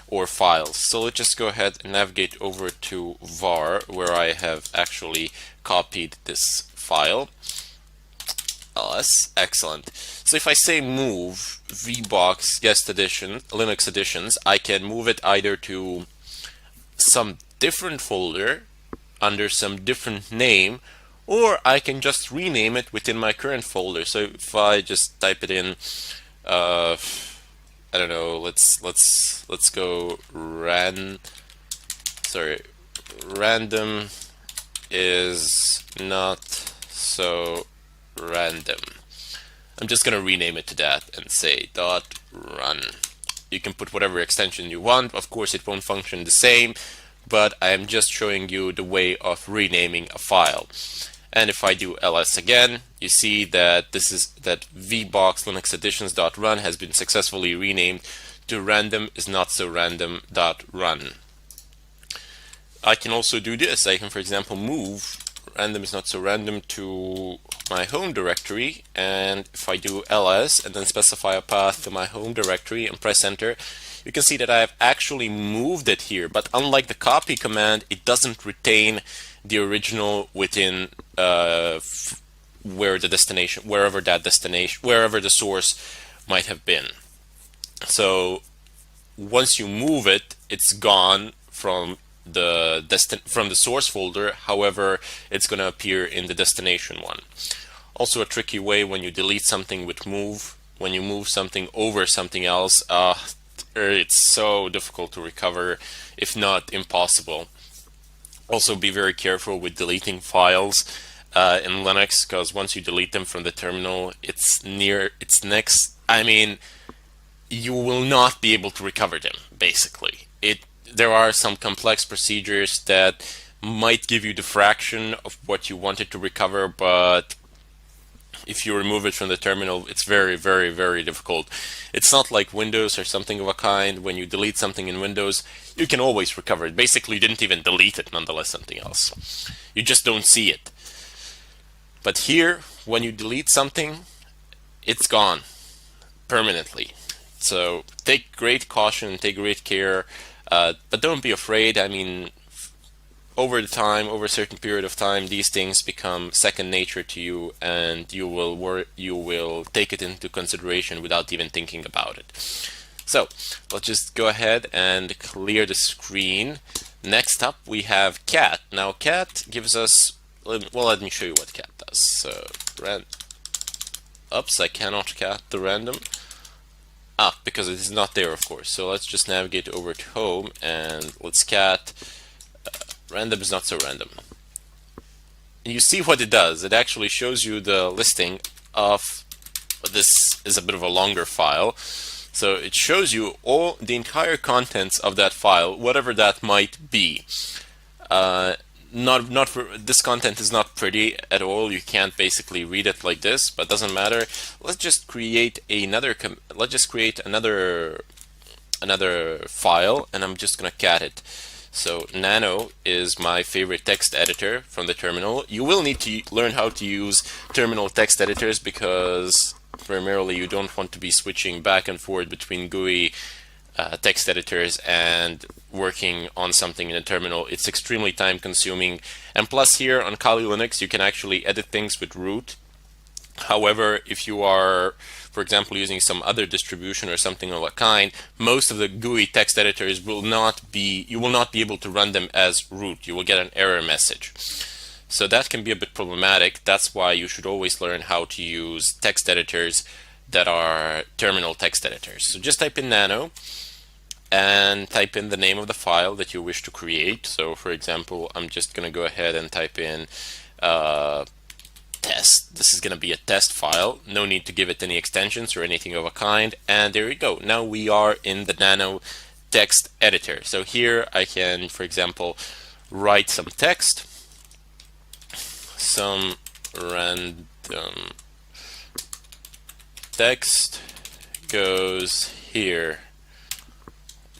or files. So let's just go ahead and navigate over to var, where I have actually copied this file. ls. Excellent. So if I say move vbox guest edition Linux editions, I can move it either to some different folder under some different name, or I can just rename it within my current folder. So if I just type it in, I don't know, let's go random is not so random. I'm just gonna rename it to that and say .run. You can put whatever extension you want. Of course, it won't function the same, but I'm just showing you the way of renaming a file. And if I do ls again, you see that that vbox linux editions.run has been successfully renamed to random is not so random.run. I can also do this. I can, for example, move random is not so random to my home directory, and if I do ls and then specify a path to my home directory and press enter, you can see that I have actually moved it here. But unlike the copy command, it doesn't retain the original within where the destination, wherever the source might have been. So once you move it, it's gone from the source folder. However, it's going to appear in the destination one. Also, a tricky way when you delete something with move, when you move something over something else, it's so difficult to recover, if not impossible. Also, be very careful with deleting files in Linux, because once you delete them from the terminal, you will not be able to recover them, basically. There are some complex procedures that might give you the fraction of what you wanted to recover, but if you remove it from the terminal, it's very, very, very difficult. It's not like Windows or something of a kind. When you delete something in Windows, you can always recover it. Basically, you didn't even delete it, nonetheless something else. You just don't see it. But here, when you delete something, it's gone permanently. So take great caution, take great care, but don't be afraid. I mean, over a certain period of time, these things become second nature to you, and you will take it into consideration without even thinking about it. So let's just go ahead and clear the screen. Next up, we have cat. Now, cat gives us. Well, let me show you what cat does. So, oops, I cannot cat the random. Because it is not there, of course. So let's just navigate over to home and let's cat random is not so random. And you see what it does. It actually shows you the listing of, this is a bit of a longer file. So it shows you all the entire contents of that file, whatever that might be. This content is not pretty at all. You can't basically read it like this, but doesn't matter. Let's just create another file, and I'm just gonna cat it. So Nano is my favorite text editor from the terminal. You will need to learn how to use terminal text editors, because primarily you don't want to be switching back and forth between GUI text editors and working on something in a terminal. It's extremely time consuming, and plus here on Kali Linux you can actually edit things with root. However, if you are, for example, using some other distribution or something of a kind, most of the GUI text editors you will not be able to run them as root. You will get an error message. So that can be a bit problematic. That's why you should always learn how to use text editors that are terminal text editors. So just type in nano and type in the name of the file that you wish to create. So for example, I'm just going to go ahead and type in test. This is going to be a test file. No need to give it any extensions or anything of a kind. And there we go. Now we are in the nano text editor. So here I can, for example, write some text. Some random text goes here.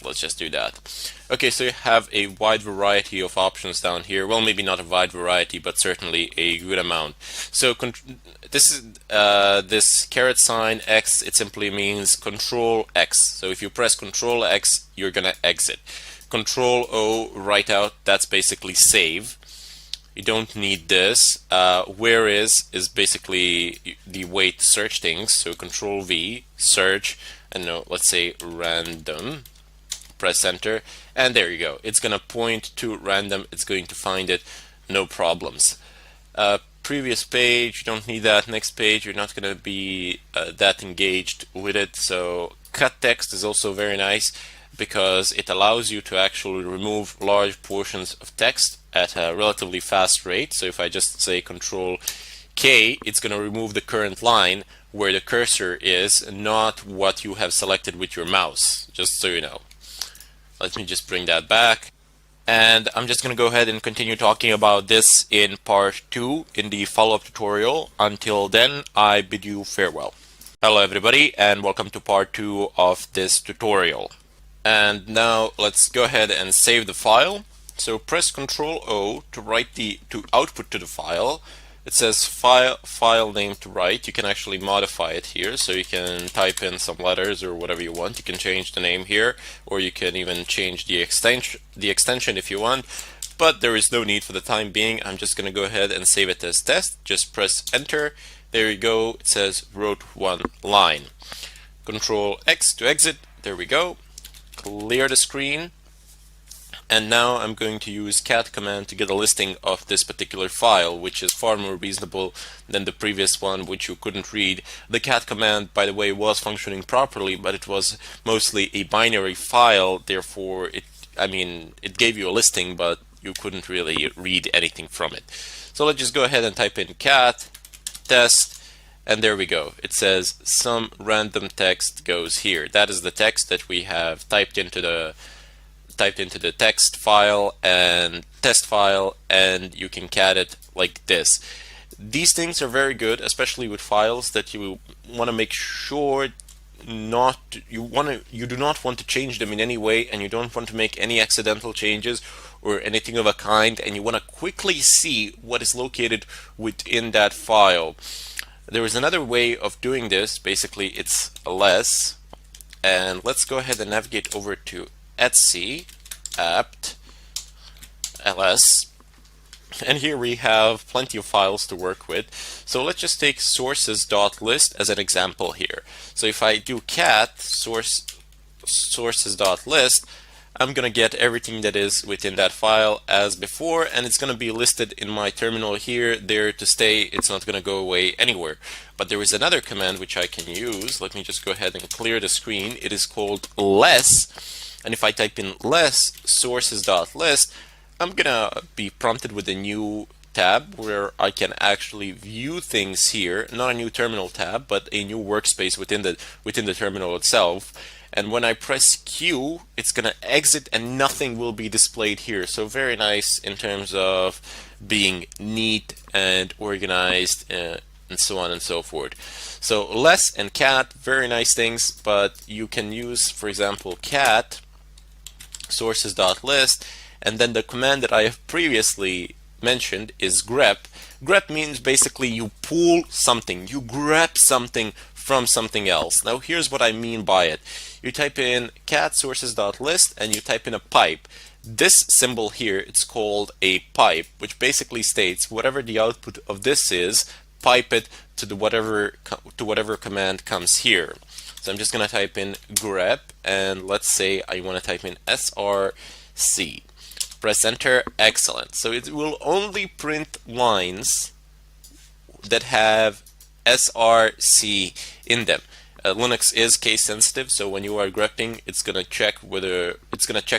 Let's just do that. Okay, so you have a wide variety of options down here. Well, maybe not a wide variety, but certainly a good amount. So this caret sign X, it simply means Control X. So if you press Control X, you're gonna exit. Control O, write out, that's basically save. You don't need this. Where is basically the way to search things. So Control V, search, and no, let's say random. Press enter, and there you go. It's gonna point to random. It's going to find it, no problems. Previous page, you don't need that. Next page, you're not going to be that engaged with it. So cut text is also very nice because it allows you to actually remove large portions of text at a relatively fast rate. So if I just say Control K, it's going to remove the current line where the cursor is, not what you have selected with your mouse, just so you know. Let me just bring that back. And I'm just going to go ahead and continue talking about this in part 2 in the follow-up tutorial. Until then, I bid you farewell. Hello everybody, and welcome to part 2 of this tutorial. And now let's go ahead and save the file. So press Ctrl O to output to the file. It says file name to write. You can actually modify it here, so you can type in some letters or whatever you want. You can change the name here, or you can even change the extension if you want. But there is no need for the time being. I'm just going to go ahead and save it as test. Just press enter. There you go. It says wrote one line. Control X to exit. There we go. Clear the screen. And now I'm going to use cat command to get a listing of this particular file, which is far more reasonable than the previous one, which you couldn't read. The cat command, by the way, was functioning properly, but it was mostly a binary file. Therefore, it gave you a listing, but you couldn't really read anything from it. So let's just go ahead and type in cat test, and there we go. It says some random text goes here. That is the text that we have typed into the text file and test file, and you can cat it like this. These things are very good, especially with files that you want to make sure you do not want to change them in any way, and you don't want to make any accidental changes or anything of a kind, and you want to quickly see what is located within that file. There is another way of doing this. Basically, it's ls, and let's go ahead and navigate over to etc apt ls, and here we have plenty of files to work with. So let's just take sources.list as an example here. So if I do cat sources.list, I'm gonna get everything that is within that file as before, and it's gonna be listed in my terminal here, there to stay. It's not gonna go away anywhere. But there is another command which I can use. Let me just go ahead and clear the screen. It is called less, and if I type in less sources.list, I'm gonna be prompted with a new tab where I can actually view things here. Not a new terminal tab, but a new workspace within the terminal itself. And when I press Q, it's gonna exit and nothing will be displayed here. So very nice in terms of being neat and organized, and so on and so forth. So less and cat, very nice things, but you can use, for example, cat sources.list, and then the command that I have previously mentioned is grep. Grep means basically you pull something, you grep something from something else. Now here's what I mean by it. You type in cat sources.list and you type in a pipe. This symbol here, it's called a pipe, which basically states whatever the output of this is, pipe it to whatever command comes here. So I'm just going to type in grep, and let's say I want to type in src. Press enter. Excellent. So it will only print lines that have src in them. Linux is case sensitive, so when you are grepping, it's going to check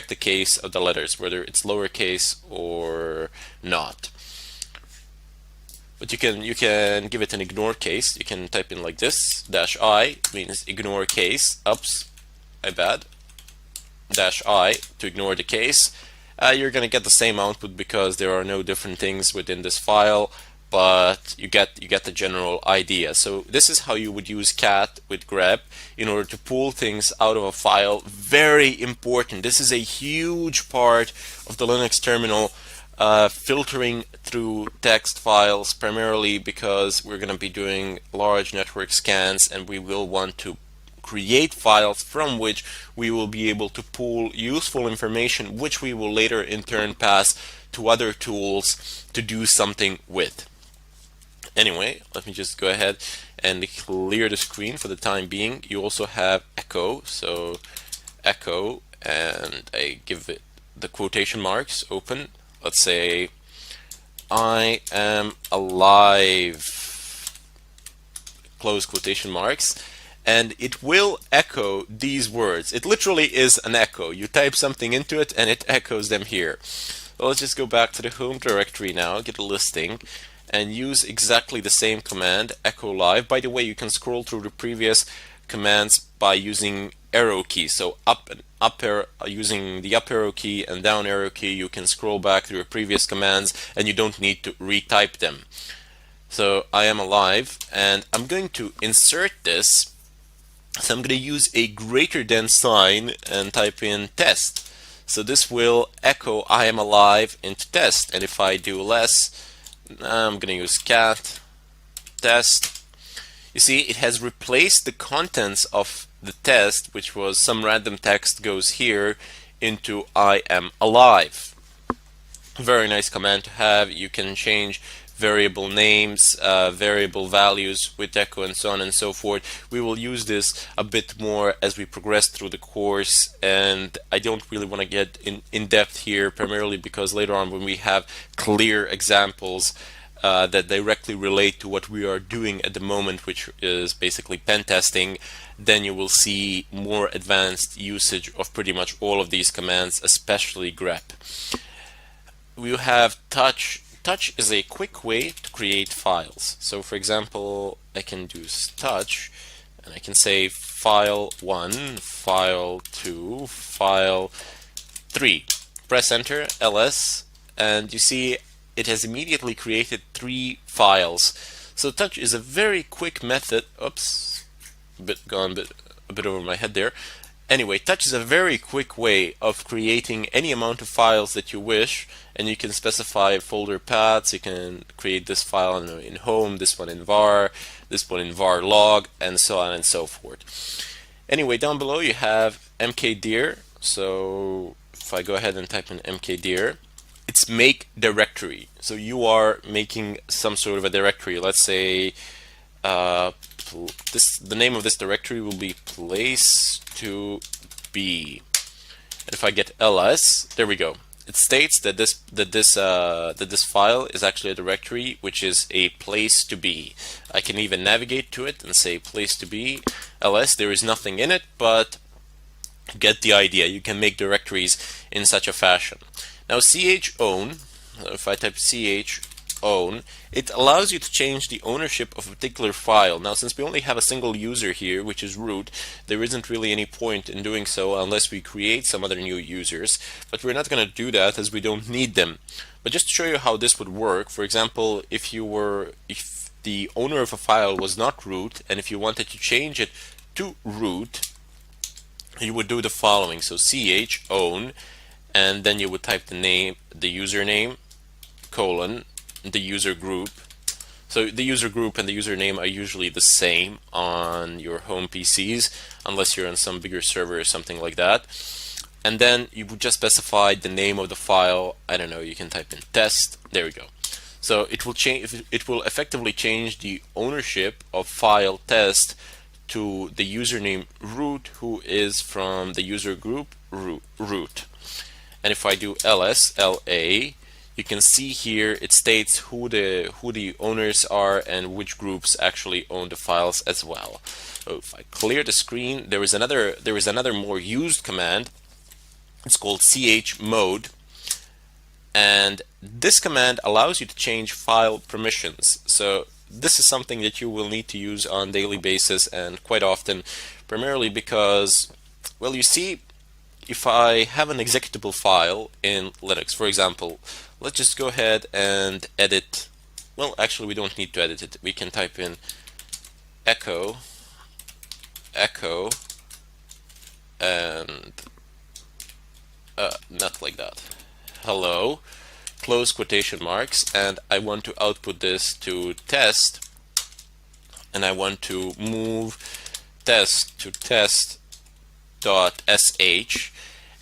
the case of the letters, whether it's lowercase or not. But you can give it an ignore case. You can type in like this, -i means ignore case. Oops, I bad. -i to ignore the case. You're gonna get the same output because there are no different things within this file, but you get the general idea. So this is how you would use cat with grep in order to pull things out of a file. Very important. This is a huge part of the Linux terminal. Filtering through text files, primarily because we're going to be doing large network scans, and we will want to create files from which we will be able to pull useful information, which we will later in turn pass to other tools to do something with. Anyway, let me just go ahead and clear the screen for the time being. You also have echo, so echo, and I give it the quotation marks open. Let's say I am alive, close quotation marks, and it will echo these words. It literally is an echo. You type something into it and it echoes them here. So let's just go back to the home directory now, get a listing, and use exactly the same command, echo live. By the way, you can scroll through the previous commands by using arrow key. So up arrow, using the up arrow key and down arrow key, you can scroll back through your previous commands and you don't need to retype them. So I am alive, and I'm going to insert this. So I'm going to use a greater than sign and type in test. So this will echo I am alive into test. And if I do less, I'm going to use cat test. You see, it has replaced the contents of the test, which was some random text goes here, into I am alive. Very nice command to have. You can change variable names, variable values with echo, and so on and so forth. We will use this a bit more as we progress through the course, and I don't really want to get in depth here, primarily because later on when we have clear examples that directly relate to what we are doing at the moment, which is basically pen testing, then you will see more advanced usage of pretty much all of these commands, especially grep. We have touch. Touch is a quick way to create files. So for example, I can do touch and I can say file 1, file 2, file 3. Press enter, ls, and you see it has immediately created 3 files. So touch is a very quick method. Oops, a bit over my head there. Anyway, touch is a very quick way of creating any amount of files that you wish, and you can specify folder paths. You can create this file in home, this one in var, this one in var log, and so on and so forth. Anyway, down below you have mkdir. So if I go ahead and type in mkdir, it's make directory. So you are making some sort of a directory. Let's say the name of this directory will be place to be. And if I get ls, there we go. It states that this file is actually a directory, which is a place to be. I can even navigate to it and say place to be ls. There is nothing in it, but get the idea. You can make directories in such a fashion. Now chown, if I type chown, it allows you to change the ownership of a particular file. Now, since we only have a single user here, which is root, there isn't really any point in doing so unless we create some other new users. But we're not going to do that as we don't need them. But just to show you how this would work, for example, if the owner of a file was not root, and if you wanted to change it to root, you would do the following. So chown, and then you would type the name, the username, colon, the user group. So the user group and the username are usually the same on your home PCs, unless you're on some bigger server or something like that. And then you would just specify the name of the file. I don't know, you can type in test. There we go. So it will change. It will effectively change the ownership of file test to the username root, who is from the user group root. And if I do ls, la, you can see here it states who the owners are and which groups actually own the files as well. So if I clear the screen, there is another more used command. It's called chmod, and this command allows you to change file permissions. So this is something that you will need to use on a daily basis and quite often, primarily because, well, you see, if I have an executable file in Linux, for example, let's just go ahead and edit. Well, actually, we don't need to edit it. We can type in echo, and not like that. Hello, close quotation marks, and I want to output this to test, and I want to move test to test.sh.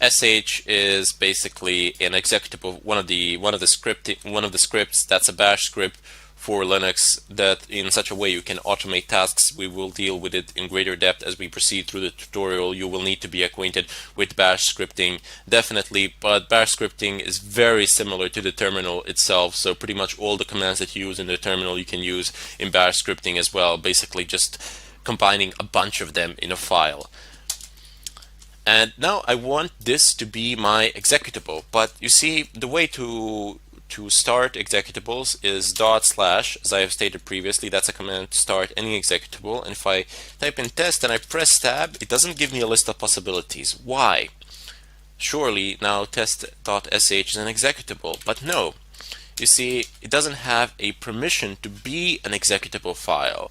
sh is basically an executable, one of the scripts that's a bash script for Linux that in such a way you can automate tasks. We will deal with it in greater depth as we proceed through the tutorial. You will need to be acquainted with bash scripting, definitely, but bash scripting is very similar to the terminal itself, so pretty much all the commands that you use in the terminal you can use in bash scripting as well, basically just combining a bunch of them in a file. And now I want this to be my executable, but you see the way to start executables is // as I have stated previously. That's a command to start any executable, and if I type in test and I press tab, it doesn't give me a list of possibilities. Why? Surely now test.sh is an executable, but no. You see, it doesn't have a permission to be an executable file.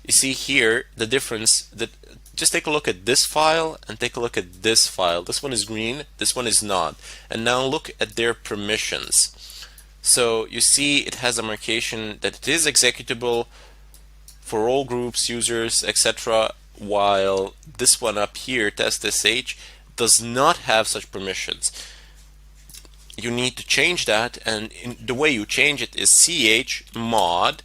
You see here the difference, that just take a look at this file and take a look at this file. This one is green, this one is not. And now look at their permissions. So you see it has a marcation that it is executable for all groups, users, etc., while this one up here, test.sh, does not have such permissions. You need to change that, and the way you change it is chmod,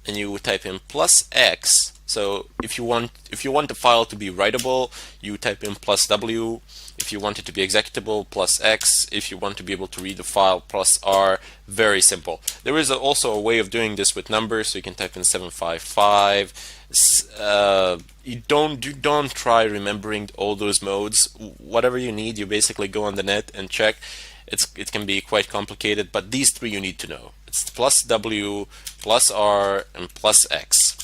and you type in +x. So if you want the file to be writable, you type in +w. If you want it to be executable, +x. If you want to be able to read the file, +r. Very simple. There is also a way of doing this with numbers, so you can type in 755. You don't try remembering all those modes. Whatever you need, you basically go on the net and check. It can be quite complicated, but these three you need to know. It's +w, +r, and +x.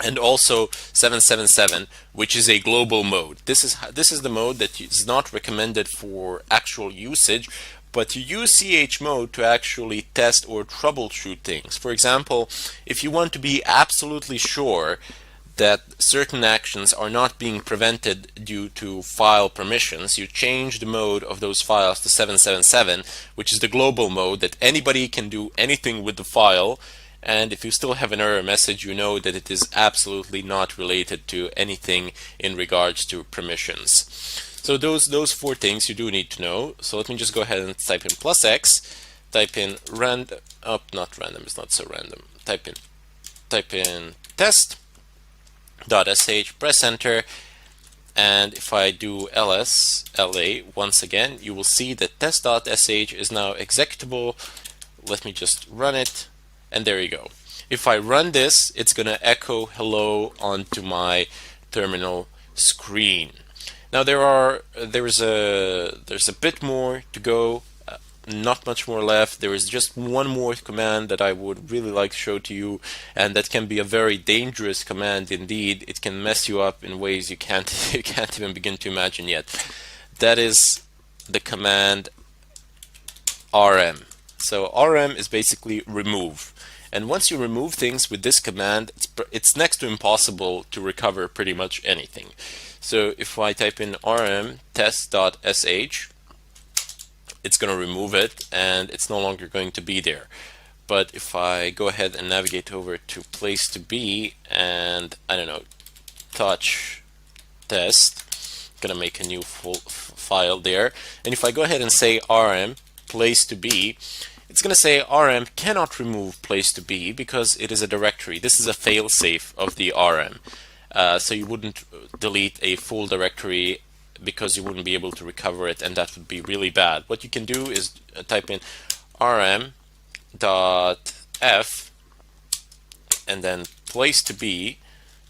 And also 777, which is a global mode. This is the mode that is not recommended for actual usage, but you use chmod to actually test or troubleshoot things. For example, if you want to be absolutely sure that certain actions are not being prevented due to file permissions, you change the mode of those files to 777, which is the global mode that anybody can do anything with the file. And if you still have an error message, you know that it is absolutely not related to anything in regards to permissions. So those four things you do need to know. So let me just go ahead and type in +x, type in not random, it's not so random. Type in test.sh, press enter, and if I do la once again, you will see that test.sh is now executable. Let me just run it. And there you go. If I run this, it's going to echo hello onto my terminal screen. Now there's a bit more to go, not much more left. There is just one more command that I would really like to show to you, and that can be a very dangerous command indeed. It can mess you up in ways you can't even begin to imagine yet. That is the command rm. So rm is basically remove. And once you remove things with this command, it's next to impossible to recover pretty much anything. So if I type in rm test.sh, it's going to remove it and it's no longer going to be there. But if I go ahead and navigate over to place to be and, I don't know, touch test, I'm going to make a new file there. And if I go ahead and say rm place to be, it's going to say rm cannot remove place to be because it is a directory. This is a failsafe of the rm. So you wouldn't delete a full directory because you wouldn't be able to recover it, and that would be really bad. What you can do is type in rm.f and then place to be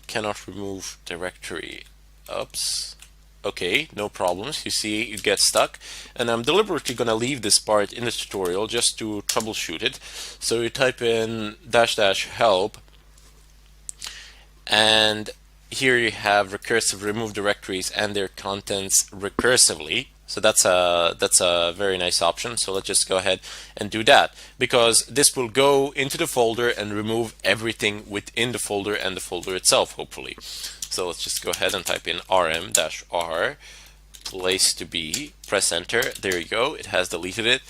cannot remove directory. Oops. Okay, no problems. You see, you get stuck, and I'm deliberately going to leave this part in the tutorial just to troubleshoot it. So you type in --help, and here you have recursive remove directories and their contents recursively. So that's a very nice option. So let's just go ahead and do that, because this will go into the folder and remove everything within the folder and the folder itself, hopefully. So let's just go ahead and type in rm-r place to be, press enter. There you go, it has deleted it,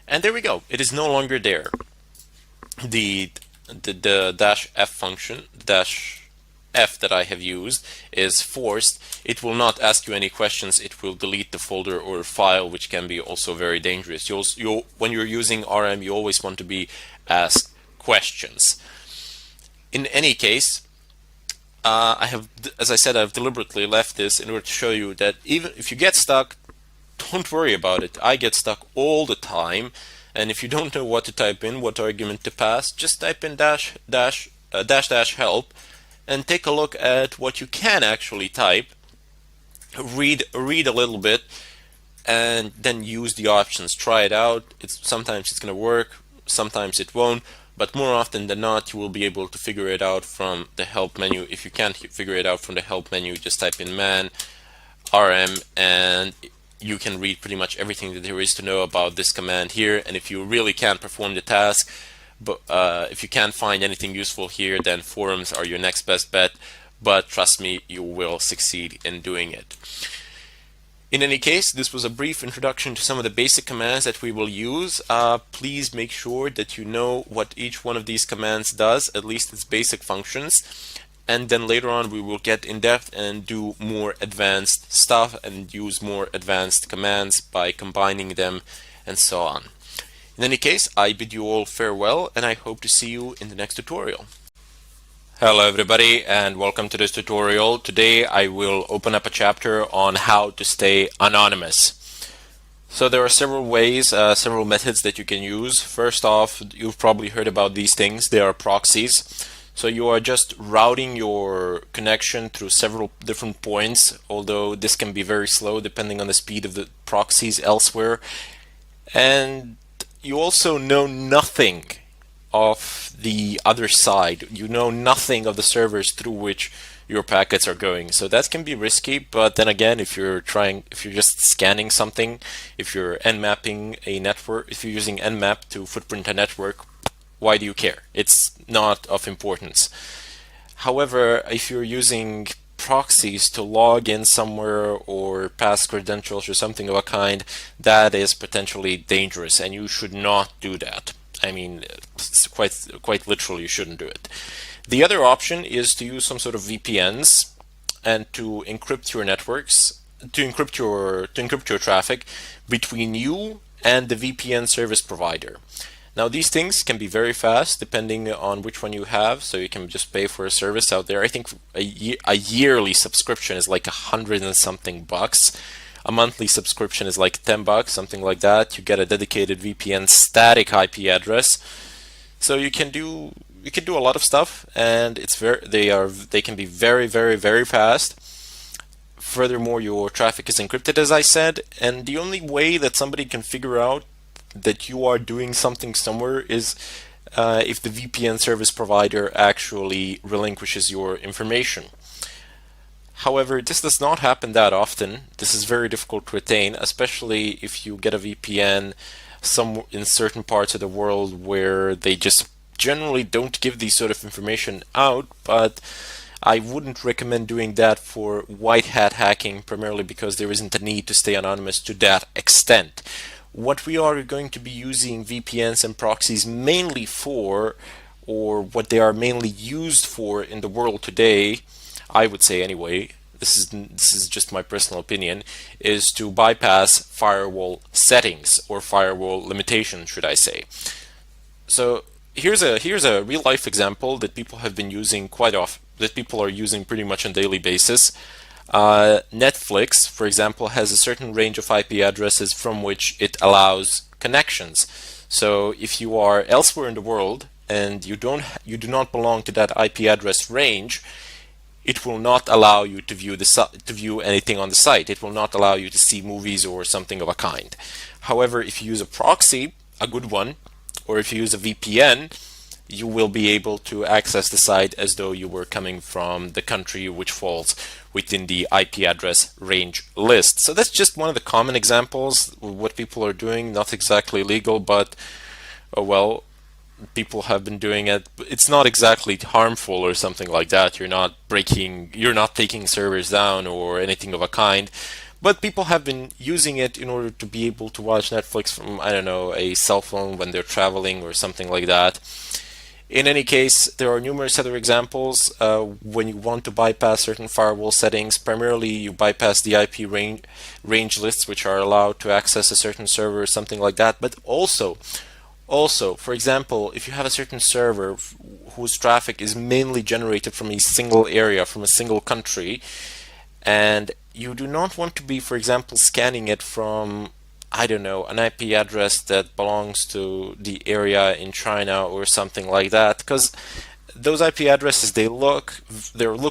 and there we go, it is no longer there. The -f function, F that I have used is forced, it will not ask you any questions. It will delete the folder or file, which can be also very dangerous. When you're using RM, you always want to be asked questions. In any case, as I said, I've deliberately left this in order to show you that even if you get stuck, don't worry about it. I get stuck all the time, and if you don't know what to type in, what argument to pass, just type in dash help and take a look at what you can actually type. Read a little bit, and then use the options. Try it out. Sometimes it's going to work, sometimes it won't, but more often than not, you will be able to figure it out from the help menu. If you can't figure it out from the help menu, just type in man rm, and you can read pretty much everything that there is to know about this command here. And if you really can't perform the task, but if you can't find anything useful here, then forums are your next best bet. But trust me, you will succeed in doing it. In any case, this was a brief introduction to some of the basic commands that we will use. Please make sure that you know what each one of these commands does, at least its basic functions. And then later on we will get in depth and do more advanced stuff and use more advanced commands by combining them and so on. In any case, I bid you all farewell, and I hope to see you in the next tutorial. Hello everybody, and welcome to this tutorial. Today I will open up a chapter on how to stay anonymous. So there are several ways, several methods that you can use. First off, you've probably heard about these things. They are proxies. So you are just routing your connection through several different points, although this can be very slow depending on the speed of the proxies elsewhere. And you also know nothing of the other side. You know nothing of the servers through which your packets are going. So that can be risky, but then again, if you're just scanning something, if you're nmapping a network, if you're using nmap to footprint a network, why do you care? It's not of importance. However, if you're using proxies to log in somewhere or pass credentials or something of a kind, that is potentially dangerous, and you should not do that. I mean, it's quite literally, you shouldn't do it. The other option is to use some sort of VPNs and to encrypt your networks, to encrypt your traffic between you and the VPN service provider. Now these things can be very fast depending on which one you have, so you can just pay for a service out there. I think a yearly subscription is like $100 and something bucks. A monthly subscription is like $10, something like that. You get a dedicated VPN static IP address, so you can do a lot of stuff, and they can be very fast. Furthermore, your traffic is encrypted, as I said, and the only way that somebody can figure out that you are doing something somewhere is if the VPN service provider actually relinquishes your information. However, this does not happen that often. This is very difficult to attain, especially if you get a VPN in certain parts of the world where they just generally don't give these sort of information out. But I wouldn't recommend doing that for white hat hacking, primarily because there isn't a need to stay anonymous to that extent. What we are going to be using VPNs and proxies mainly for, or what they are mainly used for in the world today, I would say anyway, this is just my personal opinion, is to bypass firewall settings, or firewall limitations, should I say. So here's a real life example that people have been using quite often, that people are using pretty much on a daily basis. Netflix, for example, has a certain range of IP addresses from which it allows connections. So if you are elsewhere in the world and you do not belong to that IP address range, it will not allow you to view anything on the site. It will not allow you to see movies or something of a kind. However, if you use a proxy, a good one, or if you use a VPN, you will be able to access the site as though you were coming from the country which falls within the IP address range list. So that's just one of the common examples of what people are doing. Not exactly legal, but well, people have been doing it. It's not exactly harmful or something like that. You're not taking servers down or anything of a kind. But people have been using it in order to be able to watch Netflix from, I don't know, a cell phone when they're traveling or something like that. In any case, there are numerous other examples. When you want to bypass certain firewall settings, primarily you bypass the IP range lists, which are allowed to access a certain server or something like that. But also, for example, if you have a certain server whose traffic is mainly generated from a single area, from a single country, and you do not want to be, for example, scanning it from, I don't know, an IP address that belongs to the area in China or something like that, because those IP addresses, they look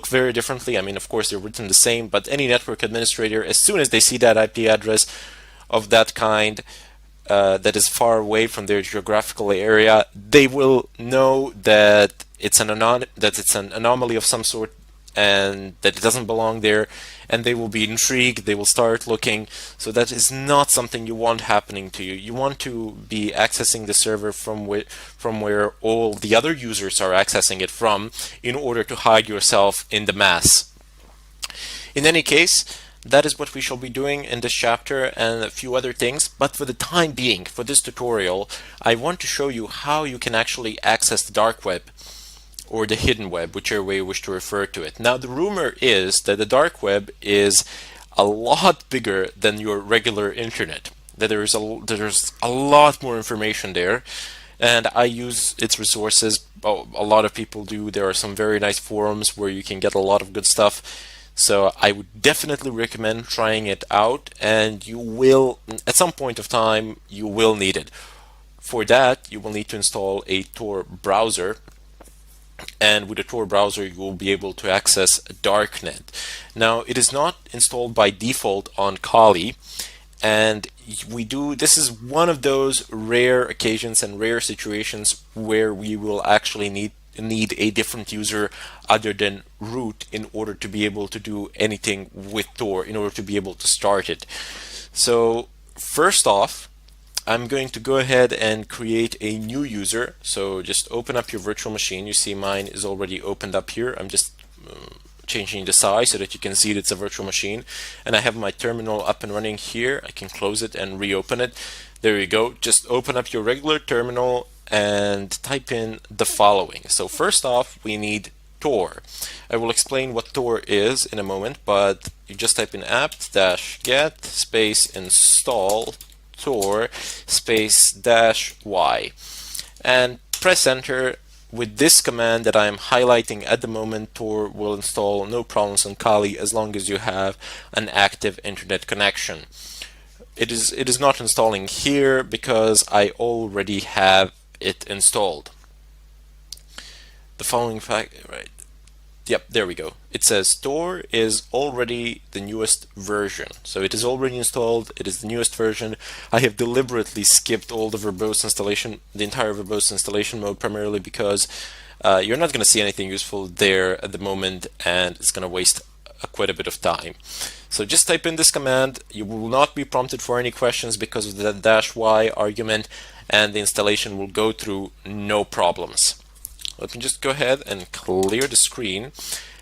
very differently. I mean, of course, they're written the same, but any network administrator, as soon as they see that IP address of that kind, that is far away from their geographical area, they will know that it's an anomaly of some sort, and that it doesn't belong there, and they will be intrigued. They will start looking. So that is not something you want happening to you. You want to be accessing the server from where all the other users are accessing it from, in order to hide yourself in the mass. In any case, that is what we shall be doing in this chapter and a few other things. But for the time being, for this tutorial, I want to show you how you can actually access the dark web, or the hidden web, whichever way you wish to refer to it. Now, the rumor is that the dark web is a lot bigger than your regular internet, that there's a lot more information there, and I use its resources. A lot of people do. There are some very nice forums where you can get a lot of good stuff. So I would definitely recommend trying it out, and you will, at some point of time, you will need it. For that, you will need to install a Tor browser, and with a Tor browser you will be able to access Darknet. Now, it is not installed by default on Kali, and this is one of those rare occasions and rare situations where we will actually need a different user other than root in order to be able to do anything with Tor, in order to be able to start it. So first off, I'm going to go ahead and create a new user. So just open up your virtual machine. You see mine is already opened up here. I'm just changing the size so that you can see that it's a virtual machine. And I have my terminal up and running here. I can close it and reopen it. There you go. Just open up your regular terminal and type in the following. So first off, we need Tor. I will explain what Tor is in a moment, but you just type in apt-get space install Tor space -y and press enter. With this command that I am highlighting at the moment, Tor will install no problems on Kali as long as you have an active internet connection. It is not installing here because I already have it installed. The following fact, right? Yep, there we go. It says Tor is already the newest version. So it is already installed. It is the newest version. I have deliberately skipped all the verbose installation, the entire verbose installation mode, primarily because you're not going to see anything useful there at the moment, and it's going to waste quite a bit of time. So just type in this command. You will not be prompted for any questions because of the -y argument, and the installation will go through no problems. Let me just go ahead and clear the screen.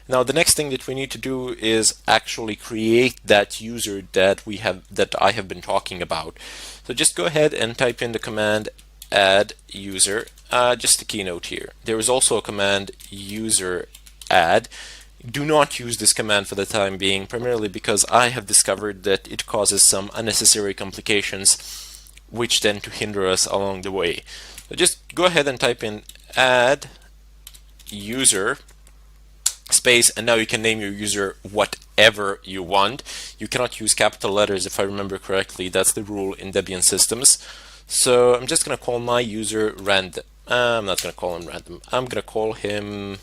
Now the next thing that we need to do is actually create that user that I have been talking about. So just go ahead and type in the command add user. Just a keynote here. There is also a command user add. Do not use this command for the time being, primarily because I have discovered that it causes some unnecessary complications which tend to hinder us along the way. So just go ahead and type in add user space, and now you can name your user whatever you want. You cannot use capital letters, if I remember correctly. That's the rule in Debian systems. So I'm just going to call my user random. I'm not going to call him random. I'm going to call him,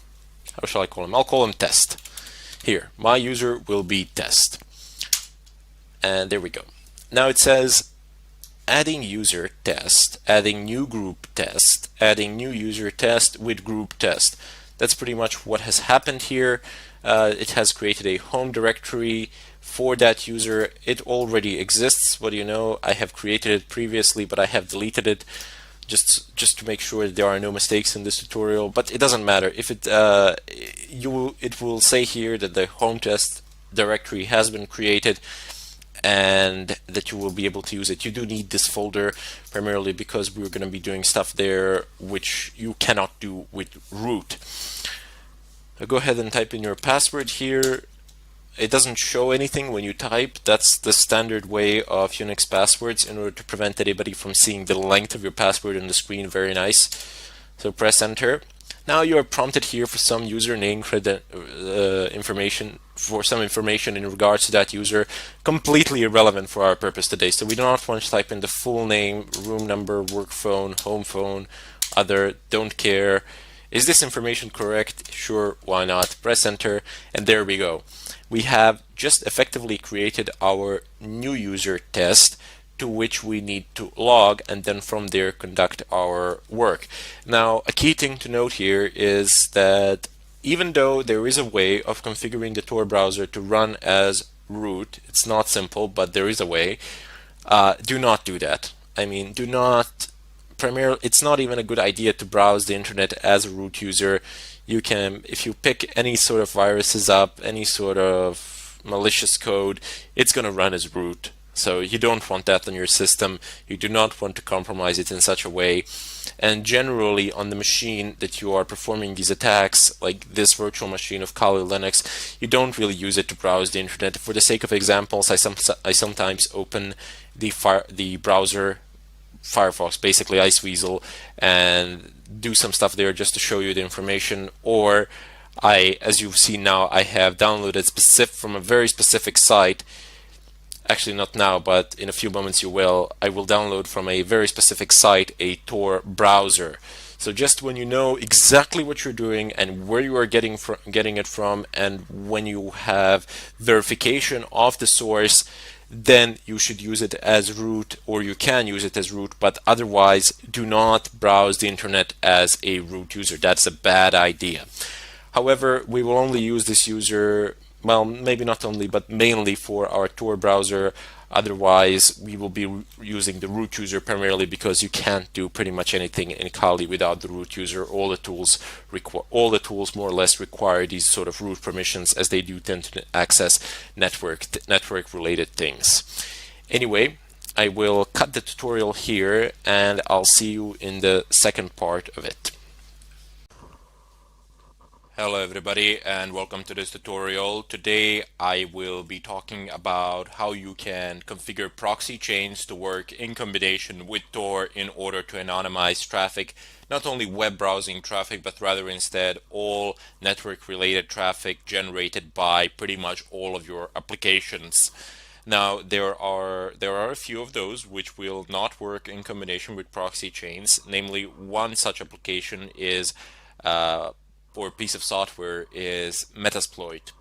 how shall I call him? I'll call him test. Here, my user will be test. And there we go. Now it says adding user test, adding new group test, adding new user test with group test. That's pretty much what has happened here. It has created a home directory for that user. It already exists. What do you know? I have created it previously, but I have deleted it just to make sure that there are no mistakes in this tutorial. But it doesn't matter. If it will say here that the home test directory has been created. and that you will be able to use it. You do need this folder primarily because we're going to be doing stuff there which you cannot do with root. Go ahead and type in your password here. It doesn't show anything when you type. That's the standard way of Unix passwords in order to prevent anybody from seeing the length of your password on the screen. Very nice. So press enter. Now you are prompted here for some username information, for some information in regards to that user, completely irrelevant for our purpose today. So we do not want to type in the full name, room number, work phone, home phone, other, don't care. Is this information correct? Sure, why not? Press enter, and there we go. We have just effectively created our new user test to which we need to log, and then from there conduct our work. Now, a key thing to note here is that even though there is a way of configuring the Tor browser to run as root, it's not simple, but there is a way. Do not do that. I mean, do not primarily, it's not even a good idea to browse the internet as a root user. You can, if you pick any sort of viruses up, any sort of malicious code, it's going to run as root. So you don't want that on your system. You do not want to compromise it in such a way. And generally on the machine that you are performing these attacks, like this virtual machine of Kali Linux, you don't really use it to browse the internet. For the sake of examples, I sometimes open the browser Firefox, basically Iceweasel, and do some stuff there just to show you the information. Or as you've seen now, I have downloaded from a very specific site. Actually, not now, but in a few moments you will. I will download from a very specific site a Tor browser. So just when you know exactly what you're doing and where you are getting it from, and when you have verification of the source, then you should use it as root, or you can use it as root, but otherwise do not browse the internet as a root user. That's a bad idea. However, we will only use this user, well, maybe not only, but mainly for our Tor browser. Otherwise, we will be using the root user primarily because you can't do pretty much anything in Kali without the root user. All the tools more or less require these sort of root permissions, as they do tend to access network related things. Anyway, I will cut the tutorial here, and I'll see you in the second part of it. Hello everybody, and welcome to this tutorial. Today I will be talking about how you can configure proxy chains to work in combination with Tor in order to anonymize traffic, not only web browsing traffic, but rather instead all network related traffic generated by pretty much all of your applications. Now there are a few of those which will not work in combination with proxy chains. Namely, one such application is or piece of software is Metasploit.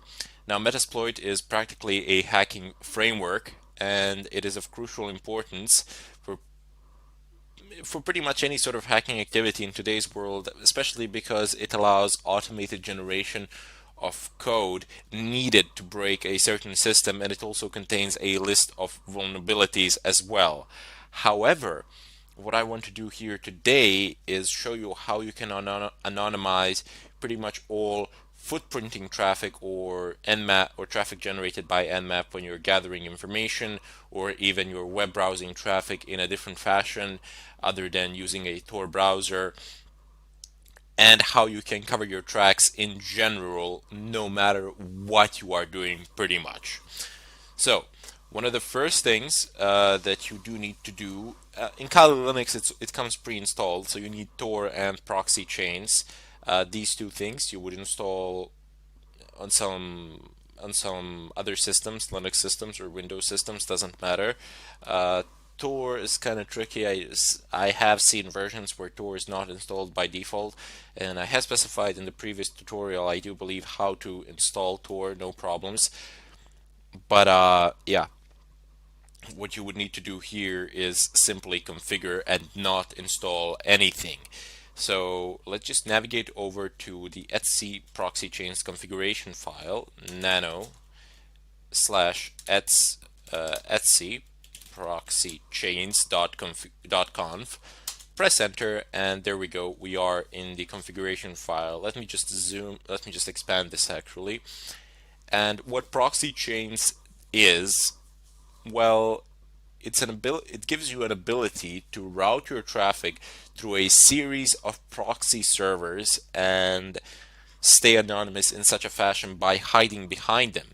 Now, Metasploit is practically a hacking framework, and it is of crucial importance for pretty much any sort of hacking activity in today's world, especially because it allows automated generation of code needed to break a certain system, and it also contains a list of vulnerabilities as well. However, what I want to do here today is show you how you can anonymize pretty much all footprinting traffic or Nmap or traffic generated by Nmap when you're gathering information, or even your web browsing traffic in a different fashion other than using a Tor browser, and how you can cover your tracks in general no matter what you are doing pretty much. So one of the first things that you do need to do in Kali Linux, it comes pre-installed, so you need Tor and proxy chains. These two things you would install on some other systems, Linux systems or Windows systems, doesn't matter. Tor is kind of tricky. I have seen versions where Tor is not installed by default, and I have specified in the previous tutorial, I do believe, how to install Tor, no problems. But yeah, what you would need to do here is simply configure and not install anything. So let's just navigate over to the etc proxy chains configuration file, nano /etc proxychains.conf. Press enter, and there we go. We are in the configuration file. Let me just expand this actually. And what proxy chains is Well, it gives you an ability to route your traffic through a series of proxy servers and stay anonymous in such a fashion by hiding behind them,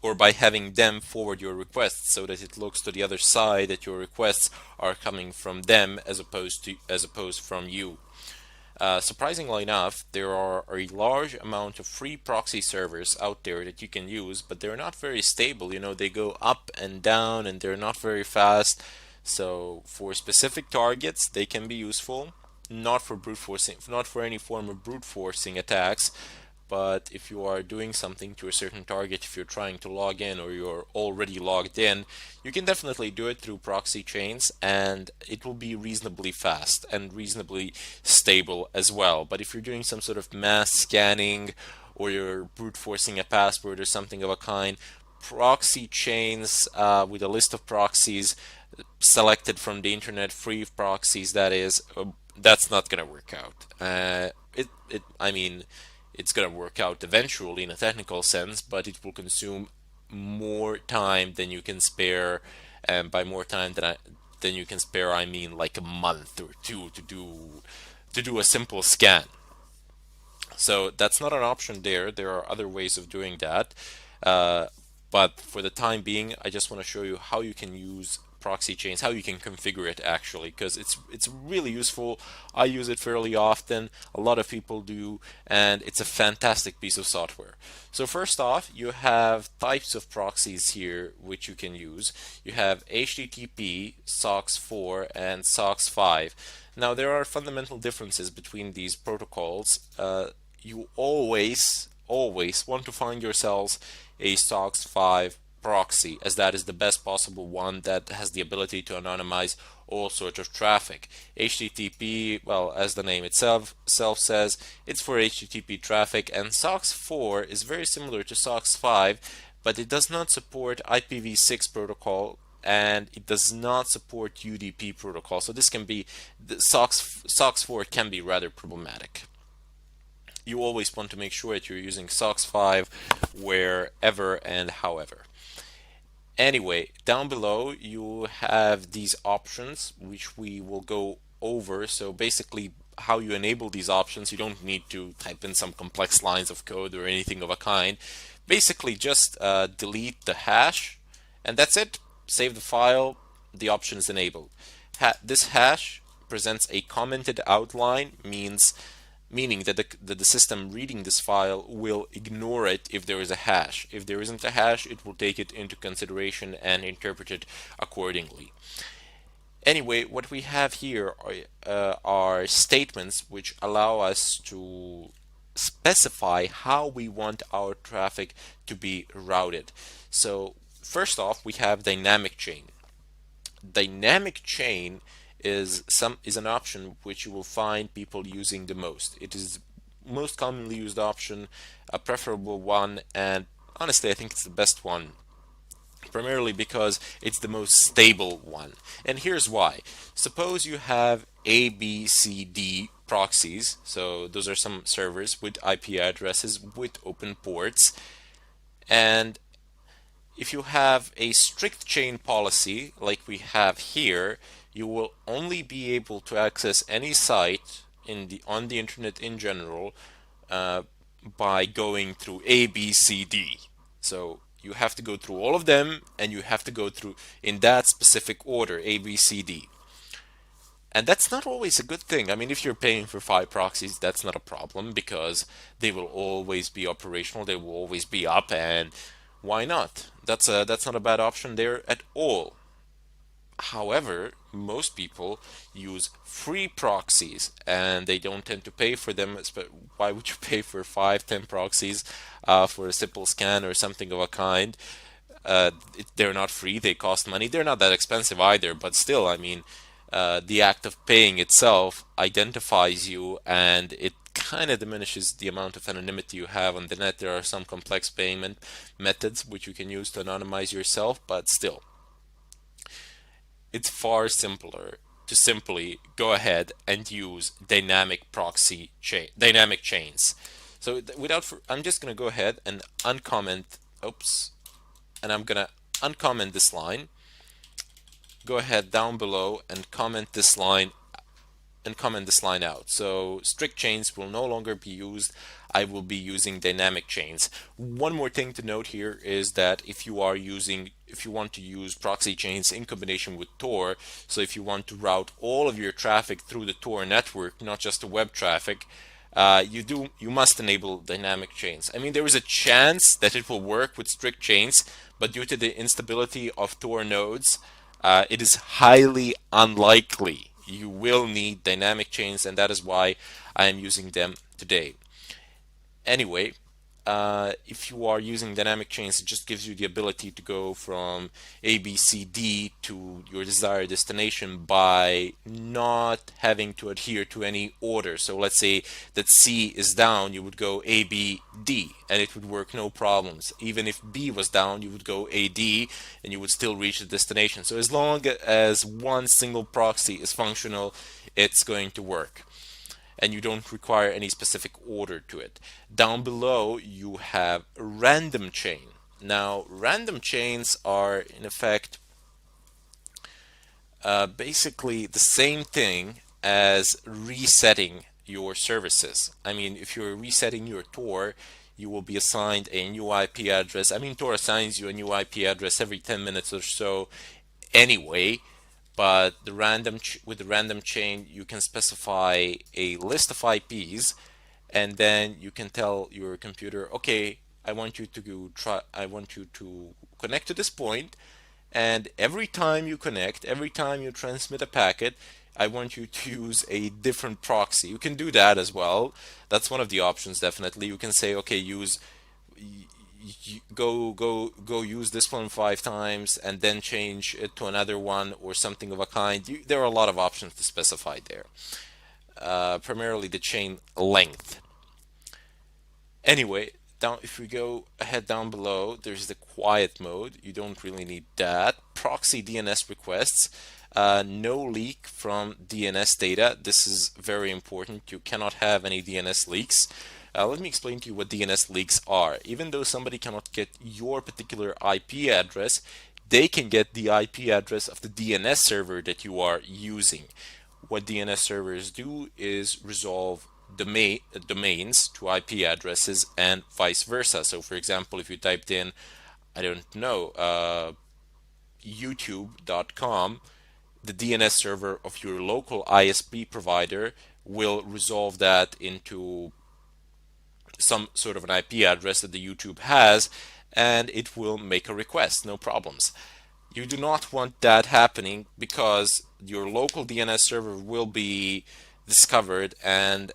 or by having them forward your requests so that it looks to the other side that your requests are coming from them as opposed from you. Surprisingly enough, there are a large amount of free proxy servers out there that you can use, but they're not very stable. You know, they go up and down and they're not very fast. So for specific targets, they can be useful, not for brute forcing, not for any form of brute forcing attacks, but if you are doing something to a certain target, if you're trying to log in or you're already logged in, you can definitely do it through proxy chains, and it will be reasonably fast and reasonably stable as well. But if you're doing some sort of mass scanning or you're brute forcing a password or something of a kind, proxy chains with a list of proxies selected from the internet, free proxies, that is, that's not going to work out. I mean, it's going to work out eventually in a technical sense, but it will consume more time than you can spare. And by more time than you can spare, I mean like a month or two to do a simple scan. So that's not an option there. There are other ways of doing that. Uh, but for the time being, I just want to show you how you can use proxy chains, how you can configure it actually, because it's really useful. I use it fairly often. A lot of people do, and it's a fantastic piece of software. So first off, you have types of proxies here which you can use. You have HTTP, SOCKS 4, and SOCKS 5. Now there are fundamental differences between these protocols. You always want to find yourselves a SOCKS 5 proxy, as that is the best possible one that has the ability to anonymize all sorts of traffic. HTTP, well, as the name itself says, it's for HTTP traffic, and SOCKS 4 is very similar to SOCKS 5, but it does not support IPv6 protocol, and it does not support UDP protocol. So this can be, the SOCKS 4 can be rather problematic. You always want to make sure that you're using SOCKS 5 wherever and however. Anyway, down below you have these options which we will go over. So basically how you enable these options, you don't need to type in some complex lines of code or anything of a kind. Basically just delete the hash and that's it. Save the file, the option is enabled. This hash presents a commented outline, meaning that the system reading this file will ignore it if there is a hash. If there isn't a hash, it will take it into consideration and interpret it accordingly. Anyway, what we have here are statements which allow us to specify how we want our traffic to be routed. So first off, we have dynamic chain. Dynamic chain is an option which you will find people using the most. It is most commonly used option, a preferable one, and honestly I think it's the best one, primarily because it's the most stable one. And here's why. Suppose you have A, B, C, D proxies, so those are some servers with IP addresses with open ports, and if you have a strict chain policy like we have here, you will only be able to access any site on the internet in general uh, by going through A, B, C, D. So you have to go through all of them, and you have to go through in that specific order, A, B, C, D. And that's not always a good thing. I mean, if you're paying for 5 proxies, that's not a problem because they will always be operational, they will always be up, and why not? That's not a bad option there at all. However, most people use free proxies and they don't tend to pay for them. Why would you pay for 5, 10 proxies for a simple scan or something of a kind? They're not free, they cost money. They're not that expensive either, but still, I mean, the act of paying itself identifies you and it kind of diminishes the amount of anonymity you have on the net. There are some complex payment methods which you can use to anonymize yourself, but still, it's far simpler to simply go ahead and use dynamic chains. So I'm just gonna go ahead and uncomment, oops, and I'm gonna uncomment this line. Go ahead down below and comment this line out. So strict chains will no longer be used. I will be using dynamic chains. One more thing to note here is that if you want to use proxy chains in combination with Tor, so if you want to route all of your traffic through the Tor network, not just the web traffic, you must enable dynamic chains. I mean, there is a chance that it will work with strict chains, but due to the instability of Tor nodes, it is highly unlikely. You will need dynamic chains, and that is why I am using them today. Anyway, if you are using dynamic chains, it just gives you the ability to go from A, B, C, D to your desired destination by not having to adhere to any order. So let's say that C is down, you would go A, B, D, and it would work no problems. Even if B was down, you would go A, D, and you would still reach the destination. So as long as one single proxy is functional, it's going to work, and you don't require any specific order to it. Down below, you have a random chain. Now, random chains are in effect basically the same thing as resetting your services. I mean, if you're resetting your Tor, you will be assigned a new IP address. I mean, Tor assigns you a new IP address every 10 minutes or so anyway, but with the random chain, you can specify a list of IPs, and then you can tell your computer, okay, I want you to connect to this point, and every time you connect, every time you transmit a packet, I want you to use a different proxy. You can do that as well. That's one of the options, definitely. You can say, okay, go use this one 5 times and then change it to another one or something of a kind. There are a lot of options to specify there. Primarily the chain length. Anyway, if we go ahead down below, there's the quiet mode. You don't really need that. Proxy DNS requests. No leak from DNS data. This is very important. You cannot have any DNS leaks. Let me explain to you what DNS leaks are. Even though somebody cannot get your particular IP address, they can get the IP address of the DNS server that you are using. What DNS servers do is resolve domains to IP addresses and vice versa. So for example, if you typed in, I don't know, youtube.com, the DNS server of your local ISP provider will resolve that into some sort of an IP address that the YouTube has, and it will make a request, no problems. You do not want that happening because your local DNS server will be discovered, and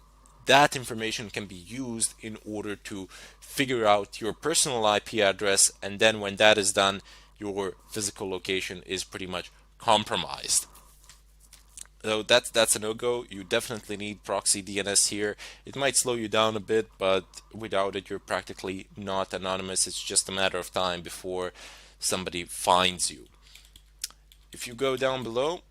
that information can be used in order to figure out your personal IP address, and then when that is done, your physical location is pretty much compromised. So that's a no-go. You definitely need proxy DNS here. It might slow you down a bit, but without it, you're practically not anonymous. It's just a matter of time before somebody finds you. If you go down below,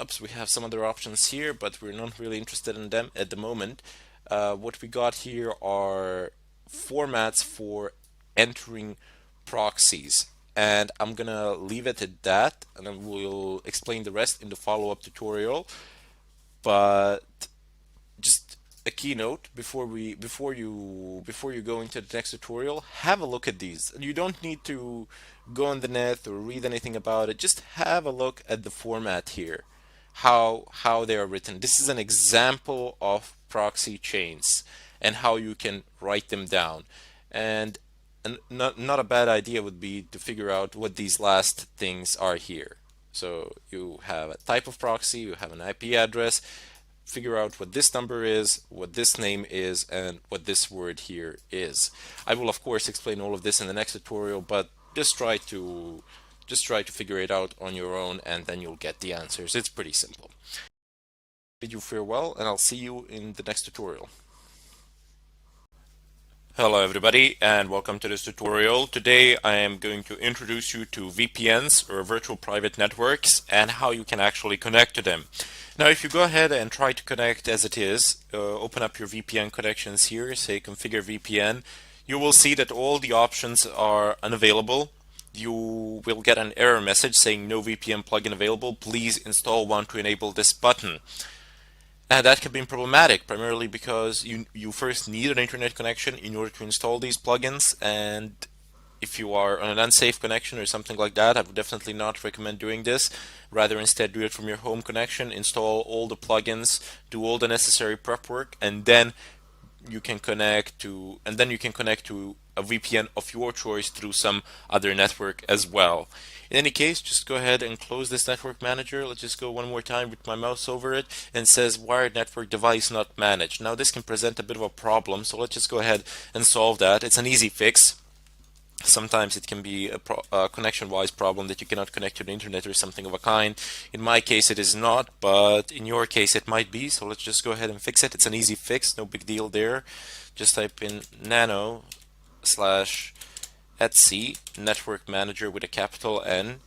oops, we have some other options here, but we're not really interested in them at the moment. What we got here are formats for entering proxies, and I'm gonna leave it at that, and then we'll explain the rest in the follow-up tutorial. But just a keynote before you go into the next tutorial, have a look at these. You don't need to go on the net or read anything about it. Just have a look at the format here, how they are written. This is an example of proxy chains and how you can write them down. And not a bad idea would be to figure out what these last things are here. So you have a type of proxy, you have an IP address, figure out what this number is, what this name is, and what this word here is. I will of course explain all of this in the next tutorial, but just try to figure it out on your own, and then you'll get the answers. It's pretty simple. Bid you farewell, and I'll see you in the next tutorial. Hello everybody, and welcome to this tutorial. Today I am going to introduce you to VPNs, or virtual private networks, and how you can actually connect to them. Now if you go ahead and try to connect as it is, open up your VPN connections here, say configure VPN, you will see that all the options are unavailable. you will get an error message saying no VPN plugin available. Please install one to enable this button. And that can be problematic, primarily because you first need an internet connection in order to install these plugins. And if you are on an unsafe connection or something like that, I would definitely not recommend doing this. Rather, instead, do it from your home connection, install all the plugins, do all the necessary prep work, and then you can connect to a VPN of your choice through some other network as well. In any case, just go ahead and close this network manager. Let's just go one more time with my mouse over it, and it says wired network device not managed. Now this can present a bit of a problem, so let's just go ahead and solve that. It's an easy fix. Sometimes it can be a connection-wise problem that you cannot connect to the internet or something of a kind. In my case it is not, but in your case it might be, so let's just go ahead and fix it. It's an easy fix, no big deal there. Just type in nano slash etc network manager with a capital N,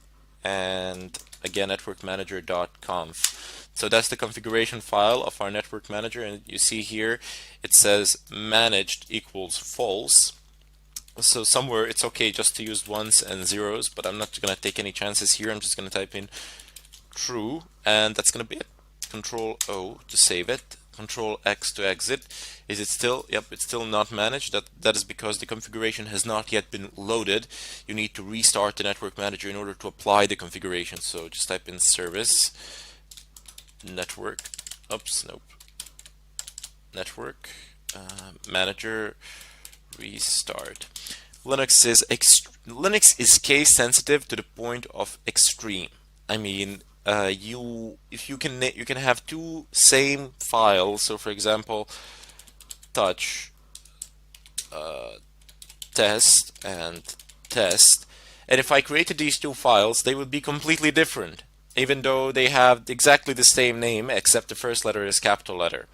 and again networkmanager.conf. So that's the configuration file of our network manager, and you see here it says managed equals false. So somewhere it's okay just to use ones and zeros, but I'm not going to take any chances here. I'm just going to type in true, and that's going to be it. Control O to save it. Control X to exit. Is it still? Yep, it's still not managed. That is because the configuration has not yet been loaded. You need to restart the network manager in order to apply the configuration. So just type in service network. Oops, nope. Network manager restart. Linux is case sensitive to the point of extreme. I mean, you can have two same files. So for example, touch test and test, and if I created these two files, they would be completely different, even though they have exactly the same name, except the first letter is capital letter.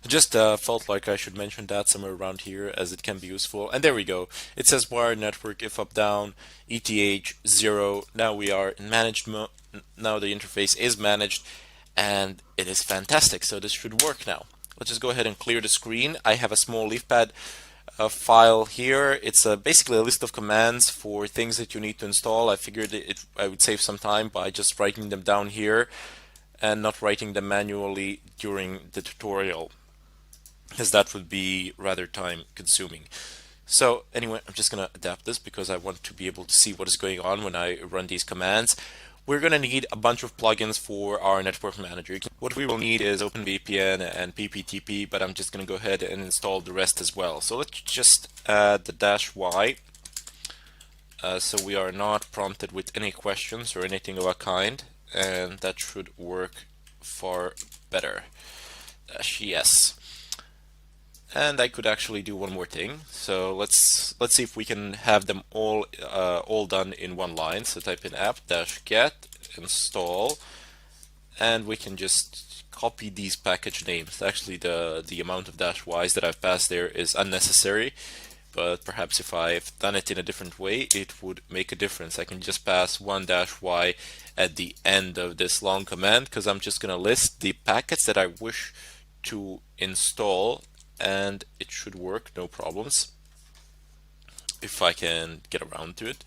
Just felt like I should mention that somewhere around here, as it can be useful. And there we go. It says wired network if up down ETH 0. Now we are in managed mode. Now the interface is managed, and it is fantastic. So this should work now. Let's just go ahead and clear the screen. I have a small leafpad file here. It's basically a list of commands for things that you need to install. I figured I would save some time by just writing them down here and not writing them manually during the tutorial, because that would be rather time consuming. So anyway, I'm just going to adapt this because I want to be able to see what is going on when I run these commands. We're going to need a bunch of plugins for our network manager. What we will need is OpenVPN and PPTP, but I'm just going to go ahead and install the rest as well. So let's just add the -y, so we are not prompted with any questions or anything of a kind, and that should work far better. -yes. And I could actually do one more thing. So let's see if we can have them all done in one line. So type in app-get install, and we can just copy these package names. Actually, the amount of -y's that I've passed there is unnecessary, but perhaps if I've done it in a different way, it would make a difference. I can just pass one -y at the end of this long command, because I'm just going to list the packets that I wish to install, and it should work, no problems, if I can get around to it.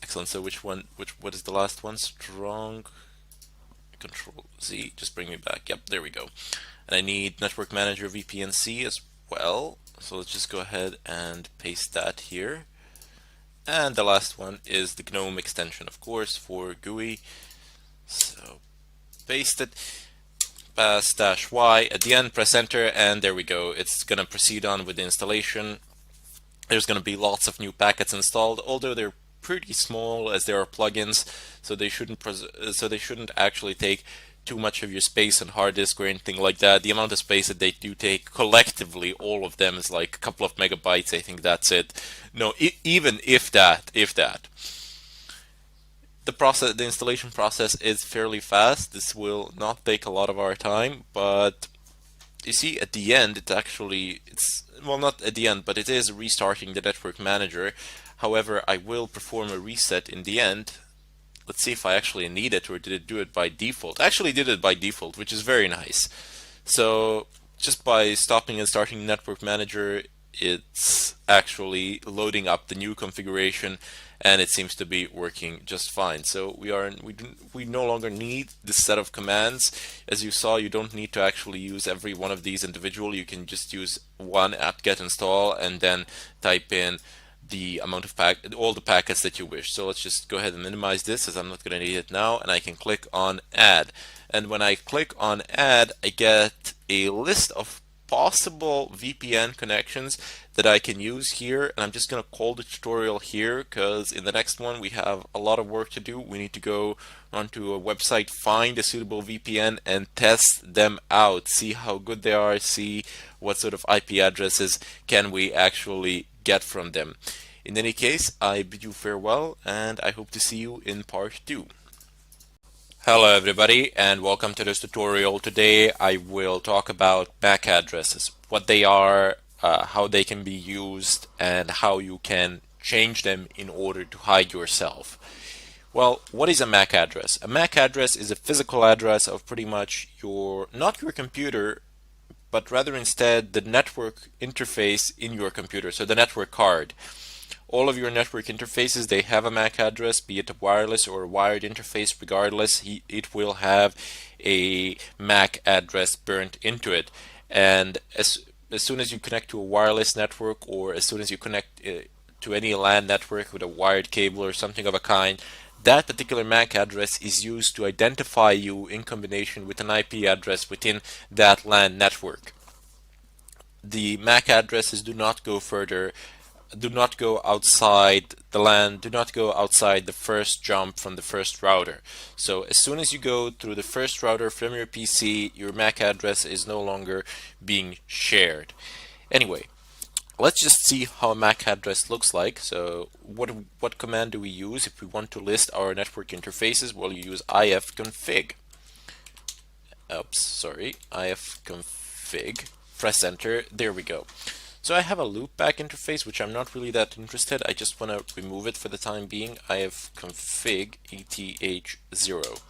Excellent. So what is the last one? Strong. Control Z, just bring me back. Yep, there we go. And I need Network Manager VPNC as well. So let's just go ahead and paste that here. And the last one is the GNOME extension, of course, for GUI. So paste it. Pass -y at the end, press enter, and there we go. It's going to proceed on with the installation. There's going to be lots of new packets installed, although they're pretty small as there are plugins, so they shouldn't actually take too much of your space on hard disk or anything like that. The amount of space that they do take collectively, all of them, is like a couple of megabytes. I think that's it. No, even if that. The installation process is fairly fast. This will not take a lot of our time, but you see at the end it's well, not at the end, but it is restarting the network manager. However, I will perform a reset in the end. Let's see if I actually need it, or did it do it by default. I actually did it by default, which is very nice. So just by stopping and starting the network manager, it's actually loading up the new configuration, and it seems to be working just fine. So we no longer need this set of commands. As you saw, you don't need to actually use every one of these individually. You can just use one apt-get install and then type in the amount of all the packets that you wish. So let's just go ahead and minimize this, as I'm not going to need it now, and I can click on add. And when I click on add, I get a list of possible VPN connections that I can use here, and I'm just going to call the tutorial here because in the next one we have a lot of work to do. We need to go onto a website, find a suitable VPN, and test them out, see how good they are, see what sort of IP addresses can we actually get from them. In any case, I bid you farewell, and I hope to see you in part 2. Hello everybody, and welcome to this tutorial. Today I will talk about MAC addresses, what they are, how they can be used, and how you can change them in order to hide yourself. Well, what is a MAC address? A MAC address is a physical address of pretty much not your computer, but rather instead the network interface in your computer, so the network card. All of your network interfaces, they have a MAC address, be it a wireless or a wired interface. Regardless, it will have a MAC address burnt into it. And as soon as you connect to a wireless network, or as soon as you connect to any LAN network with a wired cable or something of a kind, that particular MAC address is used to identify you in combination with an IP address within that LAN network. The MAC addresses do not go further, do not go outside the LAN, do not go outside the first jump from the first router. So as soon as you go through the first router from your PC, your MAC address is no longer being shared. Anyway, let's just see how a MAC address looks like. So what command do we use if we want to list our network interfaces? Well, you use ifconfig. ifconfig. Press enter. There we go. So I have a loopback interface, which I'm not really that interested. I just want to remove it for the time being. ifconfig eth0.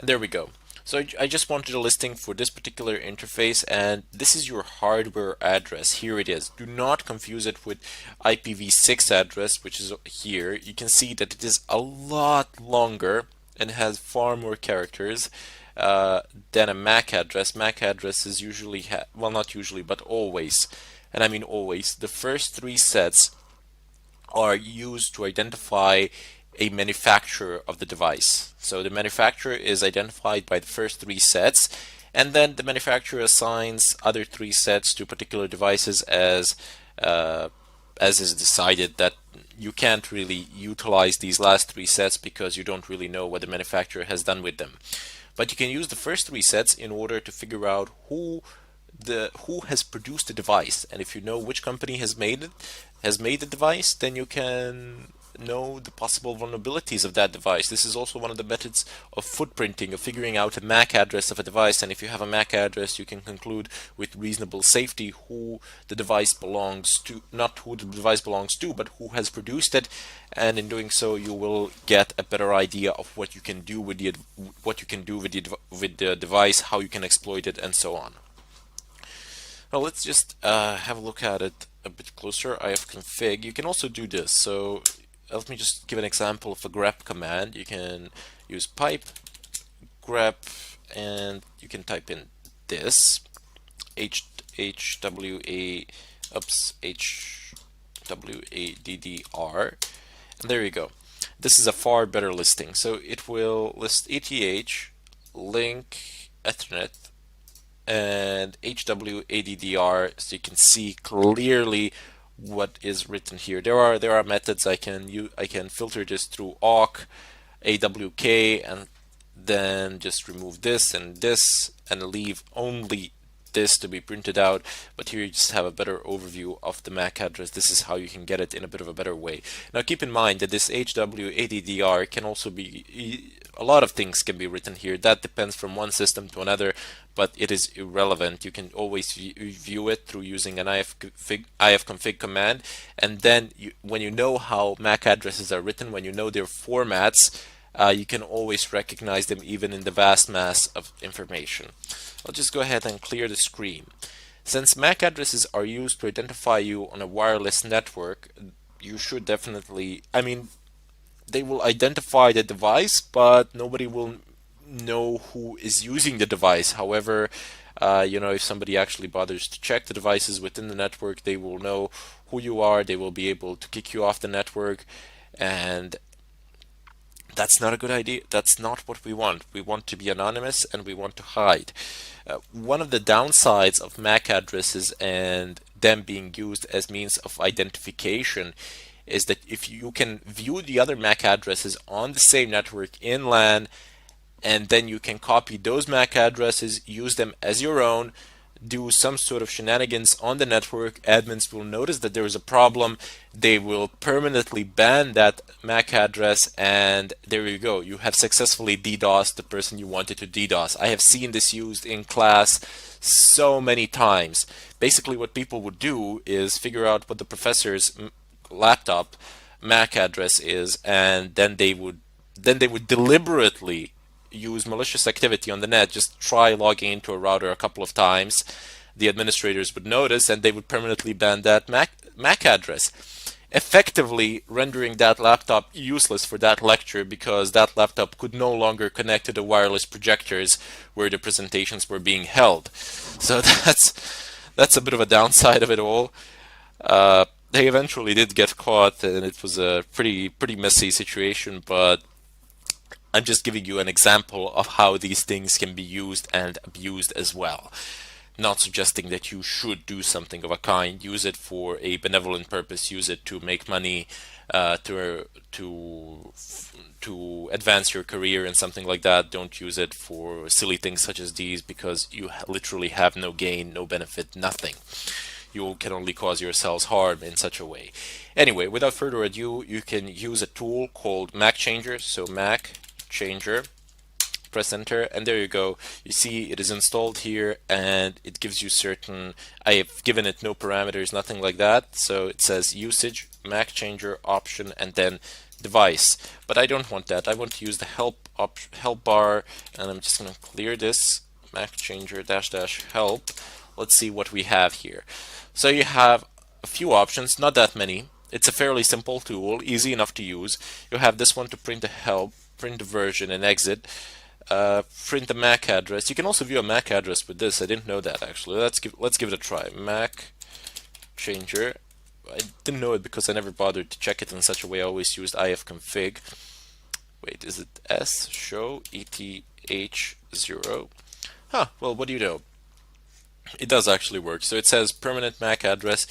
And there we go. So I just wanted a listing for this particular interface, and this is your hardware address. Here it is. Do not confuse it with IPv6 address, which is here. You can see that it is a lot longer and has far more characters than a MAC address. MAC addresses usually well, not usually, but always, and I mean always, the first 3 sets are used to identify a manufacturer of the device. So the manufacturer is identified by the first 3 sets, and then the manufacturer assigns other 3 sets to particular devices as is decided. That you can't really utilize these last 3 sets because you don't really know what the manufacturer has done with them. But you can use the first 3 sets in order to figure out who has produced the device, and if you know which company has made the device, then you can know the possible vulnerabilities of that device. This is also one of the methods of footprinting, of figuring out a MAC address of a device, and if you have a MAC address, you can conclude with reasonable safety who the device belongs to, not who the device belongs to, but who has produced it, and in doing so you will get a better idea of what you can do with the device, how you can exploit it, and so on. Well, let's just have a look at it a bit closer. ifconfig. You can also do this. So let me just give an example of a grep command. You can use pipe grep, and you can type in this hwaddr, and there you go. This is a far better listing. So it will list ETH, link, Ethernet, and hwaddr, so you can see clearly what is written here. There are methods I can filter this through awk, awk, and then just remove this and leave only this to be printed out. But here you just have a better overview of the MAC address. This is how you can get it in a bit of a better way. Now keep in mind that this hwaddr can also be, a lot of things can be written here. That depends from one system to another, but it is irrelevant. You can always view it through using an ifconfig command, and then when you know how MAC addresses are written, when you know their formats, you can always recognize them even in the vast mass of information. I'll just go ahead and clear the screen. Since MAC addresses are used to identify you on a wireless network, you should definitely, I mean, they will identify the device, but nobody will know who is using the device. However, if somebody actually bothers to check the devices within the network, they will know who you are. They will be able to kick you off the network, and that's not a good idea. That's not what we want. We want to be anonymous and we want to hide. One of the downsides of MAC addresses and them being used as means of identification is that if you can view the other MAC addresses on the same network in LAN, and then you can copy those MAC addresses, use them as your own, do some sort of shenanigans on the network. Admins will notice that there is a problem. They will permanently ban that MAC address, and there you go. You have successfully DDoSed the person you wanted to DDoS. I have seen this used in class so many times. Basically, what people would do is figure out what the professor's laptop MAC address is, and then they would deliberately use malicious activity on the net. Just try logging into a router a couple of times. The administrators would notice, and they would permanently ban that MAC address, effectively rendering that laptop useless for that lecture, because that laptop could no longer connect to the wireless projectors where the presentations were being held. So that's a bit of a downside of it all. They eventually did get caught, and it was a pretty messy situation, but I'm just giving you an example of how these things can be used and abused as well. Not suggesting that you should do something of a kind. Use it for a benevolent purpose. Use it to make money, to advance your career and something like that. Don't use it for silly things such as these, because you literally have no gain, no benefit, nothing. You can only cause yourselves harm in such a way. Anyway, without further ado, you can use a tool called Mac Changer. So Mac Changer, press enter, and there you go. You see it is installed here, and it gives you certain, I have given it no parameters, nothing like that. So it says usage, Mac Changer option, and then device. But I don't want that. I want to use the help bar, and I'm just going to clear this Mac Changer -- help. Let's see what we have here. So you have a few options, not that many. It's a fairly simple tool, easy enough to use. You have this one to print the help, print the version and exit, print the MAC address. You can also view a MAC address with this. I didn't know that actually. Let's give it a try. Mac Changer. I didn't know it because I never bothered to check it in such a way. I always used ifconfig. Wait, is it S? Show ETH0? Huh, well, what do you know? It does actually work. So it says permanent MAC address.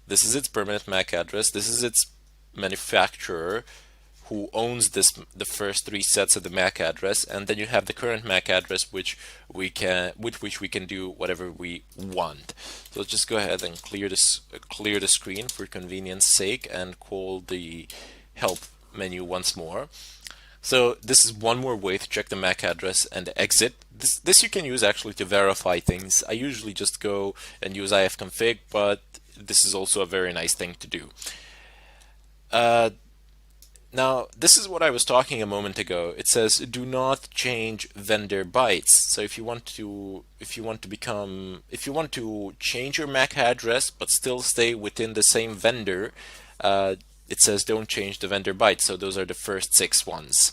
This is its permanent MAC address. This is its manufacturer, who owns the first three sets of the MAC address, and then you have the current MAC address, with which we can do whatever we want. So let's just go ahead and clear the screen for convenience sake, and call the help menu once more. So this is one more way to check the MAC address and exit. This you can use actually to verify things. I usually just go and use ifconfig, but this is also a very nice thing to do. Now, this is what I was talking a moment ago. It says do not change vendor bytes. So if you want to change your MAC address but still stay within the same vendor, it says don't change the vendor bytes. So those are the first 6 ones,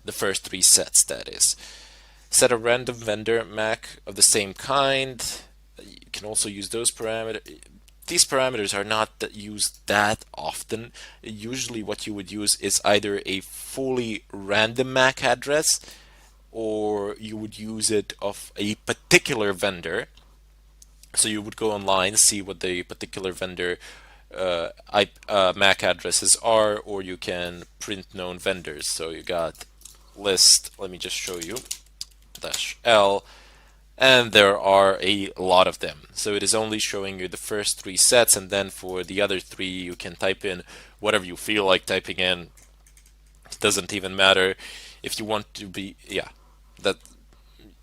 the first 3 sets, that is. Set a random vendor MAC of the same kind. You can also use those parameters. These parameters are not used that often. Usually what you would use is either a fully random MAC address, or you would use it of a particular vendor. So you would go online, see what the particular vendor MAC addresses are, or you can print known vendors. So you got list, let me just show you, -L, and there are a lot of them. So it is only showing you the first 3 sets, and then for the other 3 you can type in whatever you feel like typing in. It doesn't even matter if you want to be, yeah, that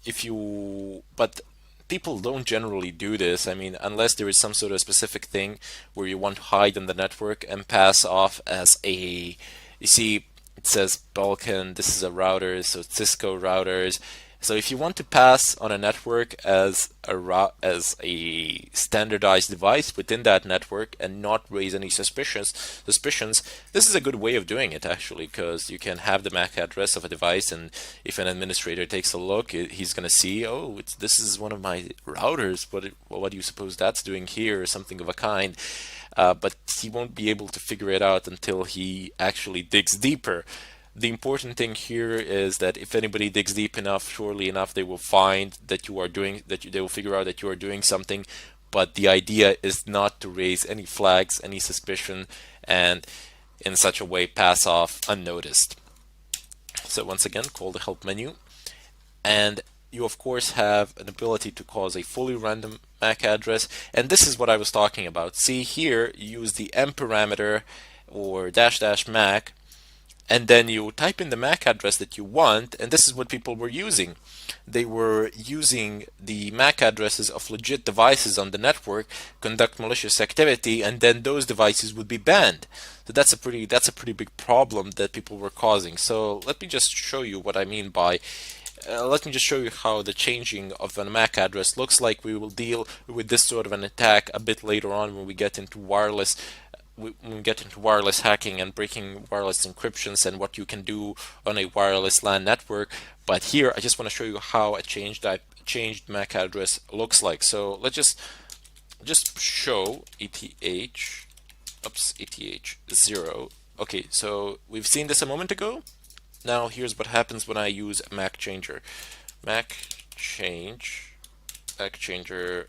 if you, but people don't generally do this. I mean, unless there is some sort of specific thing where you want to hide in the network and pass off as a, you see, it says Balkan, this is a router, so Cisco routers. So if you want to pass on a network as a standardized device within that network and not raise any suspicions, this is a good way of doing it actually, because you can have the MAC address of a device, and if an administrator takes a look, he's going to see, oh, this is one of my routers. What do you suppose that's doing here, or something of a kind. But he won't be able to figure it out until he actually digs deeper. The important thing here is that if anybody digs deep enough, surely enough, they will find that you are doing they will figure out that you are doing something. But the idea is not to raise any flags, any suspicion, and in such a way pass off unnoticed. So once again, call the help menu, and you of course have an ability to cause a fully random MAC address, and this is what I was talking about. See here, you use the m parameter or dash dash MAC, and then you type in the MAC address that you want, and this is what people were using. They were using the MAC addresses of legit devices on the network, conduct malicious activity, and then those devices would be banned. So that's a pretty big problem that people were causing. So let me just show you what I mean by let me just show you how the changing of a MAC address looks like. We will deal with this sort of an attack a bit later on when we get into wireless hacking and breaking wireless encryptions and what you can do on a wireless LAN network. But here I just want to show you how a changed MAC address looks like. So let's just show ETH0. Okay, so we've seen this a moment ago. Now here's what happens when I use a MAC changer. MAC changer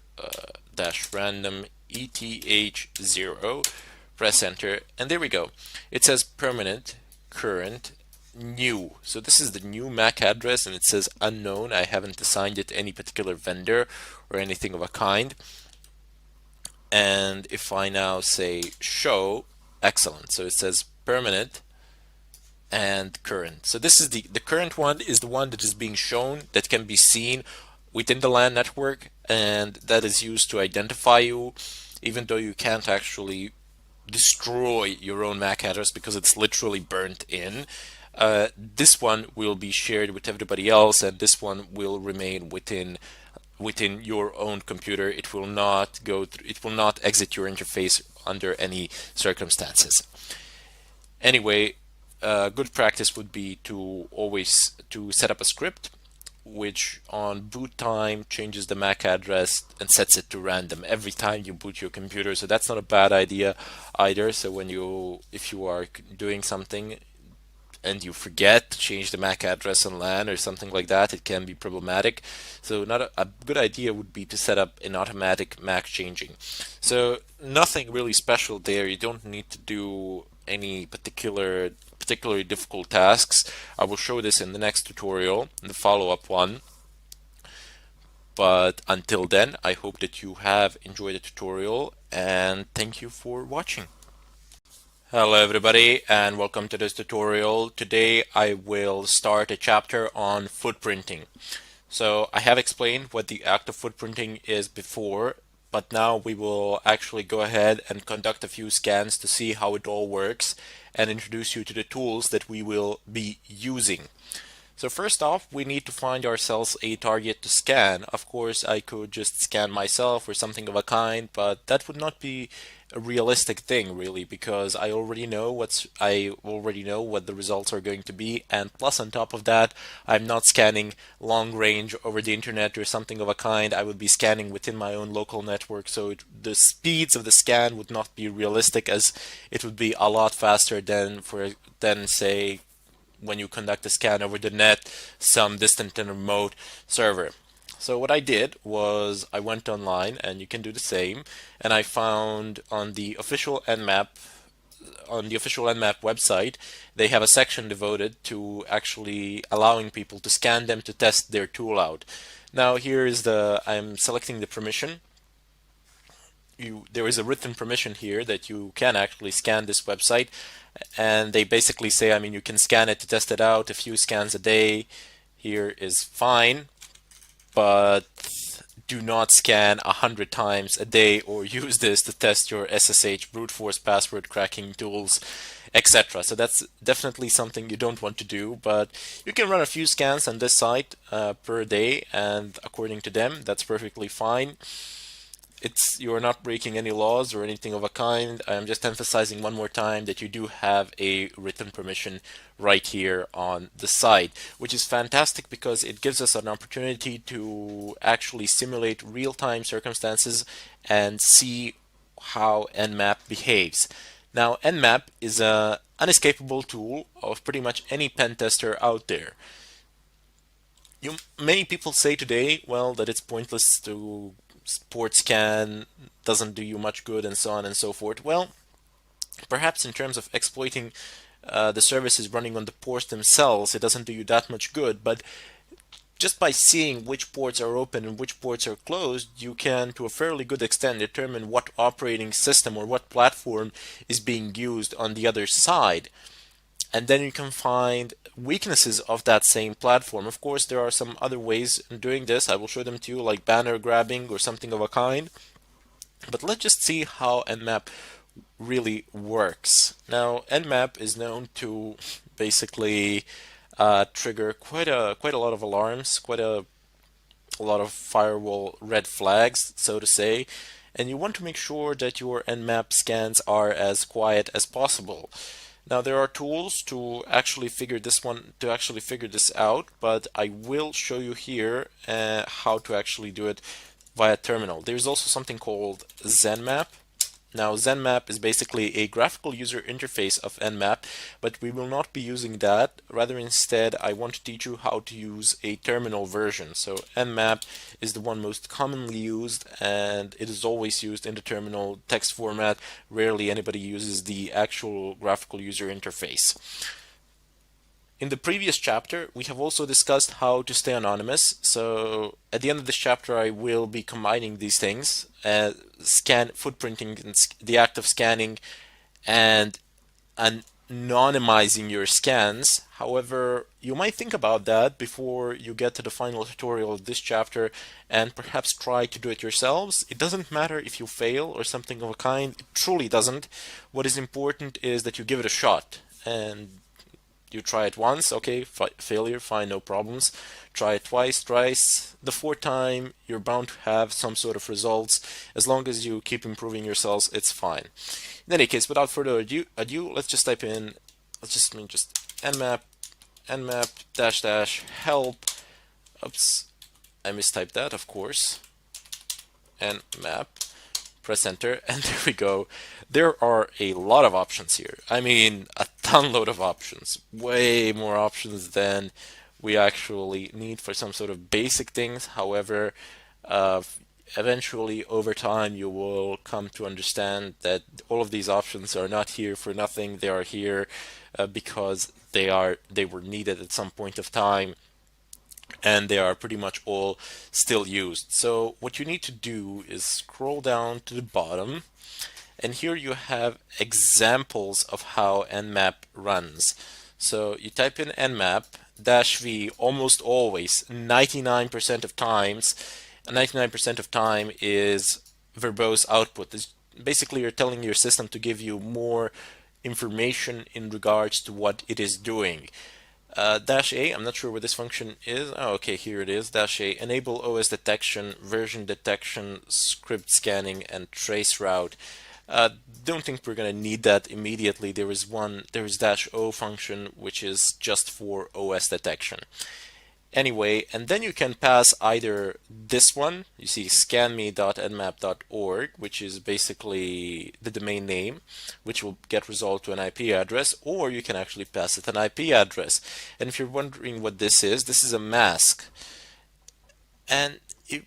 dash random ETH0. Press enter, and there we go. It says permanent, current, new. So this is the new MAC address, and it says unknown. I haven't assigned it to any particular vendor or anything of a kind. And if I now say show, excellent. So it says permanent and current. So this is the current one is the one that is being shown, that can be seen within the LAN network, and that is used to identify you, even though you can't actually destroy your own MAC address because it's literally burnt in. This one will be shared with everybody else, and this one will remain within your own computer. It will not it will not exit your interface under any circumstances. Anyway, good practice would be to always set up a script which on boot time changes the MAC address and sets it to random every time you boot your computer. So that's not a bad idea either. So if you are doing something and you forget to change the MAC address on LAN or something like that, it can be problematic. So not a good idea would be to set up an automatic MAC changing. So nothing really special there. You don't need to do any particularly difficult tasks. I will show this in the next tutorial, in the follow-up one. But until then, I hope that you have enjoyed the tutorial, and thank you for watching. Hello everybody, and welcome to this tutorial. Today I will start a chapter on footprinting. So I have explained what the act of footprinting is before, but now we will actually go ahead and conduct a few scans to see how it all works and introduce you to the tools that we will be using. So first off, we need to find ourselves a target to scan. Of course, I could just scan myself or something of a kind, but that would not be a realistic thing really, because I already know what the results are going to be, and plus on top of that, I'm not scanning long range over the internet or something of a kind. I would be scanning within my own local network, so the speeds of the scan would not be realistic, as it would be a lot faster than say when you conduct a scan over the net, some distant and remote server. So what I did was I went online, and you can do the same, and I found on the official Nmap website, they have a section devoted to actually allowing people to scan them to test their tool out. Now I'm selecting the permission. There is a written permission here that you can actually scan this website, and they basically say, I mean, you can scan it to test it out. A few scans a day here is fine, but do not scan 100 times a day or use this to test your SSH brute force password cracking tools. etc. So that's definitely something you don't want to do, but you can run a few scans on this site per day, and according to them, that's perfectly fine. It's you're not breaking any laws or anything of a kind. I'm just emphasizing one more time that you do have a written permission right here on the site, which is fantastic because it gives us an opportunity to actually simulate real-time circumstances and see how Nmap behaves. Now, Nmap is a unescapable tool of pretty much any pen tester out there. Many people say today, well, that it's pointless to port scan, doesn't do you much good, and so on and so forth. Well, perhaps in terms of exploiting the services running on the ports themselves, it doesn't do you that much good, but just by seeing which ports are open and which ports are closed, you can, to a fairly good extent, determine what operating system or what platform is being used on the other side. And then you can find weaknesses of that same platform. Of course, there are some other ways in doing this. I will show them to you, like banner grabbing or something of a kind. But let's just see how Nmap really works. Now, Nmap is known to basically trigger quite a lot of alarms, quite a lot of firewall red flags, so to say, and you want to make sure that your Nmap scans are as quiet as possible. Now there are tools to actually figure this out, but I will show you here how to actually do it via terminal. There's also something called ZenMap. Now, ZenMap is basically a graphical user interface of Nmap, but we will not be using that. Rather, instead, I want to teach you how to use a terminal version. So, Nmap is the one most commonly used, and it is always used in the terminal text format. Rarely anybody uses the actual graphical user interface. In the previous chapter, we have also discussed how to stay anonymous. So at the end of this chapter, I will be combining these things, scan footprinting, and the act of scanning, and anonymizing your scans. However, you might think about that before you get to the final tutorial of this chapter and perhaps try to do it yourselves. It doesn't matter if you fail or something of a kind. It truly doesn't. What is important is that you give it a shot. And you try it once, okay, failure, fine, no problems. Try it twice, thrice. The fourth time, you're bound to have some sort of results. As long as you keep improving yourselves, it's fine. In any case, without further ado, let's just type in, just nmap, nmap dash dash help. Oops, I mistyped that, of course. Nmap. Press enter, and there we go. There are a lot of options here. I mean, a ton load of options. Way more options than we actually need for some sort of basic things. However, uh, eventually, over time, you will come to understand that all of these options are not here for nothing. They are here because they were needed at some point of time, and they are pretty much all still used. So what you need to do is scroll down to the bottom, and here you have examples of how Nmap runs. So you type in Nmap -v almost always, 99% of times, 99% of time is verbose output. Basically, you're telling your system to give you more information in regards to what it is doing. -A, I'm not sure what this function is. Oh, okay, here it is. -A, enable OS detection, version detection, script scanning, and trace route. Don't think we're going to need that immediately. There is -O function, which is just for OS detection. Anyway, and then you can pass either this one, you see scanme.nmap.org, which is basically the domain name, which will get resolved to an IP address, or you can actually pass it an IP address. And if you're wondering what this is a mask. And it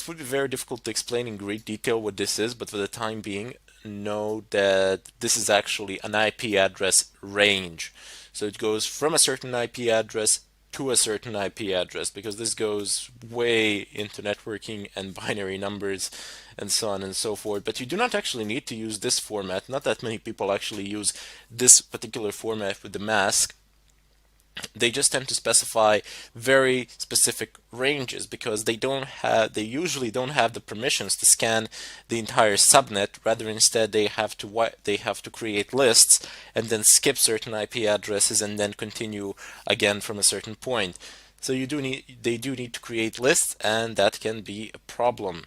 would be very difficult to explain in great detail what this is, but for the time being, know that this is actually an IP address range. So it goes from a certain IP address to a certain IP address, because this goes way into networking and binary numbers and so on and so forth. But you do not actually need to use this format. Not that many people actually use this particular format with the mask. They just tend to specify very specific ranges because they usually don't have the permissions to scan the entire subnet. Rather, instead they have to create lists and then skip certain IP addresses and then continue again from a certain point. So they do need to create lists, and that can be a problem.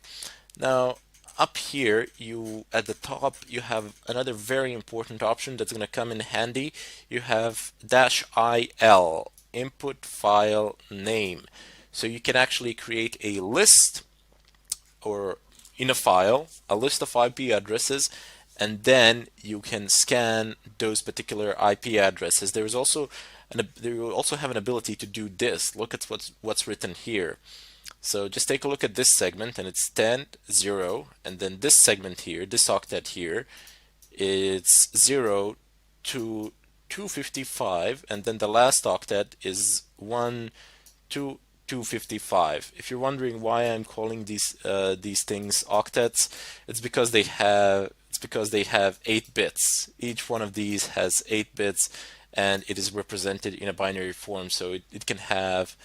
Now, up here, you at the top, you have another very important option that's going to come in handy. You have -il, input file name. So you can actually create a list, or in a file, a list of IP addresses, and then you can scan those particular IP addresses. There will also have an ability to do this. Look at what's written here. So just take a look at this segment, and it's 10, 0, and then this segment here, this octet here, it's 0 to 255, and then the last octet is 1 to 255. If you're wondering why I'm calling these things octets, it's because they have 8 bits. Each one of these has 8 bits, and it is represented in a binary form, so it can have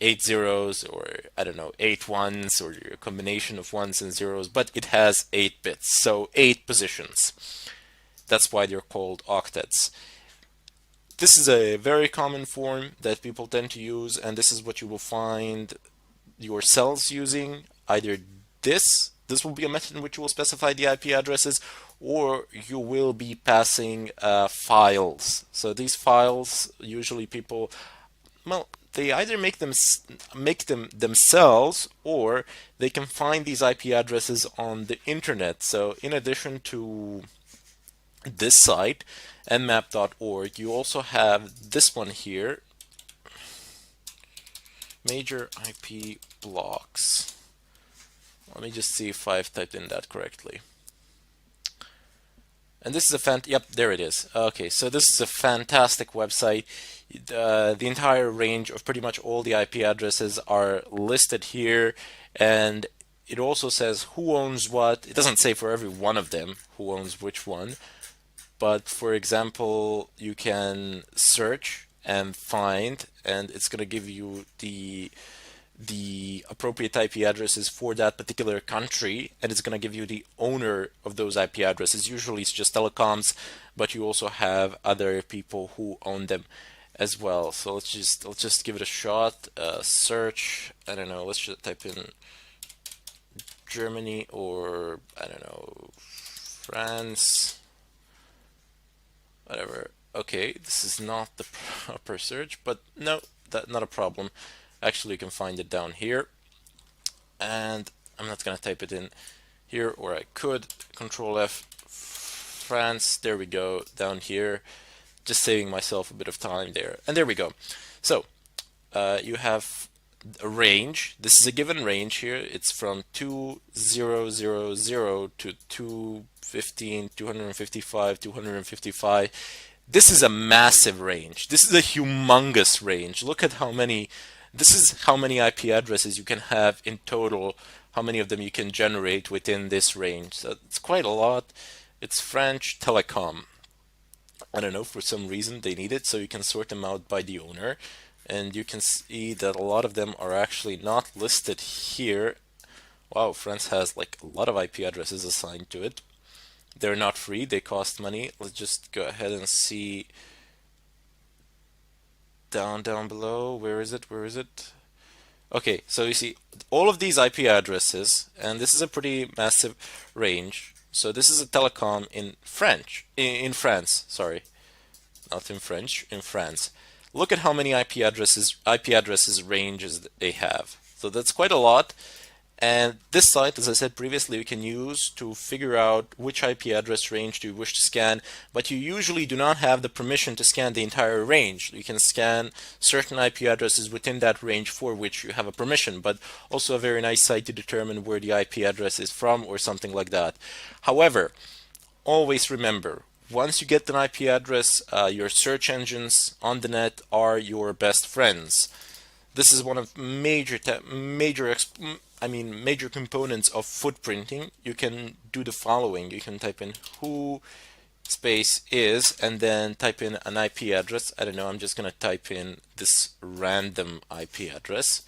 8 zeros, or I don't know, 8 ones, or a combination of ones and zeros, but it has 8 bits, so 8 positions. That's why they're called octets. This is a very common form that people tend to use, and this is what you will find your cells using. Either this will be a method in which you will specify the IP addresses, or you will be passing files. So these files, usually people, well, they either make them themselves, or they can find these IP addresses on the internet. So in addition to this site, nmap.org, you also have this one here, major IP blocks. Let me just see if I've typed in that correctly. And this is yep, there it is. Okay, so this is a fantastic website. The entire range of pretty much all the IP addresses are listed here, and it also says who owns what. It doesn't say for every one of them who owns which one, but for example, you can search and find, and it's going to give you the appropriate IP addresses for that particular country, and it's going to give you the owner of those IP addresses. Usually it's just telecoms, but you also have other people who own them as well. So let's just give it a shot. Search, I don't know, let's just type in Germany, or I don't know, France, whatever. Okay, this is not the proper search, but no, that's not a problem. Actually, you can find it down here, and I'm not going to type it in here, or I could. Control F, France, there we go, down here, just saving myself a bit of time there, and there we go. So you have a range. This is a given range here. It's from 2000 to 215, 255, 255. This is a massive range. This is a humongous range. Look at how many. This is how many IP addresses you can have in total, how many of them you can generate within this range. So it's quite a lot. It's French Telecom. I don't know, for some reason they need it, so you can sort them out by the owner. And you can see that a lot of them are actually not listed here. Wow, France has like a lot of IP addresses assigned to it. They're not free, they cost money. Let's just go ahead and see down below. Where is it? Where is it? Okay, so you see all of these IP addresses, and this is a pretty massive range. So this is a telecom in in France, sorry, not in French, in France. Look at how many IP addresses ranges they have. So that's quite a lot. And this site, as I said previously, you can use to figure out which IP address range do you wish to scan, but you usually do not have the permission to scan the entire range. You can scan certain IP addresses within that range for which you have a permission, but also a very nice site to determine where the IP address is from or something like that. However, always remember, once you get an IP address, your search engines on the net are your best friends. This is one of major components of footprinting. You can do the following. You can type in who space is, and then type in an IP address. I don't know, I'm just going to type in this random IP address.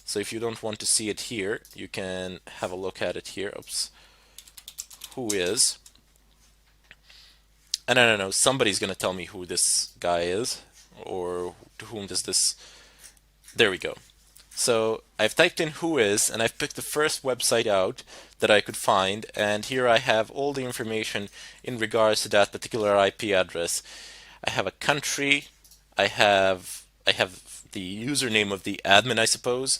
So if you don't want to see it here, you can have a look at it here. Oops. Who is, and I don't know, somebody's going to tell me who this guy is, or to whom does this, there we go. So I've typed in who is, and I've picked the first website out that I could find, and here I have all the information in regards to that particular IP address. I have a country, I have the username of the admin, I suppose.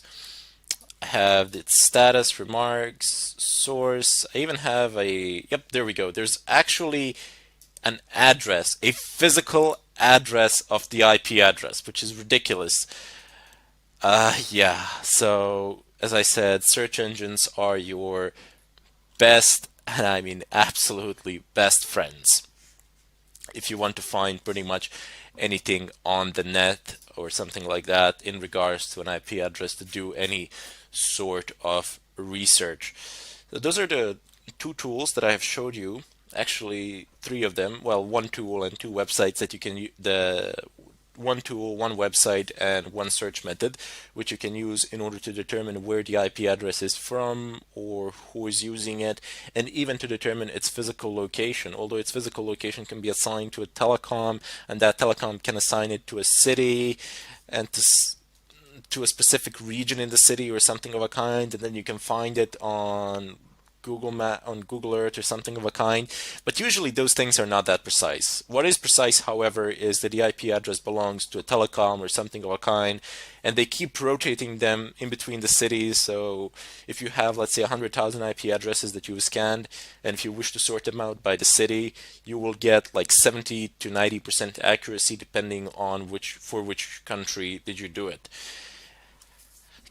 I have its status, remarks, source. I even have a, yep, there we go. There's actually an address, a physical address of the IP address, which is ridiculous. Yeah, so as I said, search engines are your best, and I mean absolutely best friends. If you want to find pretty much anything on the net or something like that in regards to an IP address to do any sort of research. So those are the two tools that I have showed you. Actually, three of them. Well, one tool and two websites that you can the one tool, one website, and one search method, which you can use in order to determine where the IP address is from or who is using it, and even to determine its physical location. Although its physical location can be assigned to a telecom, and that telecom can assign it to a city and to a specific region in the city or something of a kind, and then you can find it on Google Map, on Google Earth or something of a kind. But usually those things are not that precise. What is precise, however, is that the IP address belongs to a telecom or something of a kind, and they keep rotating them in between the cities. So if you have, let's say, 100,000 IP addresses that you've scanned, and if you wish to sort them out by the city, you will get like 70 to 90% accuracy depending on which country did you do it.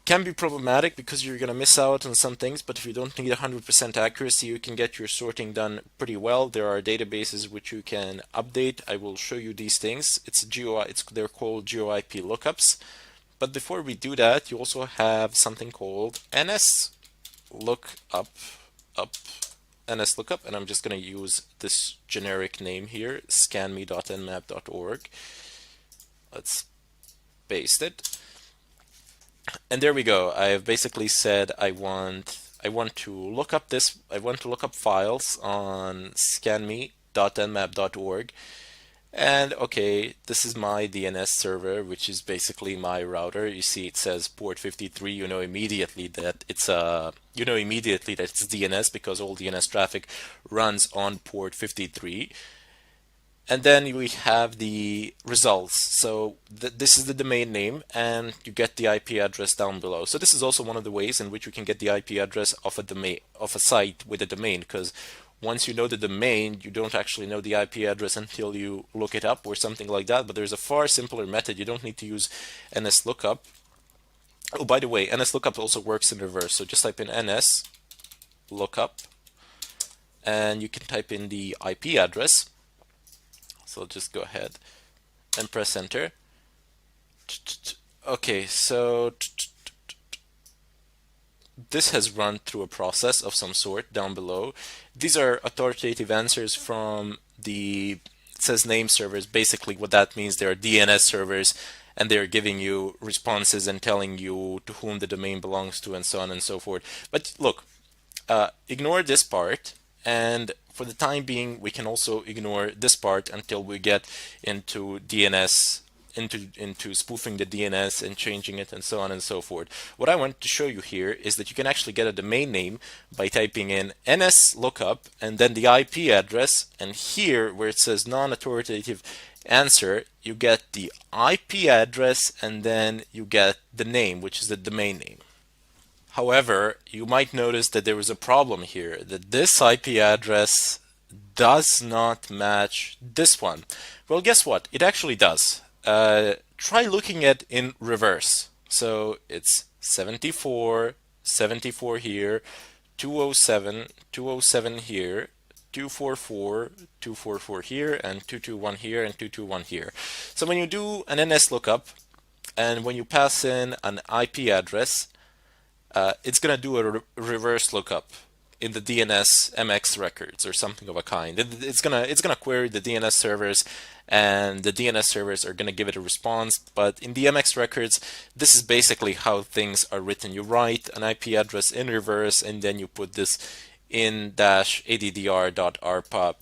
Can be problematic because you're going to miss out on some things, but if you don't need 100% accuracy, you can get your sorting done pretty well. There are databases which you can update. I will show you these things. They're called GeoIP lookups. But before we do that, you also have something called NS lookup, NS lookup, and I'm just going to use this generic name here, scanme.nmap.org. Let's paste it. And there we go. I have basically said I want to look up files on scanme.nmap.org. And okay, this is my DNS server, which is basically my router. You see it says port 53. You know immediately that it's DNS because all DNS traffic runs on port 53. And then we have the results. So this is the domain name, and you get the IP address down below. So this is also one of the ways in which you can get the IP address of a site with a domain, because once you know the domain, you don't actually know the IP address until you look it up or something like that. But there's a far simpler method. You don't need to use NSLookup. Oh, by the way, NSLookup also works in reverse. So just type in NSLookup, and you can type in the IP address. So just go ahead and press enter. Okay, so this has run through a process of some sort down below. These are authoritative answers from it says name servers. Basically what that means, they are DNS servers, and they're giving you responses and telling you to whom the domain belongs to and so on and so forth. But look, ignore this part, and for the time being we can also ignore this part until we get into DNS, into spoofing the DNS and changing it and so on and so forth. What I want to show you here is that you can actually get a domain name by typing in NSLookup and then the IP address, and here where it says non-authoritative answer, you get the IP address and then you get the name, which is the domain name. However, you might notice that there is a problem here, that this IP address does not match this one. Well, guess what? It actually does. Try looking at in reverse. So it's 74, 74 here, 207, 207 here, 244, 244 here, and 221 here, and 221 here. So when you do an NS lookup, and when you pass in an IP address, it's going to do a reverse lookup in the DNS MX records or something of a kind. It's gonna query the DNS servers, and the DNS servers are gonna give it a response. But in the MX records, this is basically how things are written. You write an IP address in reverse, and then you put this in -addr.rpub.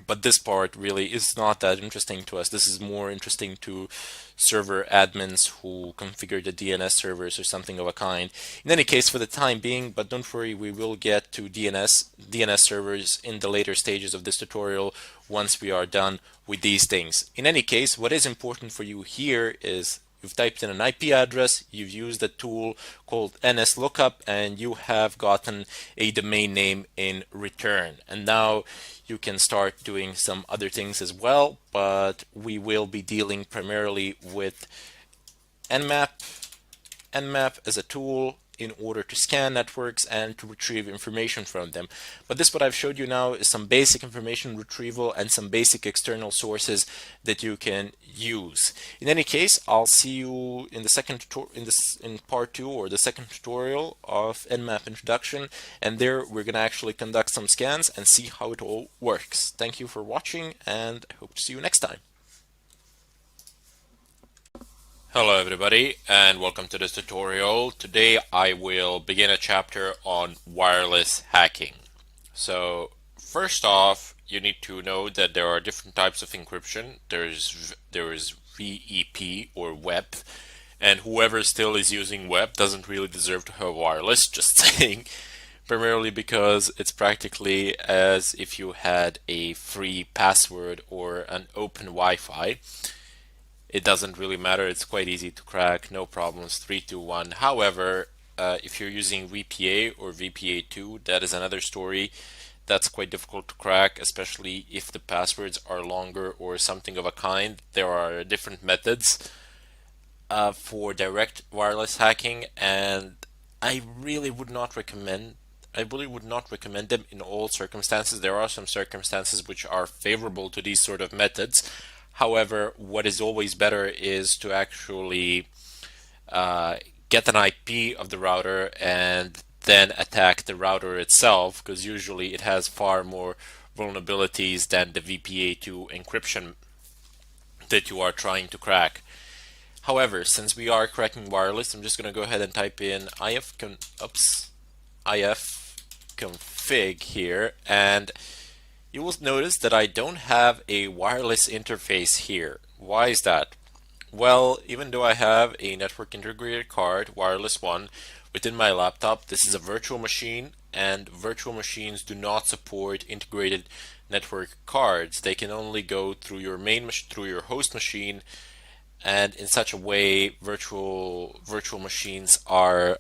But this part really is not that interesting to us. This is more interesting to server admins who configure the DNS servers or something of a kind. In any case, for the time being, but don't worry, we will get to DNS servers in the later stages of this tutorial once we are done with these things. In any case, what is important for you here is you've typed in an IP address, you've used a tool called NSLOOKUP, and you have gotten a domain name in return. And now you can start doing some other things as well, but we will be dealing primarily with Nmap. Nmap as a tool in order to scan networks and to retrieve information from them. But this, what I've showed you now, is some basic information retrieval and some basic external sources that you can use. In any case, I'll see you in the second in part 2 or the second tutorial of Nmap introduction, and there we're going to actually conduct some scans and see how it all works. Thank you for watching, and I hope to see you next time. Hello everybody, and welcome to this tutorial. Today I will begin a chapter on wireless hacking. So first off, you need to know that there are different types of encryption. There is VEP or WEP, and whoever still is using WEP doesn't really deserve to have wireless, just saying. Primarily because it's practically as if you had a free password or an open Wi-Fi. It doesn't really matter, it's quite easy to crack, no problems, 3, 2, 1. However, if you're using VPA or VPA2, that is another story. That's quite difficult to crack, especially if the passwords are longer or something of a kind. There are different methods for direct wireless hacking, and I really would not recommend them in all circumstances. There are some circumstances which are favorable to these sort of methods. However, what is always better is to actually get an IP of the router and then attack the router itself, because usually it has far more vulnerabilities than the VPA2 encryption that you are trying to crack. However, since we are cracking wireless, I'm just going to go ahead and type in ifconfig here, and you will notice that I don't have a wireless interface here. Why is that? Well, even though I have a network integrated card, wireless one, within my laptop, this is a virtual machine, and virtual machines do not support integrated network cards. They can only go through your through your host machine, and in such a way, virtual machines are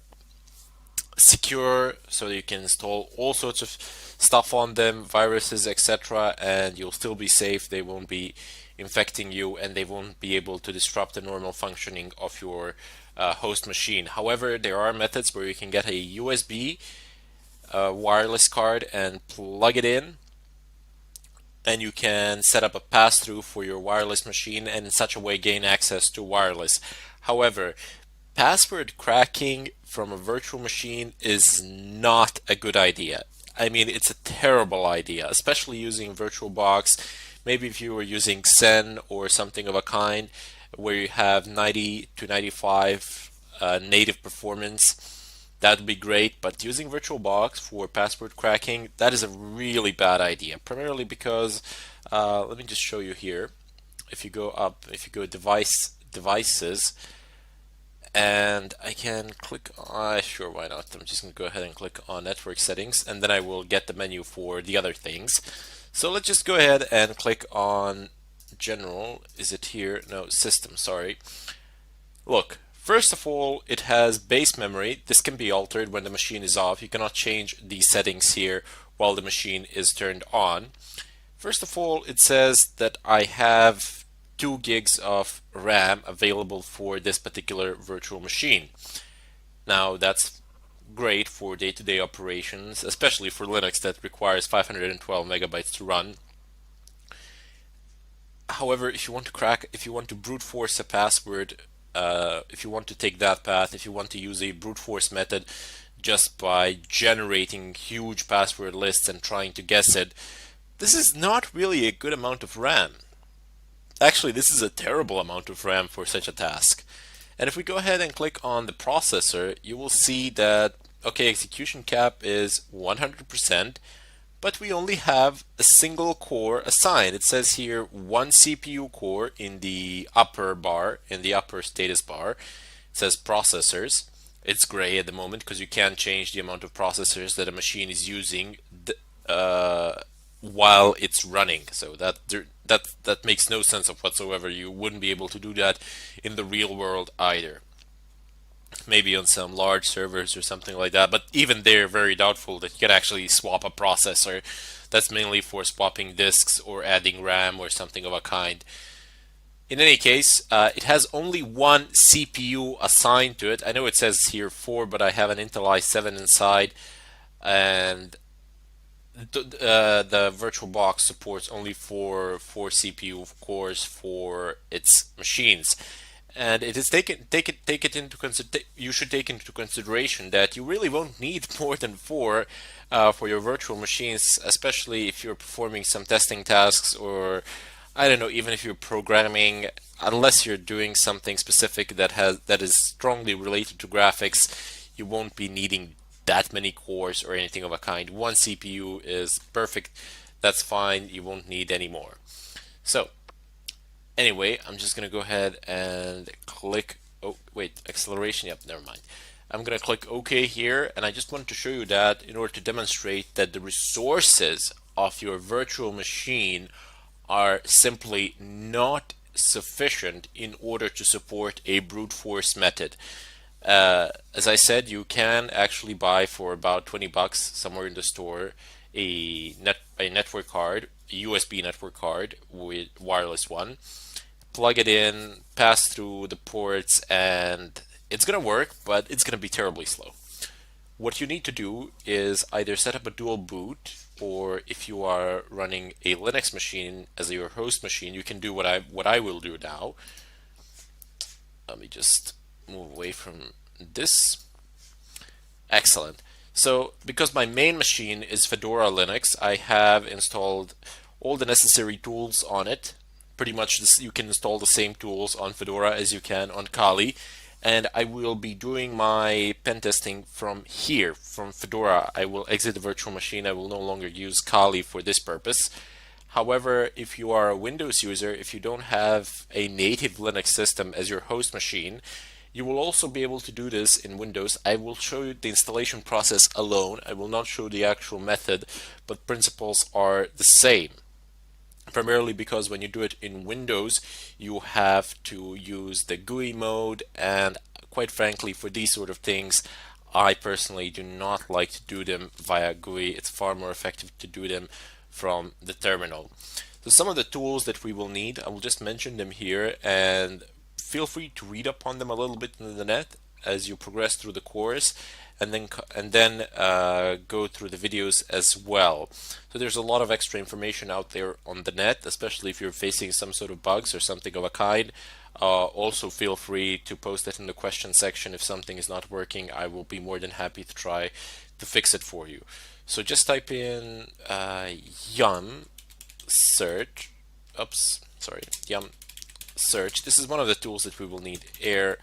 secure, so you can install all sorts of stuff on them, viruses, etc., and you'll still be safe. They won't be infecting you, and they won't be able to disrupt the normal functioning of your host machine. However, there are methods where you can get a USB wireless card and plug it in, and you can set up a pass-through for your wireless machine and in such a way gain access to wireless. However, password cracking from a virtual machine is not a good idea. I mean, it's a terrible idea, especially using VirtualBox. Maybe if you were using Xen or something of a kind, where you have 90 to 95 native performance, that would be great. But using VirtualBox for password cracking, that is a really bad idea. Primarily because, let me just show you here. If you go devices, and I can click on, sure, why not? I'm just going to go ahead and click on network settings, and then I will get the menu for the other things. So let's just go ahead and click on general. Is it here? No, system, sorry. Look, first of all, it has base memory. This can be altered when the machine is off. You cannot change these settings here while the machine is turned on. First of all, it says that I have 2 gigs of RAM available for this particular virtual machine. Now that's great for day-to-day operations, especially for Linux that requires 512 megabytes to run. However, if you want to brute force a password, if you want to take that path, if you want to use a brute force method, just by generating huge password lists and trying to guess it, this is not really a good amount of RAM. Actually, this is a terrible amount of RAM for such a task. And if we go ahead and click on the processor, you will see that, okay, execution cap is 100%, but we only have a single core assigned. It says here one CPU core in the upper bar, in the upper status bar. It says processors. It's gray at the moment because you can't change the amount of processors that a machine is using while it's running. So that makes no sense of whatsoever. You wouldn't be able to do that in the real world either. Maybe on some large servers or something like that, but even they're very doubtful that you can actually swap a processor. That's mainly for swapping disks or adding RAM or something of a kind. In any case, it has only one CPU assigned to it. I know it says here 4, but I have an Intel i7 inside, and the VirtualBox supports only four CPU cores for its machines, and it is take it into you should take into consideration that you really won't need more than four for your virtual machines, especially if you're performing some testing tasks, or I don't know, even if you're programming, unless you're doing something specific that is strongly related to graphics, you won't be needing that many cores or anything of a kind. One CPU is perfect. That's fine. You won't need any more. So anyway, I'm just gonna go ahead and click. Oh wait, acceleration. Yep, never mind. I'm gonna click OK here, and I just wanted to show you that in order to demonstrate that the resources of your virtual machine are simply not sufficient in order to support a brute force method. As I said, you can actually buy for about 20 bucks somewhere in the store a network card, a USB network card with wireless one. Plug it in, pass through the ports, and it's gonna work, but it's gonna be terribly slow. What you need to do is either set up a dual boot, or if you are running a Linux machine as your host machine, you can do what I will do now. Let me just move away from this. Excellent. So because my main machine is Fedora Linux, I have installed all the necessary tools on it. Pretty much you can install the same tools on Fedora as you can on Kali. And I will be doing my pen testing from here, from Fedora. I will exit the virtual machine. I will no longer use Kali for this purpose. However, if you are a Windows user, if you don't have a native Linux system as your host machine, you will also be able to do this in Windows. I will show you the installation process alone. I will not show the actual method, but principles are the same. Primarily because when you do it in Windows, you have to use the GUI mode, and quite frankly, for these sort of things, I personally do not like to do them via GUI. It's far more effective to do them from the terminal. So some of the tools that we will need, I will just mention them here, and feel free to read up on them a little bit in the net as you progress through the course, and then go through the videos as well. So there's a lot of extra information out there on the net, especially if you're facing some sort of bugs or something of a kind. Also feel free to post it in the question section if something is not working. I will be more than happy to try to fix it for you. So just type in yum search. Oops, sorry, yum search. This is one of the tools that we will need. Aircrack-ng.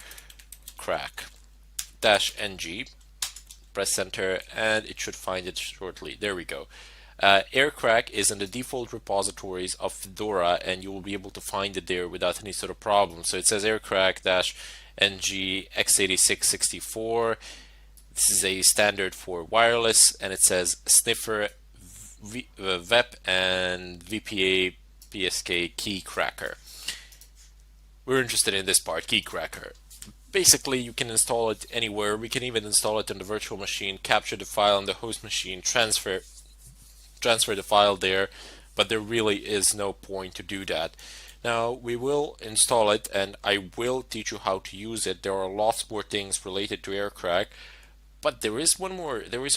Press enter, and it should find it shortly. There we go. Aircrack is in the default repositories of Fedora, and you will be able to find it there without any sort of problem. So it says aircrack-ng x8664. This is a standard for wireless, and it says sniffer, VEP, and VPA PSK key cracker. We're interested in this part, key cracker. Basically, you can install it anywhere. We can even install it on the virtual machine, capture the file on the host machine, transfer the file there, but there really is no point to do that. Now we will install it, and I will teach you how to use it. There are lots more things related to Aircrack, but there is one more tool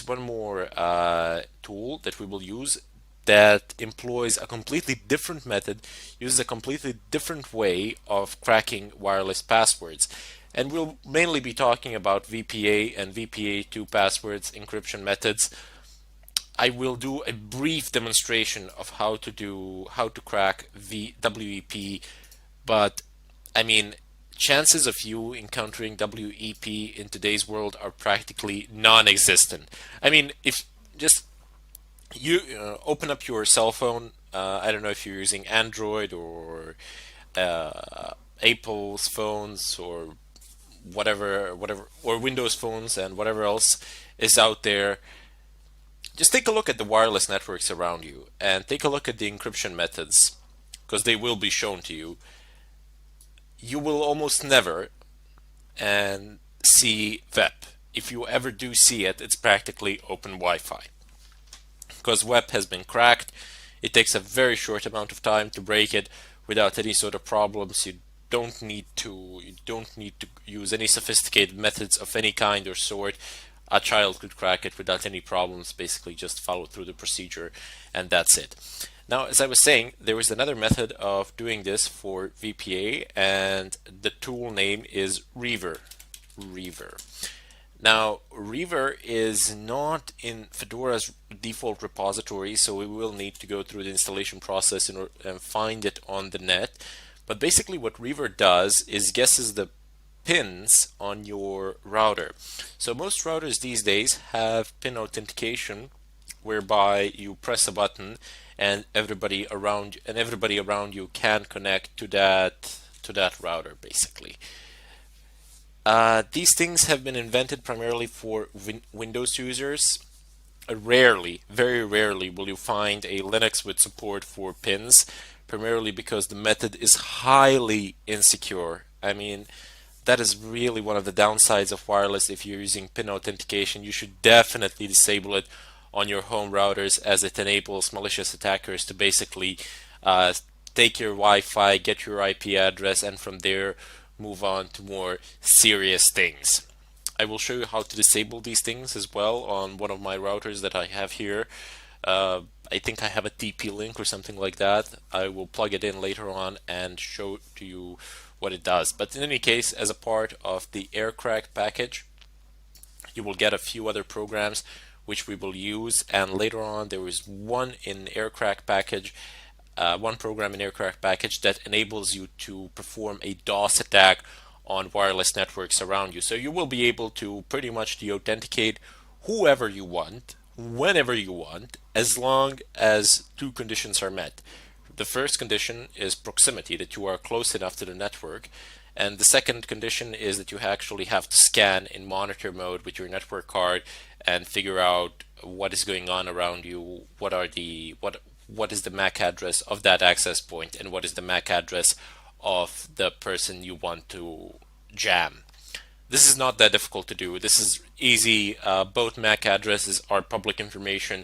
that we will use that employs a completely different method, uses a completely different way of cracking wireless passwords. And we'll mainly be talking about VPA and VPA2 passwords, encryption methods. I will do a brief demonstration of how to crack WEP, but I mean, chances of you encountering WEP in today's world are practically non-existent. I mean, if just you open up your cell phone, I don't know if you're using Android or Apple's phones or whatever, or Windows phones and whatever else is out there. Just take a look at the wireless networks around you and take a look at the encryption methods because they will be shown to you. You will almost never and see WEP. If you ever do see it, it's practically open Wi-Fi because WEP has been cracked. It takes a very short amount of time to break it without any sort of problems. You don't need to use any sophisticated methods of any kind or sort. A child could crack it without any problems, basically just follow through the procedure, and that's it. Now, as I was saying, there is another method of doing this for VPA, and the tool name is Reaver. Reaver. Now, Reaver is not in Fedora's default repository, so we will need to go through the installation process and find it on the net. But basically what Reaver does is guesses the pins on your router. So most routers these days have pin authentication whereby you press a button and everybody around you can connect to that router basically. These things have been invented primarily for Windows users. Rarely, very rarely, will you find a Linux with support for pins, primarily because the method is highly insecure. I mean, that is really one of the downsides of wireless. If you're using pin authentication, you should definitely disable it on your home routers, as it enables malicious attackers to basically uh, take your Wi-Fi, get your IP address, and from there move on to more serious things. I will show you how to disable these things as well on one of my routers that I have here. I think I have a TP-Link or something like that. I will plug it in later on and show to you what it does. But in any case, as a part of the AirCrack package, you will get a few other programs which we will use, and later on there is one program in AirCrack package that enables you to perform a DOS attack on wireless networks around you. So you will be able to pretty much de-authenticate whoever you want, whenever you want, as long as two conditions are met. The first condition is proximity, that you are close enough to the network. And the second condition is that you actually have to scan in monitor mode with your network card and figure out what is going on around you, what is the MAC address of that access point, and what is the MAC address of the person you want to jam. This is not that difficult to do. This is easy. Both MAC addresses are public information.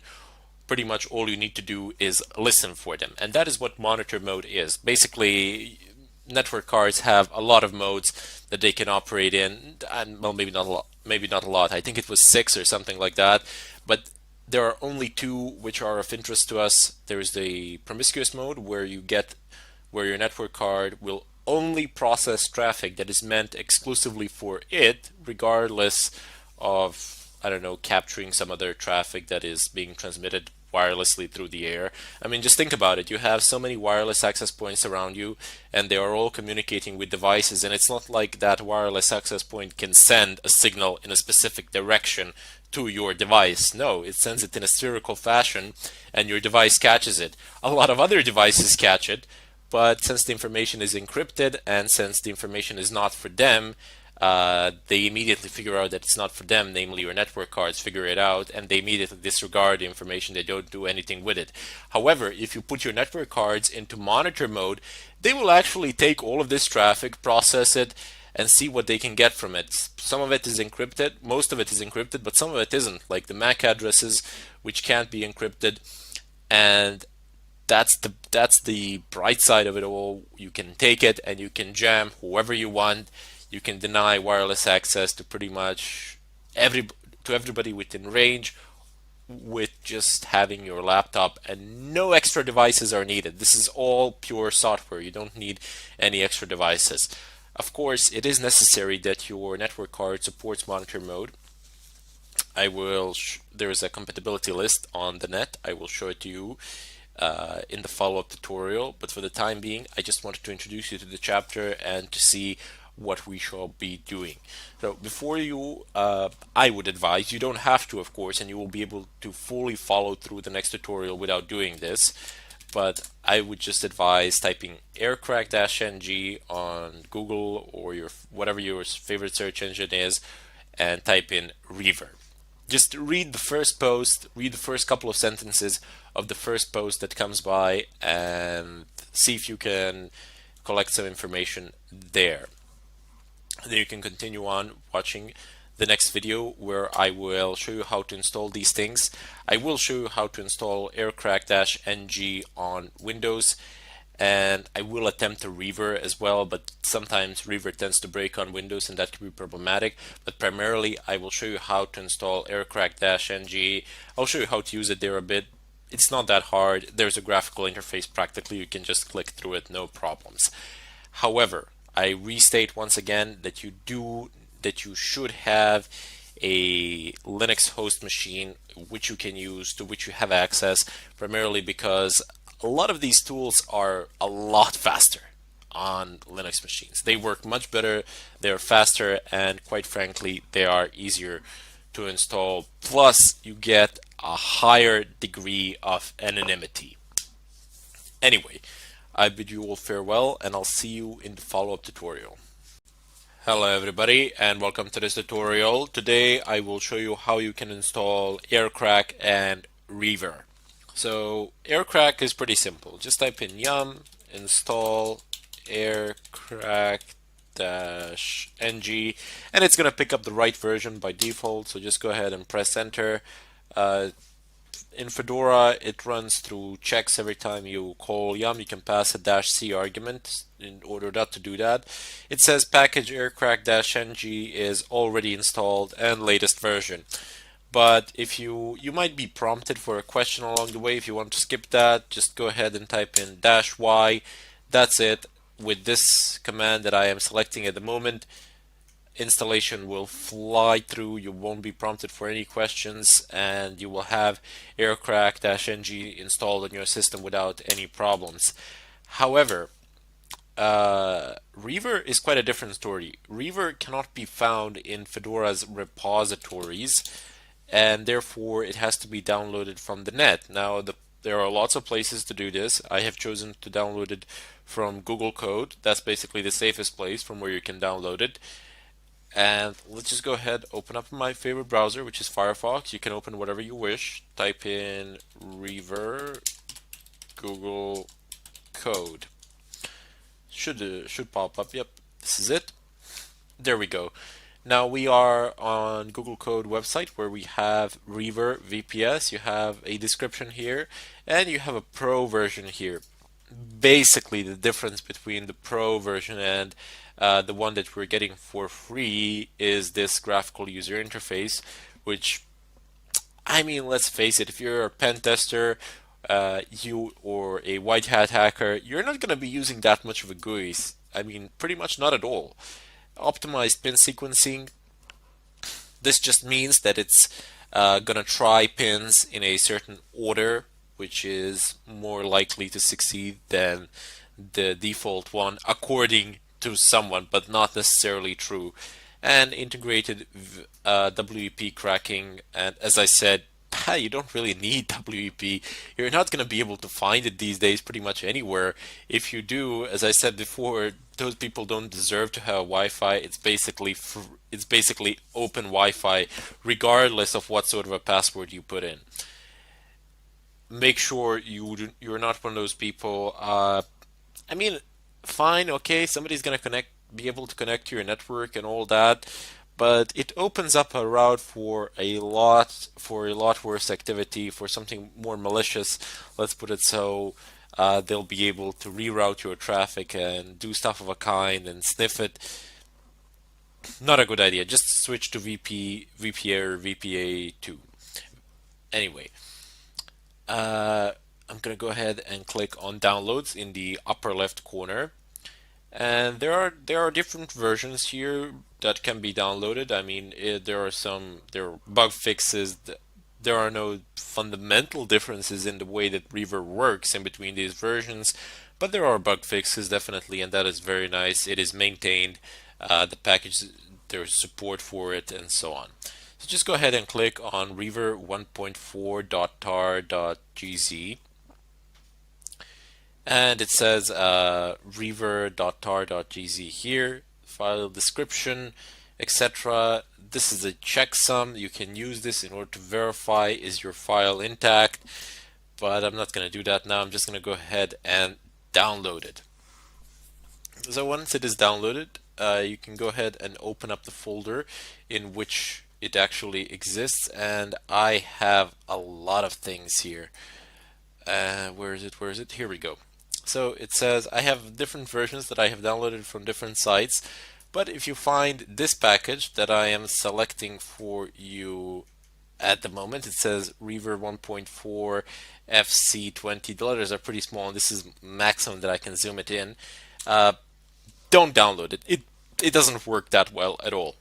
Pretty much all you need to do is listen for them. And that is what monitor mode is. Basically, network cards have a lot of modes that they can operate in, and well, maybe not a lot. Maybe not a lot. I think it was 6 or something like that. But there are only two which are of interest to us. There is the promiscuous mode where your network card will only process traffic that is meant exclusively for it, regardless of, I don't know, capturing some other traffic that is being transmitted wirelessly through the air. I mean, just think about it. You have so many wireless access points around you, and they are all communicating with devices, and it's not like that wireless access point can send a signal in a specific direction to your device. No, it sends it in a spherical fashion, and your device catches it. A lot of other devices catch it, but since the information is encrypted and since the information is not for them, they immediately figure out that it's not for them, namely your network cards figure it out, and they immediately disregard the information. They don't do anything with it. However, if you put your network cards into monitor mode, they will actually take all of this traffic, process it, and see what they can get from it. Some of it is encrypted, most of it is encrypted, but some of it isn't, like the MAC addresses, which can't be encrypted, and that's the bright side of it all. You can take it and you can jam whoever you want. You can deny wireless access to pretty much everybody within range with just having your laptop, and no extra devices are needed. This is all pure software. You don't need any extra devices. Of course, it is necessary that your network card supports monitor mode. There is a compatibility list on the net. I will show it to you in the follow-up tutorial, but for the time being, I just wanted to introduce you to the chapter and to see what we shall be doing. So before you, I would advise, you don't have to, of course, and you will be able to fully follow through the next tutorial without doing this, but I would just advise typing aircrack-ng on Google or your whatever your favorite search engine is, and type in Reaver. Just read the first post, read the first couple of sentences of the first post that comes by, and see if you can collect some information there. Then you can continue on watching the next video where I will show you how to install these things. I will show you how to install aircrack-ng on Windows, and I will attempt a Reaver as well, but sometimes Reaver tends to break on Windows and that can be problematic. But primarily I will show you how to install aircrack-ng. I'll show you how to use it there a bit. It's not that hard. There's a graphical interface practically. You can just click through it, no problems. However, I restate once again that you should have a Linux host machine which you can use, to which you have access, primarily because a lot of these tools are a lot faster on Linux machines. They work much better, they're faster, and quite frankly, they are easier to install. Plus, you get a higher degree of anonymity. Anyway, I bid you all farewell, and I'll see you in the follow-up tutorial. Hello everybody, and welcome to this tutorial. Today I will show you how you can install Aircrack and Reaver. So Aircrack is pretty simple. Just type in yum install aircrack-ng, and it's going to pick up the right version by default, so just go ahead and press enter. In Fedora, it runs through checks every time you call yum. You can pass a -c argument in order not to do that. It says package aircrack-ng is already installed and latest version. But if you might be prompted for a question along the way. If you want to skip that, just go ahead and type in -y. That's it. With this command that I am selecting at the moment, installation will fly through. You won't be prompted for any questions, and you will have aircrack-ng installed on your system without any problems. However, Reaver is quite a different story. Reaver cannot be found in Fedora's repositories, and therefore it has to be downloaded from the net. Now, there are lots of places to do this. I have chosen to download it from Google Code. That's basically the safest place from where you can download it. And let's just go ahead, open up my favorite browser, which is Firefox. You can open whatever you wish. Type in Reaver Google Code. Should pop up. Yep, this is it. There we go. Now we are on Google Code website where we have Reaver VPS. You have a description here, and you have a Pro version here. Basically, the difference between the Pro version and the one that we're getting for free is this graphical user interface, which, I mean, let's face it, if you're a pen tester, you or a white hat hacker, you're not going to be using that much of a GUI. I mean, pretty much not at all. Optimized pin sequencing, this just means that it's going to try pins in a certain order, which is more likely to succeed than the default one, according to someone, but not necessarily true. And integrated WEP cracking, and as I said, you don't really need WEP. You're not going to be able to find it these days pretty much anywhere. If you do, as I said before, those people don't deserve to have Wi-Fi. It's basically open Wi-Fi, regardless of what sort of a password you put in. Make sure you're not one of those people. I mean, fine, okay, somebody's gonna be able to connect to your network and all that, but it opens up a route for a lot worse activity, for something more malicious. Let's put it so. They'll be able to reroute your traffic and do stuff of a kind and sniff it. Not a good idea. Just switch to VPA or VPA2. Anyway, I'm gonna go ahead and click on downloads in the upper left corner, And there are different versions here that can be downloaded. I mean, there are bug fixes. There are no fundamental differences in the way that Reaver works in between these versions, but there are bug fixes definitely, and that is very nice. It is maintained. The package, there's support for it, and so on. So just go ahead and click on Reaver 1.4.tar.gz, and it says reaver.tar.gz here, file description, etc. This is a checksum. You can use this in order to verify is your file intact, but I'm not going to do that now. I'm just going to go ahead and download it. So once it is downloaded, you can go ahead and open up the folder in which it actually exists, and I have a lot of things here. Where is it? Where is it? Here we go. So it says I have different versions that I have downloaded from different sites, but if you find this package that I am selecting for you at the moment, it says Reaver 1.4 FC20. The letters are pretty small, and this is maximum that I can zoom it in. Uh, don't download it. It doesn't work that well at all.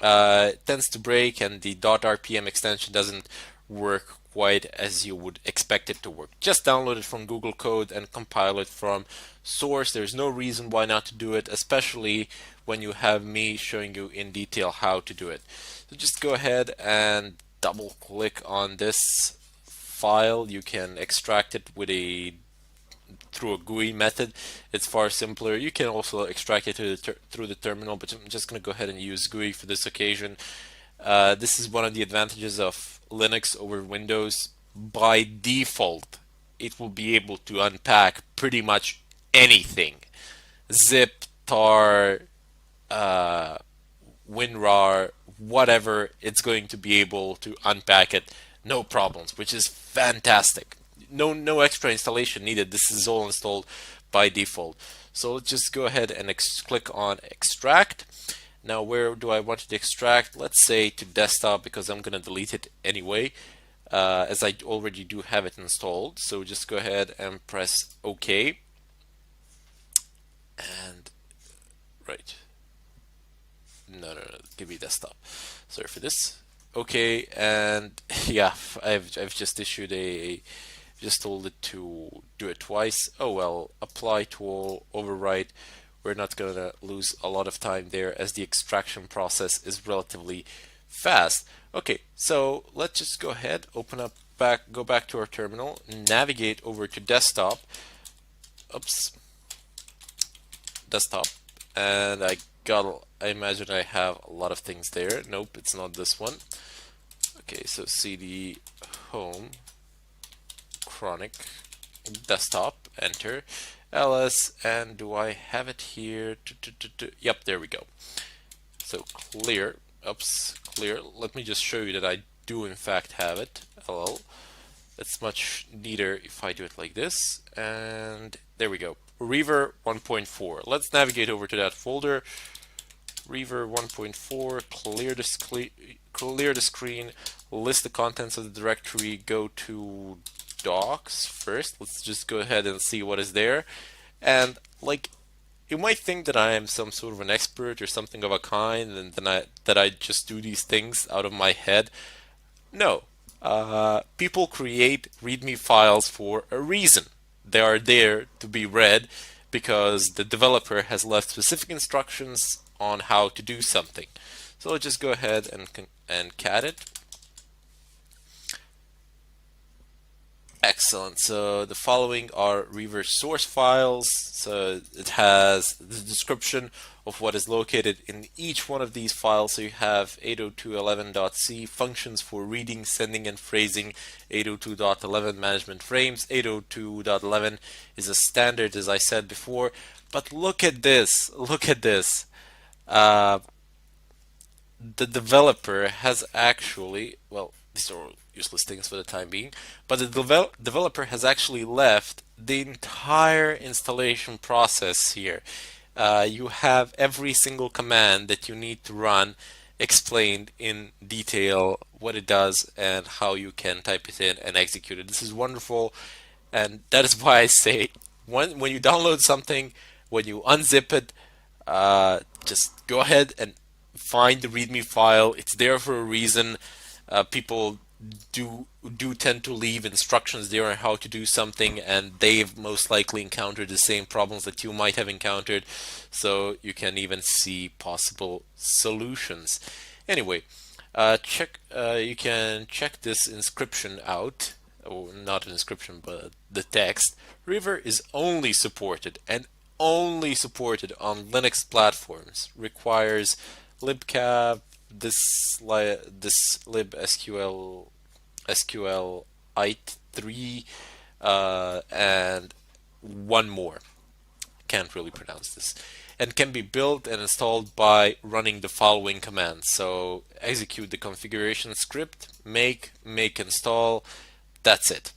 It tends to break, and the .rpm extension doesn't work quite as you would expect it to work. Just download it from Google Code and compile it from source. There's no reason why not to do it, especially when you have me showing you in detail how to do it. So just go ahead and double click on this file. You can extract it with a through a GUI method. It's far simpler. You can also extract it through the terminal, but I'm just going to go ahead and use GUI for this occasion. This is one of the advantages of Linux over Windows. By default, it will be able to unpack pretty much anything. Zip, tar, WinRAR, whatever, it's going to be able to unpack it, no problems, which is fantastic. No extra installation needed. This is all installed by default. So let's just go ahead and click on extract. Now, where do I want it to extract? Let's say to desktop, because I'm going to delete it anyway, as I already do have it installed. So just go ahead and press OK. And right. No, give me desktop. Sorry for this. Okay, and yeah, I've just issued just told it to do it twice. Oh well, apply to all, overwrite. We're not gonna lose a lot of time there as the extraction process is relatively fast. Okay, so let's just go ahead, go back to our terminal, navigate over to desktop. Oops, desktop, and I imagine I have a lot of things there. Nope, it's not this one. Okay, so cd home chronic desktop, enter ls, and do I have it here? Yep, there we go. So clear, oops, clear. Let me just show you that I do in fact have it. Ll. It's much neater if I do it like this, and there we go. Reaver 1.4. Let's navigate over to that folder. Reaver 1.4, clear the screen, list the contents of the directory, go to docs first. Let's just go ahead and see what is there. And like, you might think that I am some sort of an expert or something of a kind, and that I just do these things out of my head. No. People create README files for a reason. They are there to be read because the developer has left specific instructions on how to do something. So let's just go ahead and cat it. Excellent. So the following are Reaver source files. So it has the description of what is located in each one of these files. So you have 802.11.c functions for reading, sending, and phrasing, 802.11 management frames. 802.11 is a standard, as I said before. But look at this. Look at this. The developer has actually, well, these are useless things for the time being, but the developer has actually left the entire installation process here. You have every single command that you need to run explained in detail, what it does and how you can type it in and execute it. This is wonderful, and that is why I say when you download something, when you unzip it, just go ahead and find the README file. It's there for a reason. People do tend to leave instructions there on how to do something, and they've most likely encountered the same problems that you might have encountered, so you can even see possible solutions. Anyway, you can check this inscription out, or not an inscription, but the text. River is only supported and only supported on Linux platforms. Requires libcap, this libsql SQLite3, and one more. Can't really pronounce this. And can be built and installed by running the following commands. So execute the configuration script, make install. That's it.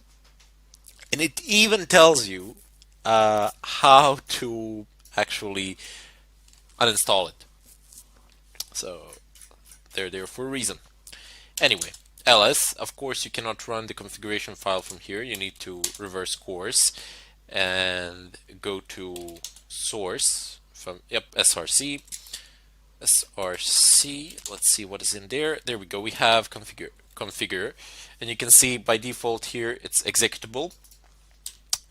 And it even tells you how to actually uninstall it. So they're there for a reason. Anyway, ls, of course, you cannot run the configuration file from here. You need to reverse course and go to source from, src. Let's see what is in there. There we go. We have configure, and you can see by default here it's executable.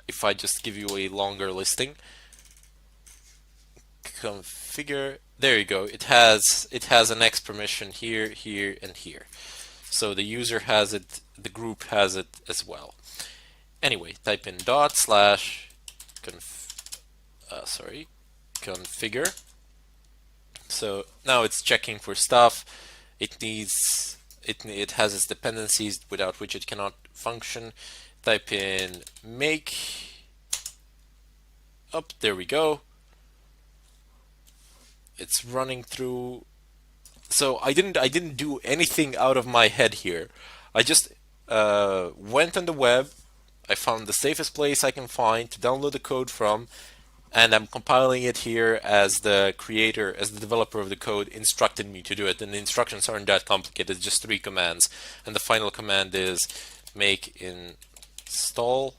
If I just give you a longer listing, configure, there you go. It has an X permission here, here, and here. So the user has it, the group has it as well. Anyway, type in dot slash configure. So now it's checking for stuff. It has its dependencies without which it cannot function. Type in make. Up, there we go. It's running through. So I didn't do anything out of my head here. I just went on the web. I found the safest place I can find to download the code from, and I'm compiling it here as the creator, as the developer of the code instructed me to do it. And the instructions aren't that complicated, just 3 commands. And the final command is make install.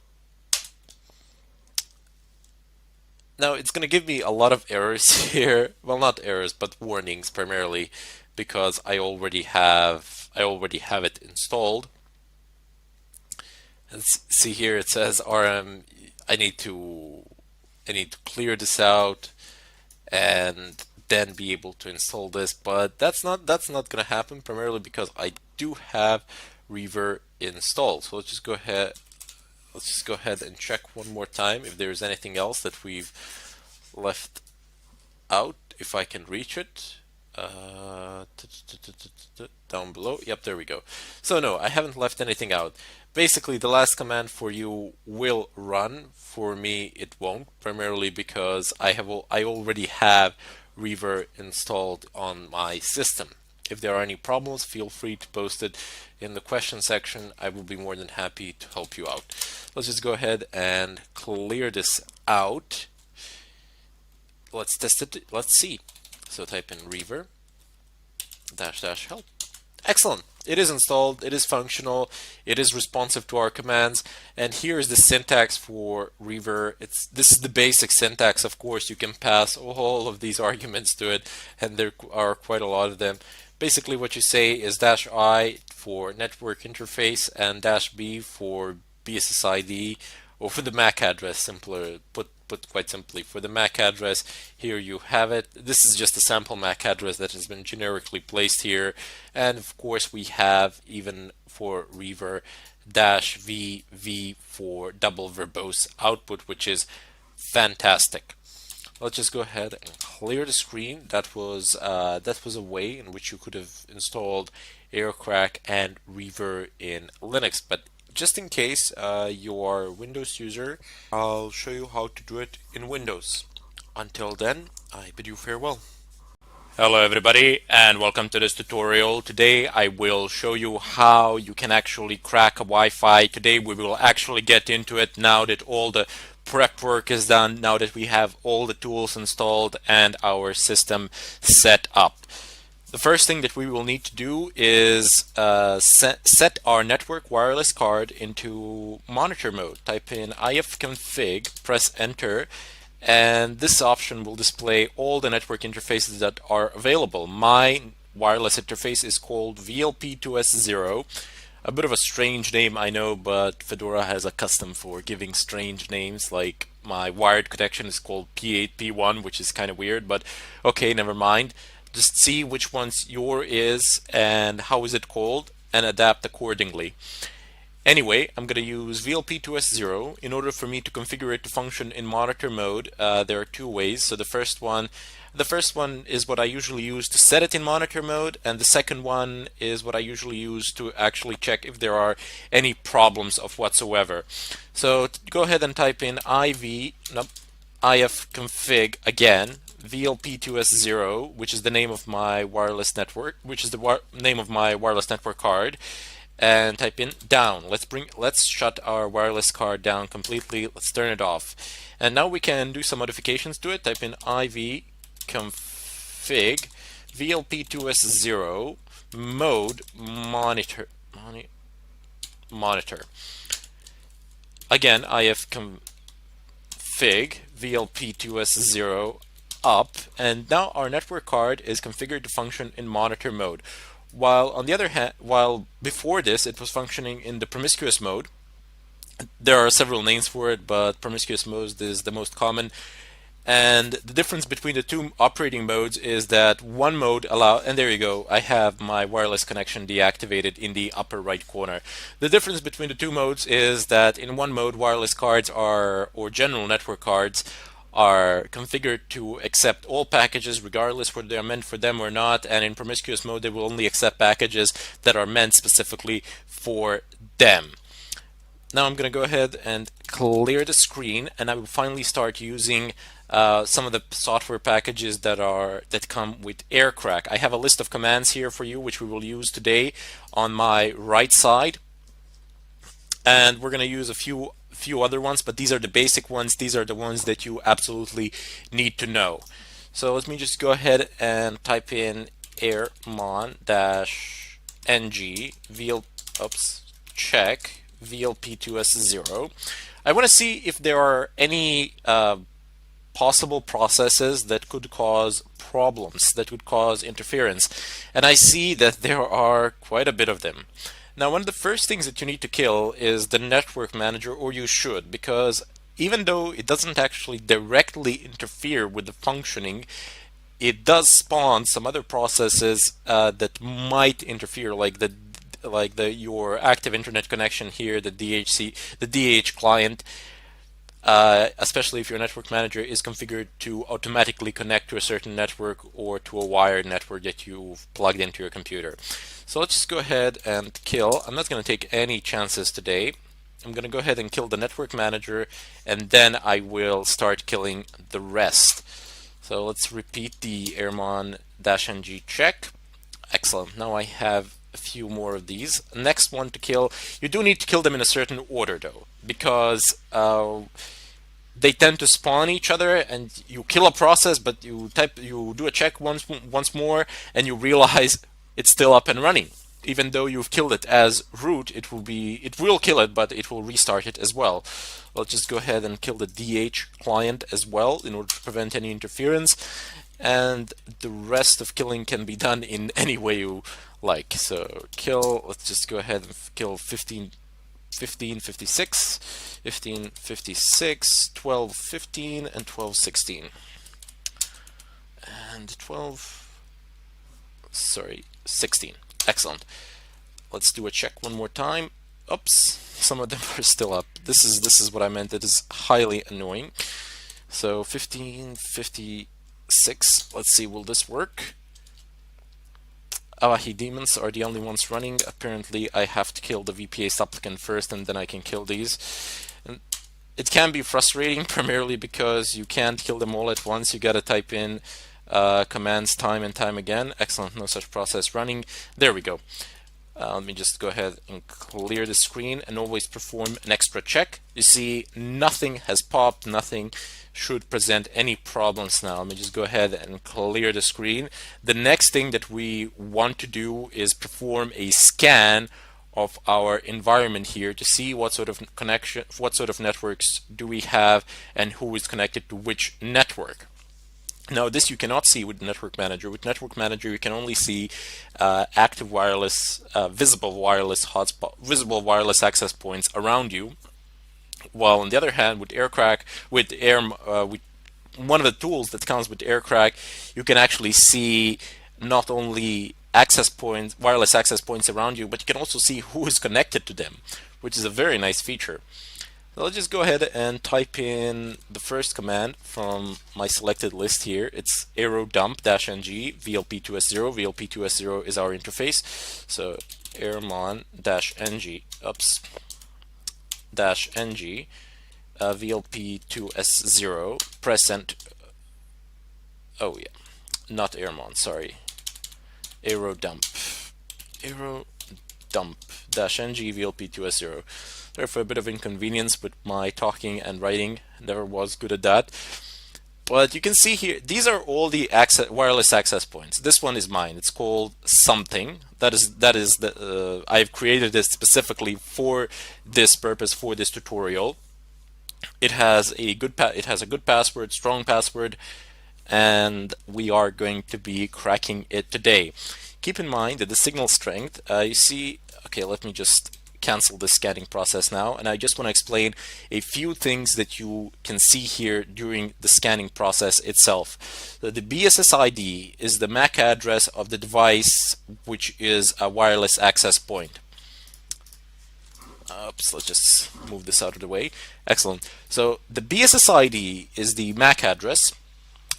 Now it's going to give me a lot of errors here. Well, not errors, but warnings primarily, because I already have it installed. And see here it says RM. I need to clear this out and then be able to install this, but that's not going to happen, primarily because I do have Reaver installed. So let's just go ahead and check one more time if there's anything else that we've left out, if I can reach it. Down below. Yep, there we go. So no, I haven't left anything out. Basically, the last command for you will run. For me, it won't, primarily because I already have Reaver installed on my system. If there are any problems, feel free to post it in the question section. I will be more than happy to help you out. Let's just go ahead and clear this out. Let's test it. Let's see. So type in Reaver -- help. Excellent. It is installed. It is functional. It is responsive to our commands. And here is the syntax for Reaver. This is the basic syntax. Of course, you can pass all of these arguments to it, and there are quite a lot of them. Basically, what you say is -I for network interface and -B for BSSID, or for the MAC address. Simpler put quite simply, for the MAC address, here you have it. This is just a sample MAC address that has been generically placed here. And of course, we have, even for Reaver, -VV for double verbose output, which is fantastic. Let's just go ahead and clear the screen. That was a way in which you could have installed Aircrack and Reaver in Linux. But just in case you are a Windows user, I'll show you how to do it in Windows. Until then, I bid you farewell. Hello everybody, and welcome to this tutorial. Today I will show you how you can actually crack a Wi-Fi. Today we will actually get into it, now that all the prep work is done, now that we have all the tools installed and our system set up. The first thing that we will need to do is set our network wireless card into monitor mode. Type in ifconfig, press enter, and this option will display all the network interfaces that are available. My wireless interface is called VLP2S0. A bit of a strange name, I know, but Fedora has a custom for giving strange names. Like my wired connection is called P8P1, which is kind of weird, but okay, never mind. Just see which one's your is and how is it called and adapt accordingly. Anyway, I'm going to use VLP2S0. In order for me to configure it to function in monitor mode, there are two ways. So the first one is what I usually use to set it in monitor mode, and the second one is what I usually use to actually check if there are any problems of whatsoever. So go ahead and type in ifconfig again, VLP2S0, which is the name of my wireless network, which is the name of my wireless network card, and type in down. Let's shut our wireless card down completely. Let's turn it off. And now we can do some modifications to it. Type in iv config VLP2S0 mode monitor. Again, if config VLP2S0 up, and now our network card is configured to function in monitor mode. While on the other hand, while before this it was functioning in the promiscuous mode. There are several names for it, but promiscuous mode is the most common. And the difference between the two operating modes is that one mode and there you go, I have my wireless connection deactivated in the upper right corner. The difference between the two modes is that in one mode, wireless cards or general network cards, are configured to accept all packages regardless whether they are meant for them or not, and in promiscuous mode they will only accept packages that are meant specifically for them. Now I'm going to go ahead and clear the screen, and I will finally start using some of the software packages that come with AirCrack. I have a list of commands here for you which we will use today on my right side, and we're going to use a few other ones, but these are the basic ones. These are the ones that you absolutely need to know. So let me just go ahead and type in airmon-ng check VLP2S0. I want to see if there are any possible processes that could cause problems, that could cause interference, and I see that there are quite a bit of them. Now, one of the first things that you need to kill is the network manager, or you should, because even though it doesn't actually directly interfere with the functioning, it does spawn some other processes that might interfere, like your active internet connection here, the DH client. Especially if your network manager is configured to automatically connect to a certain network or to a wired network that you've plugged into your computer. So let's just go ahead and kill. I'm not going to take any chances today. I'm going to go ahead and kill the network manager, and then I will start killing the rest. So let's repeat the airmon-ng check. Excellent. Now I have a few more of these. Next one to kill. You do need to kill them in a certain order though, because they tend to spawn each other, and you kill a process, but you do a check once more, and you realize it's still up and running. Even though you've killed it as root, it will kill it, but it will restart it as well. Let's just go ahead and kill the DH client as well in order to prevent any interference. And the rest of killing can be done in any way you like. So let's just go ahead and kill 1556, 1556, 1215, and 1216. And 16. Excellent. Let's do a check one more time. Oops, some of them are still up. This is what I meant. It is highly annoying. So 1556. Let's see, will this work? Awahi demons are the only ones running. Apparently I have to kill the VPA supplicant first, and then I can kill these. And it can be frustrating, primarily because you can't kill them all at once. You gotta type in commands time and time again. Excellent, no such process running. There we go. Let me just go ahead and clear the screen and always perform an extra check. You see, nothing has popped, nothing should present any problems now. Let me just go ahead and clear the screen. The next thing that we want to do is perform a scan of our environment here to see what sort of connection, what sort of networks do we have, and who is connected to which network. Now, this you cannot see with Network Manager. With Network Manager, you can only see active wireless, visible wireless hotspot, visible wireless access points around you. While on the other hand, with AirCrack, with one of the tools that comes with AirCrack, you can actually see not only access points, wireless access points around you, but you can also see who is connected to them, which is a very nice feature. So let's just go ahead and type in the first command from my selected list here. It's aerodump-ng vlp2s0. vlp2s0 is our interface. So airmon-ng, oops, -ng vlp2s0, press enter. Oh yeah, not airmon, sorry. Aerodump. Aerodump-ng vlp2s0. Sorry for a bit of inconvenience with my talking and writing. Never was good at that. But you can see here, these are all the wireless access points. This one is mine. It's called something. That is the I've created it specifically for this purpose, for this tutorial. It has a good password, strong password, and we are going to be cracking it today. Keep in mind that the signal strength, you see, okay, let me just cancel the scanning process now, and I just want to explain a few things that you can see here during the scanning process itself. So the BSSID is the MAC address of the device, which is a wireless access point. Oops, let's just move this out of the way. Excellent. So the BSSID is the MAC address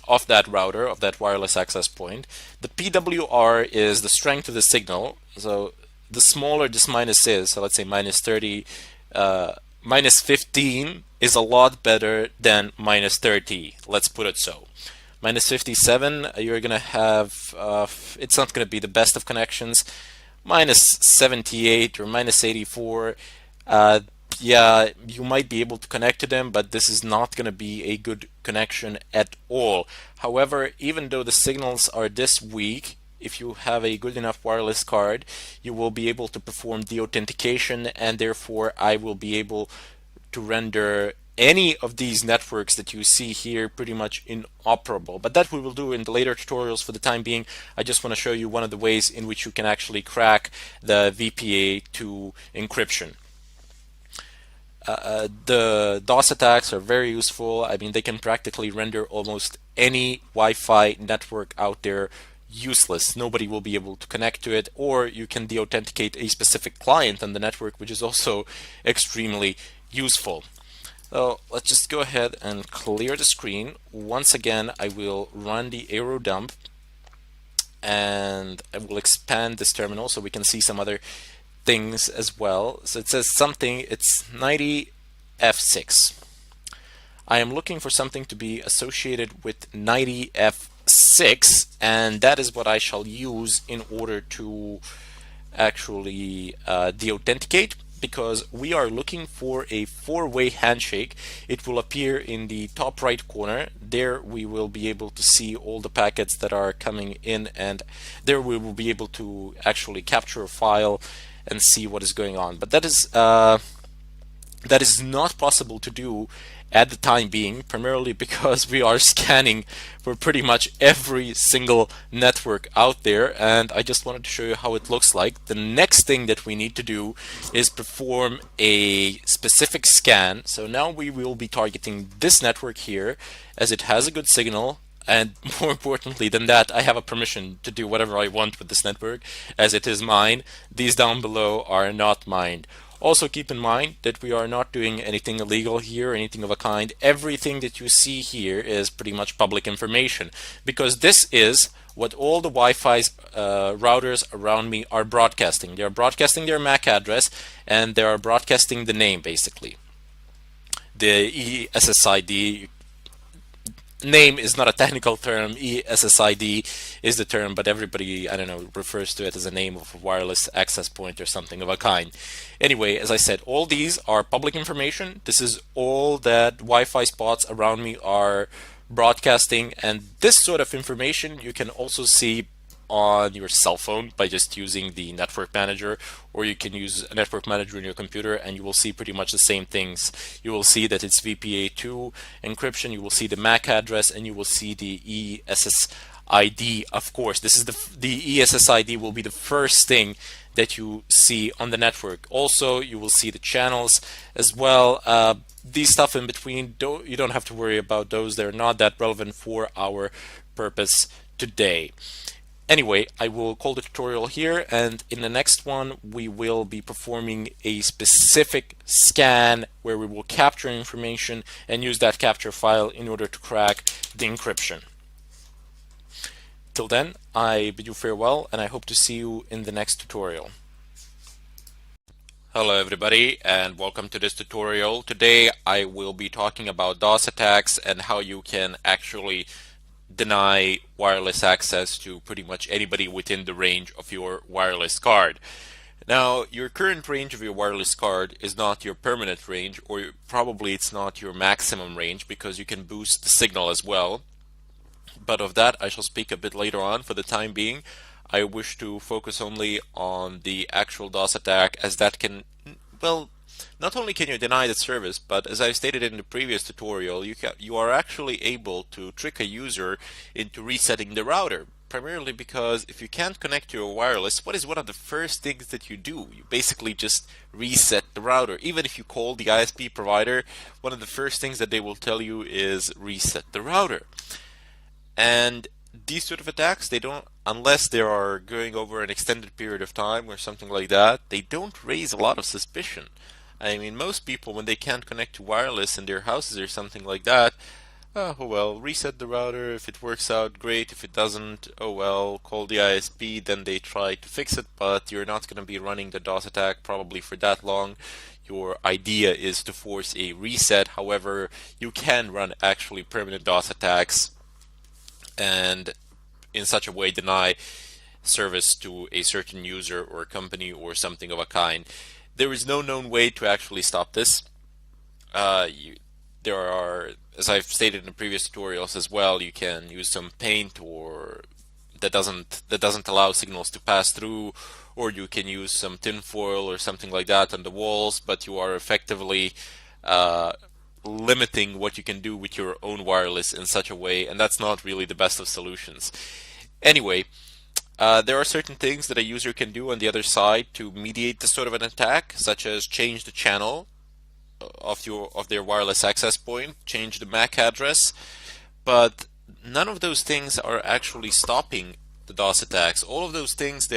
of that router, of that wireless access point. The PWR is the strength of the signal. So the smaller this minus is, so let's say minus 30, minus 15 is a lot better than minus 30. Let's put it so. Minus 57, you're going to have, it's not going to be the best of connections. Minus 78 or minus 84, yeah, you might be able to connect to them, but this is not going to be a good connection at all. However, even though the signals are this weak, if you have a good enough wireless card, you will be able to perform the authentication, and therefore I will be able to render any of these networks that you see here pretty much inoperable. But that we will do in the later tutorials. For the time being, I just want to show you one of the ways in which you can actually crack the VPA2 encryption. The DOS attacks are very useful. I mean, they can practically render almost any Wi-Fi network out there useless. Nobody will be able to connect to it, or you can de-authenticate a specific client on the network, which is also extremely useful. So let's just go ahead and clear the screen. Once again, I will run the aerodump, and I will expand this terminal so we can see some other things as well. So it says something, it's 90F6. I am looking for something to be associated with 90F6, and that is what I shall use in order to actually de-authenticate, because we are looking for a four-way handshake. It will appear in the top right corner. There we will be able to see all the packets that are coming in, and there we will be able to actually capture a file and see what is going on. But that is not possible to do at the time being, primarily because we are scanning for pretty much every single network out there, and I just wanted to show you how it looks like. The next thing that we need to do is perform a specific scan. So now we will be targeting this network here, as it has a good signal, and more importantly than that, I have a permission to do whatever I want with this network, as it is mine. These down below are not mine. Also keep in mind that we are not doing anything illegal here, anything of a kind. Everything that you see here is pretty much public information, because this is what all the Wi-Fi routers around me are broadcasting. They are broadcasting their MAC address, and they are broadcasting the name, basically. The ESSID name is not a technical term. ESSID is the term, but everybody, I don't know, refers to it as a name of a wireless access point or something of a kind. Anyway, as I said, all these are public information. This is all that Wi-Fi spots around me are broadcasting, and this sort of information you can also see on your cell phone by just using the network manager, or you can use a network manager in your computer and you will see pretty much the same things. You will see that it's VPA2 encryption, you will see the MAC address, and you will see the ESSID. Of course, this is the ESSID will be the first thing that you see on the network. Also, you will see the channels as well. These stuff in between, you don't have to worry about those. They're not that relevant for our purpose today. Anyway, I will call the tutorial here, and in the next one we will be performing a specific scan where we will capture information and use that capture file in order to crack the encryption. Till then, I bid you farewell, and I hope to see you in the next tutorial. Hello everybody, and welcome to this tutorial. Today I will be talking about DOS attacks and how you can actually deny wireless access to pretty much anybody within the range of your wireless card. Now, your current range of your wireless card is not your permanent range, or probably it's not your maximum range, because you can boost the signal as well. But of that I shall speak a bit later on. For the time being, I wish to focus only on the actual DOS attack, as that can, well, not only can you deny the service, but as I stated in the previous tutorial, you are actually able to trick a user into resetting the router. Primarily because if you can't connect to your wireless, what is one of the first things that you do? You basically just reset the router. Even if you call the ISP provider, one of the first things that they will tell you is reset the router. And these sort of attacks, they don't, unless they are going over an extended period of time or something like that, they don't raise a lot of suspicion. I mean, most people, when they can't connect to wireless in their houses or something like that, oh well, reset the router. If it works out, great. If it doesn't, oh well, call the ISP, then they try to fix it, but you're not going to be running the DOS attack probably for that long. Your idea is to force a reset. However, you can run actually permanent DOS attacks and in such a way deny service to a certain user or company or something of a kind. There is no known way to actually stop this. There are, as I've stated in previous tutorials as well, you can use some paint or that doesn't allow signals to pass through, or you can use some tinfoil or something like that on the walls, but you are effectively limiting what you can do with your own wireless in such a way, and that's not really the best of solutions. Anyway, there are certain things that a user can do on the other side to mediate this sort of an attack, such as change the channel of their wireless access point, change the MAC address, but none of those things are actually stopping the DOS attacks. All of those things,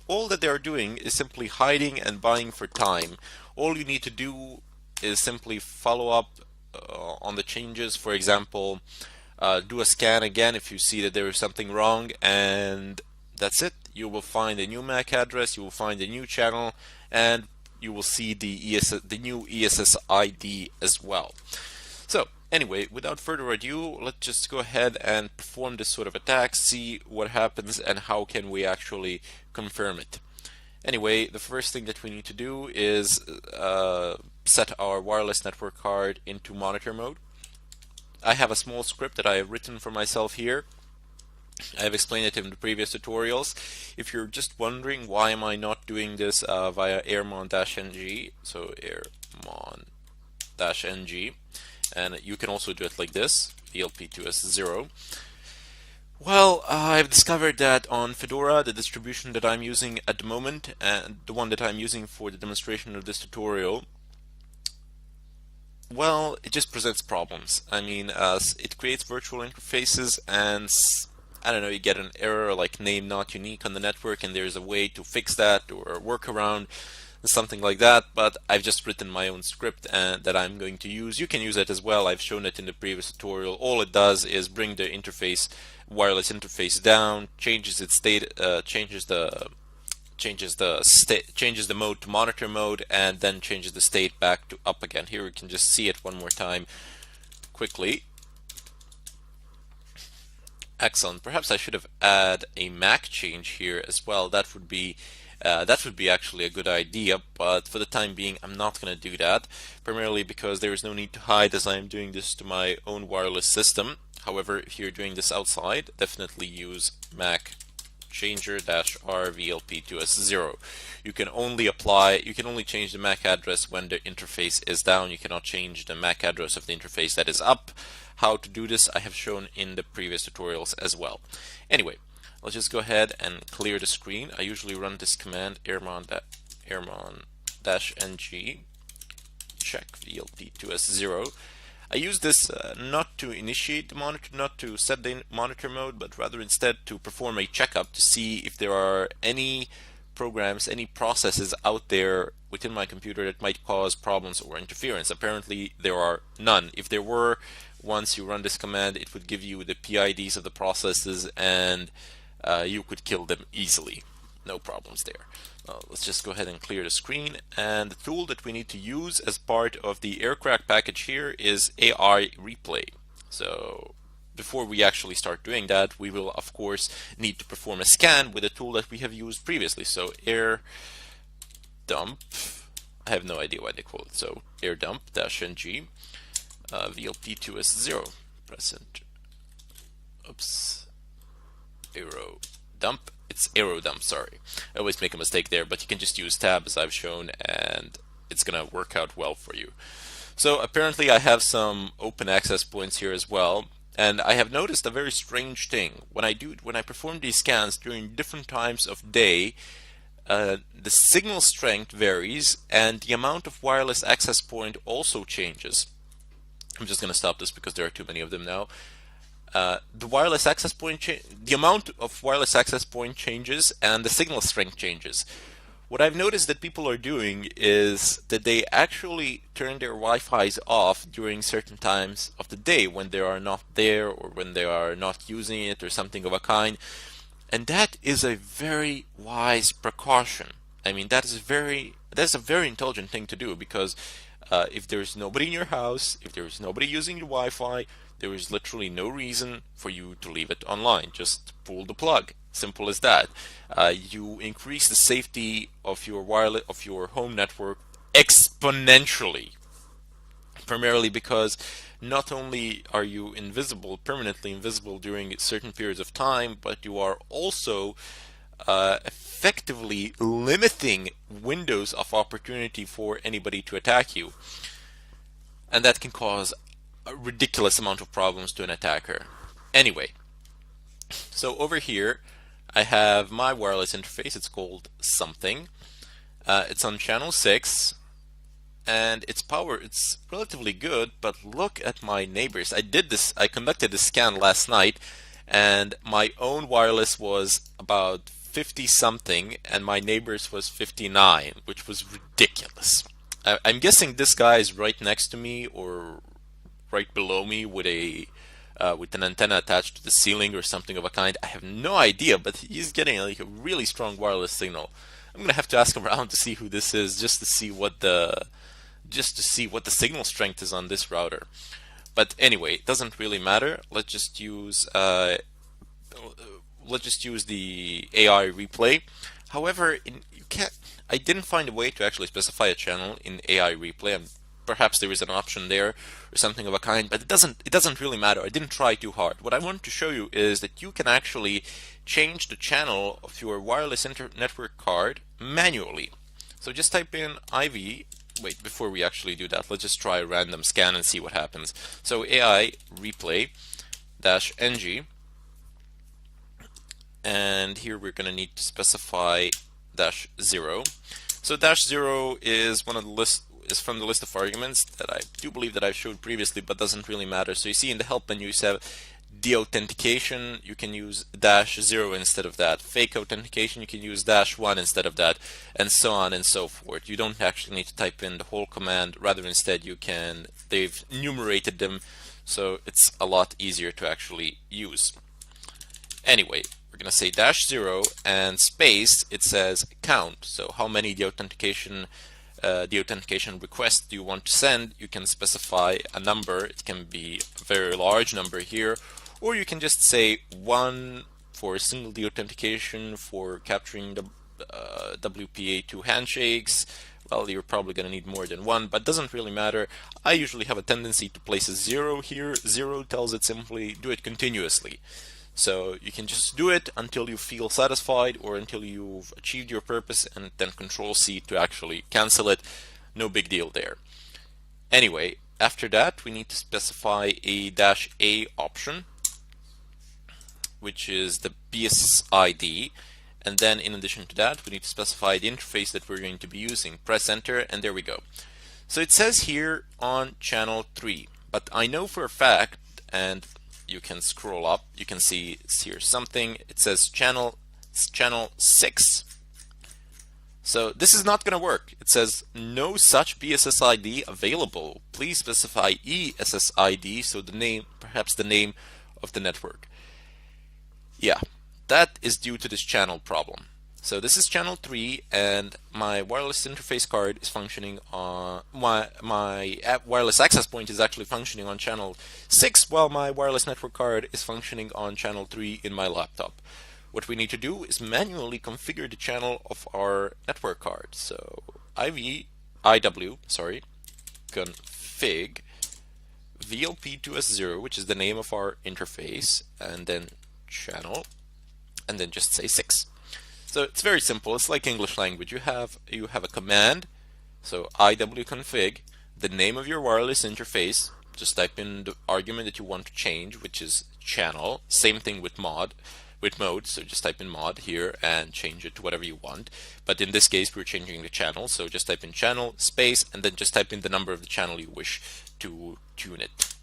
all that they are doing is simply hiding and buying for time. All you need to do is simply follow up on the changes. For example, do a scan again if you see that there is something wrong, and that's it. You will find a new MAC address, you will find a new channel, and you will see the new ESSID as well. So anyway, without further ado, let's just go ahead and perform this sort of attack, see what happens and how can we actually confirm it. Anyway, the first thing that we need to do is set our wireless network card into monitor mode. I have a small script that I have written for myself here. I have explained it in the previous tutorials. If you're just wondering why am I not doing this via airmon-ng, so airmon-ng, and you can also do it like this, VLP2S0. Well, I've discovered that on Fedora, the distribution that I'm using at the moment, and the one that I'm using for the demonstration of this tutorial, well, it just presents problems. I mean, it creates virtual interfaces, and I don't know, you get an error like name not unique on the network, and there's a way to fix that or a workaround, something like that. But I've just written my own script that I'm going to use. You can use it as well. I've shown it in the previous tutorial. All it does is bring the interface, wireless interface down, changes its state, changes the mode to monitor mode, and then changes the state back to up again. Here we can just see it one more time quickly. Excellent. Perhaps I should have add a MAC change here as well. That would be actually a good idea, but for the time being I'm not going to do that, primarily because there is no need to hide as I am doing this to my own wireless system. However, if you're doing this outside, definitely use MAC changer-r VLP2S0. You can only change the MAC address when the interface is down. You cannot change the MAC address of the interface that is up. How to do this I have shown in the previous tutorials as well. Anyway, let's just go ahead and clear the screen. I usually run this command airmon-ng check VLP2S0. I use this not to initiate the monitor, not to set the monitor mode, but rather instead to perform a checkup to see if there are any programs, any processes out there within my computer that might cause problems or interference. Apparently there are none. If there were, once you run this command, it would give you the PIDs of the processes, and you could kill them easily. No problems there. Let's just go ahead and clear the screen. And the tool that we need to use as part of the aircrack package here is AI replay. So before we actually start doing that, we will of course need to perform a scan with a tool that we have used previously. So air dump, I have no idea why they call it. So air dump -ng VLP2S0 press enter. Oops. Aero dump. It's aero dump, sorry. I always make a mistake there, but you can just use tab as I've shown, and it's gonna work out well for you. So apparently I have some open access points here as well, and I have noticed a very strange thing. When I perform these scans during different times of day, the signal strength varies, and the amount of wireless access point also changes. I'm just gonna stop this because there are too many of them now. The wireless access point, the amount of wireless access point changes, and the signal strength changes. What I've noticed that people are doing is that they actually turn their Wi-Fi's off during certain times of the day when they are not there, or when they are not using it, or something of a kind. And that is a very wise precaution. I mean, that's a very intelligent thing to do, because if there's nobody in your house, if there's nobody using your Wi-Fi, there is literally no reason for you to leave it online. Just pull the plug. Simple as that. You increase the safety of your home network exponentially. Primarily because not only are you permanently invisible during certain periods of time, but you are also effectively limiting windows of opportunity for anybody to attack you. And that can cause a ridiculous amount of problems to an attacker. Anyway, so over here I have my wireless interface. It's called something. It's on channel 6, and its power, it's relatively good, but look at my neighbors. I conducted this scan last night, and my own wireless was about 50 something, and my neighbors was 59, which was ridiculous. I'm guessing this guy is right next to me or right below me with an antenna attached to the ceiling or something of a kind. I have no idea, but he's getting like a really strong wireless signal. I'm gonna have to ask around to see who this is, just to see what the signal strength is on this router. But anyway, it doesn't really matter. Let's just use the AI replay. However, I didn't find a way to actually specify a channel in AI replay. Perhaps there is an option there or something of a kind, but it doesn't really matter. I didn't try too hard. What I want to show you is that you can actually change the channel of your wireless network card manually. So just type in IV. Wait, before we actually do that, let's just try a random scan and see what happens. So AI replay -ng, and here we're going to need to specify -0. So -0 is from the list of arguments that I do believe that I've showed previously, but doesn't really matter. So you see in the help menu you have deauthentication, you can use -0 instead of that. Fake authentication, you can use -1 instead of that, and so on and so forth. You don't actually need to type in the whole command, rather instead they've enumerated them, so it's a lot easier to actually use. Anyway, we're going to say -0 and space, it says count. So how many deauthentication requests do you want to send? You can specify a number. It can be a very large number here, or you can just say 1 for single deauthentication for capturing the WPA2 handshakes. Well, you're probably going to need more than 1, but it doesn't really matter. I usually have a tendency to place a 0 here. 0 tells it simply do it continuously. So you can just do it until you feel satisfied or until you've achieved your purpose, and then Control C to actually cancel it. No big deal there. Anyway, after that we need to specify a -A option, which is the BSID. And then in addition to that, we need to specify the interface that we're going to be using. Press enter, and there we go. So it says here on channel 3, but I know for a fact, and you can scroll up, you can see here something, it says channel 6. So this is not going to work. It says no such BSSID available. Please specify ESSID, so the name, perhaps the name of the network. Yeah, that is due to this channel problem. So this is channel 3, and my wireless interface card is functioning on my wireless access point is actually functioning on channel 6, while my wireless network card is functioning on channel 3 in my laptop. What we need to do is manually configure the channel of our network card. So IW config VLP2S0, which is the name of our interface, and then channel, and then just say 6. So it's very simple. It's like English language. You have a command. So IW config, the name of your wireless interface. Just type in the argument that you want to change, which is channel. Same thing with mode. So just type in mod here and change it to whatever you want. But in this case, we're changing the channel. So just type in channel space, and then just type in the number of the channel you wish to tune it.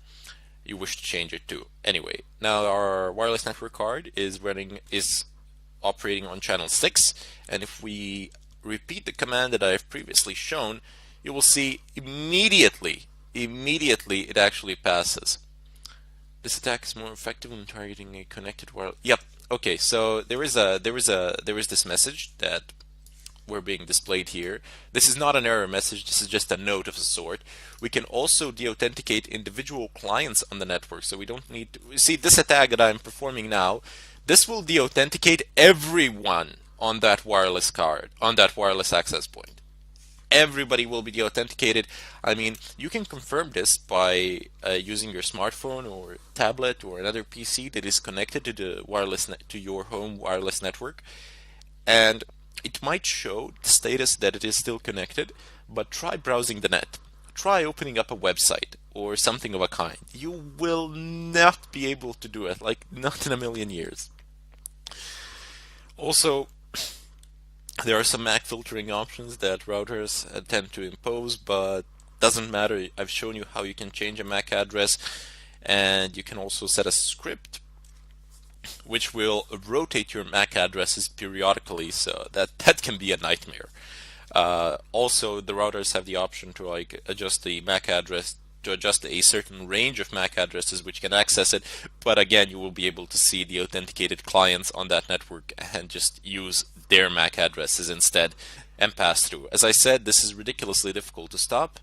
You wish to change it to. Anyway, now our wireless network card is operating on channel 6, and if we repeat the command that I have previously shown, you will see immediately it actually passes. This attack is more effective when targeting a connected wireless. Yep. Okay. So there is this message that we're being displayed here. This is not an error message, this is just a note of a sort. We can also deauthenticate individual clients on the network, so we don't need to see this attack that I'm performing now. This will deauthenticate everyone on that wireless card, on that wireless access point. Everybody will be deauthenticated. I mean, you can confirm this by using your smartphone or tablet or another PC that is connected to the to your home wireless network, and it might show the status that it is still connected, but try browsing the net. Try opening up a website or something of a kind. You will not be able to do it, like not in a million years. Also, there are some MAC filtering options that routers tend to impose, but doesn't matter. I've shown you how you can change a MAC address, and you can also set a script which will rotate your MAC addresses periodically, so that can be a nightmare. Also, the routers have the option to adjust the MAC address to adjust a certain range of MAC addresses which can access it, but again, you will be able to see the authenticated clients on that network and just use their MAC addresses instead and pass through. As I said, this is ridiculously difficult to stop,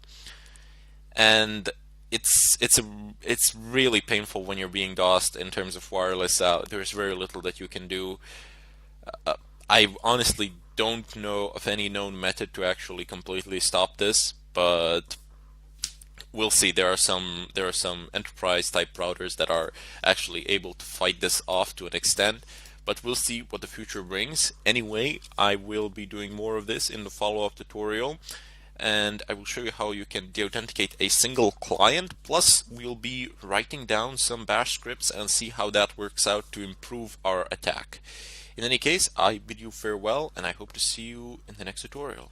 and it's really painful when you're being DOSed in terms of wireless. There's very little that you can do. I honestly don't know of any known method to actually completely stop this, but we'll see. There are some enterprise type routers that are actually able to fight this off to an extent, but we'll see what the future brings. Anyway, I will be doing more of this in the follow-up tutorial, and I will show you how you can deauthenticate a single client, plus we'll be writing down some bash scripts and see how that works out to improve our attack. In any case, I bid you farewell, and I hope to see you in the next tutorial.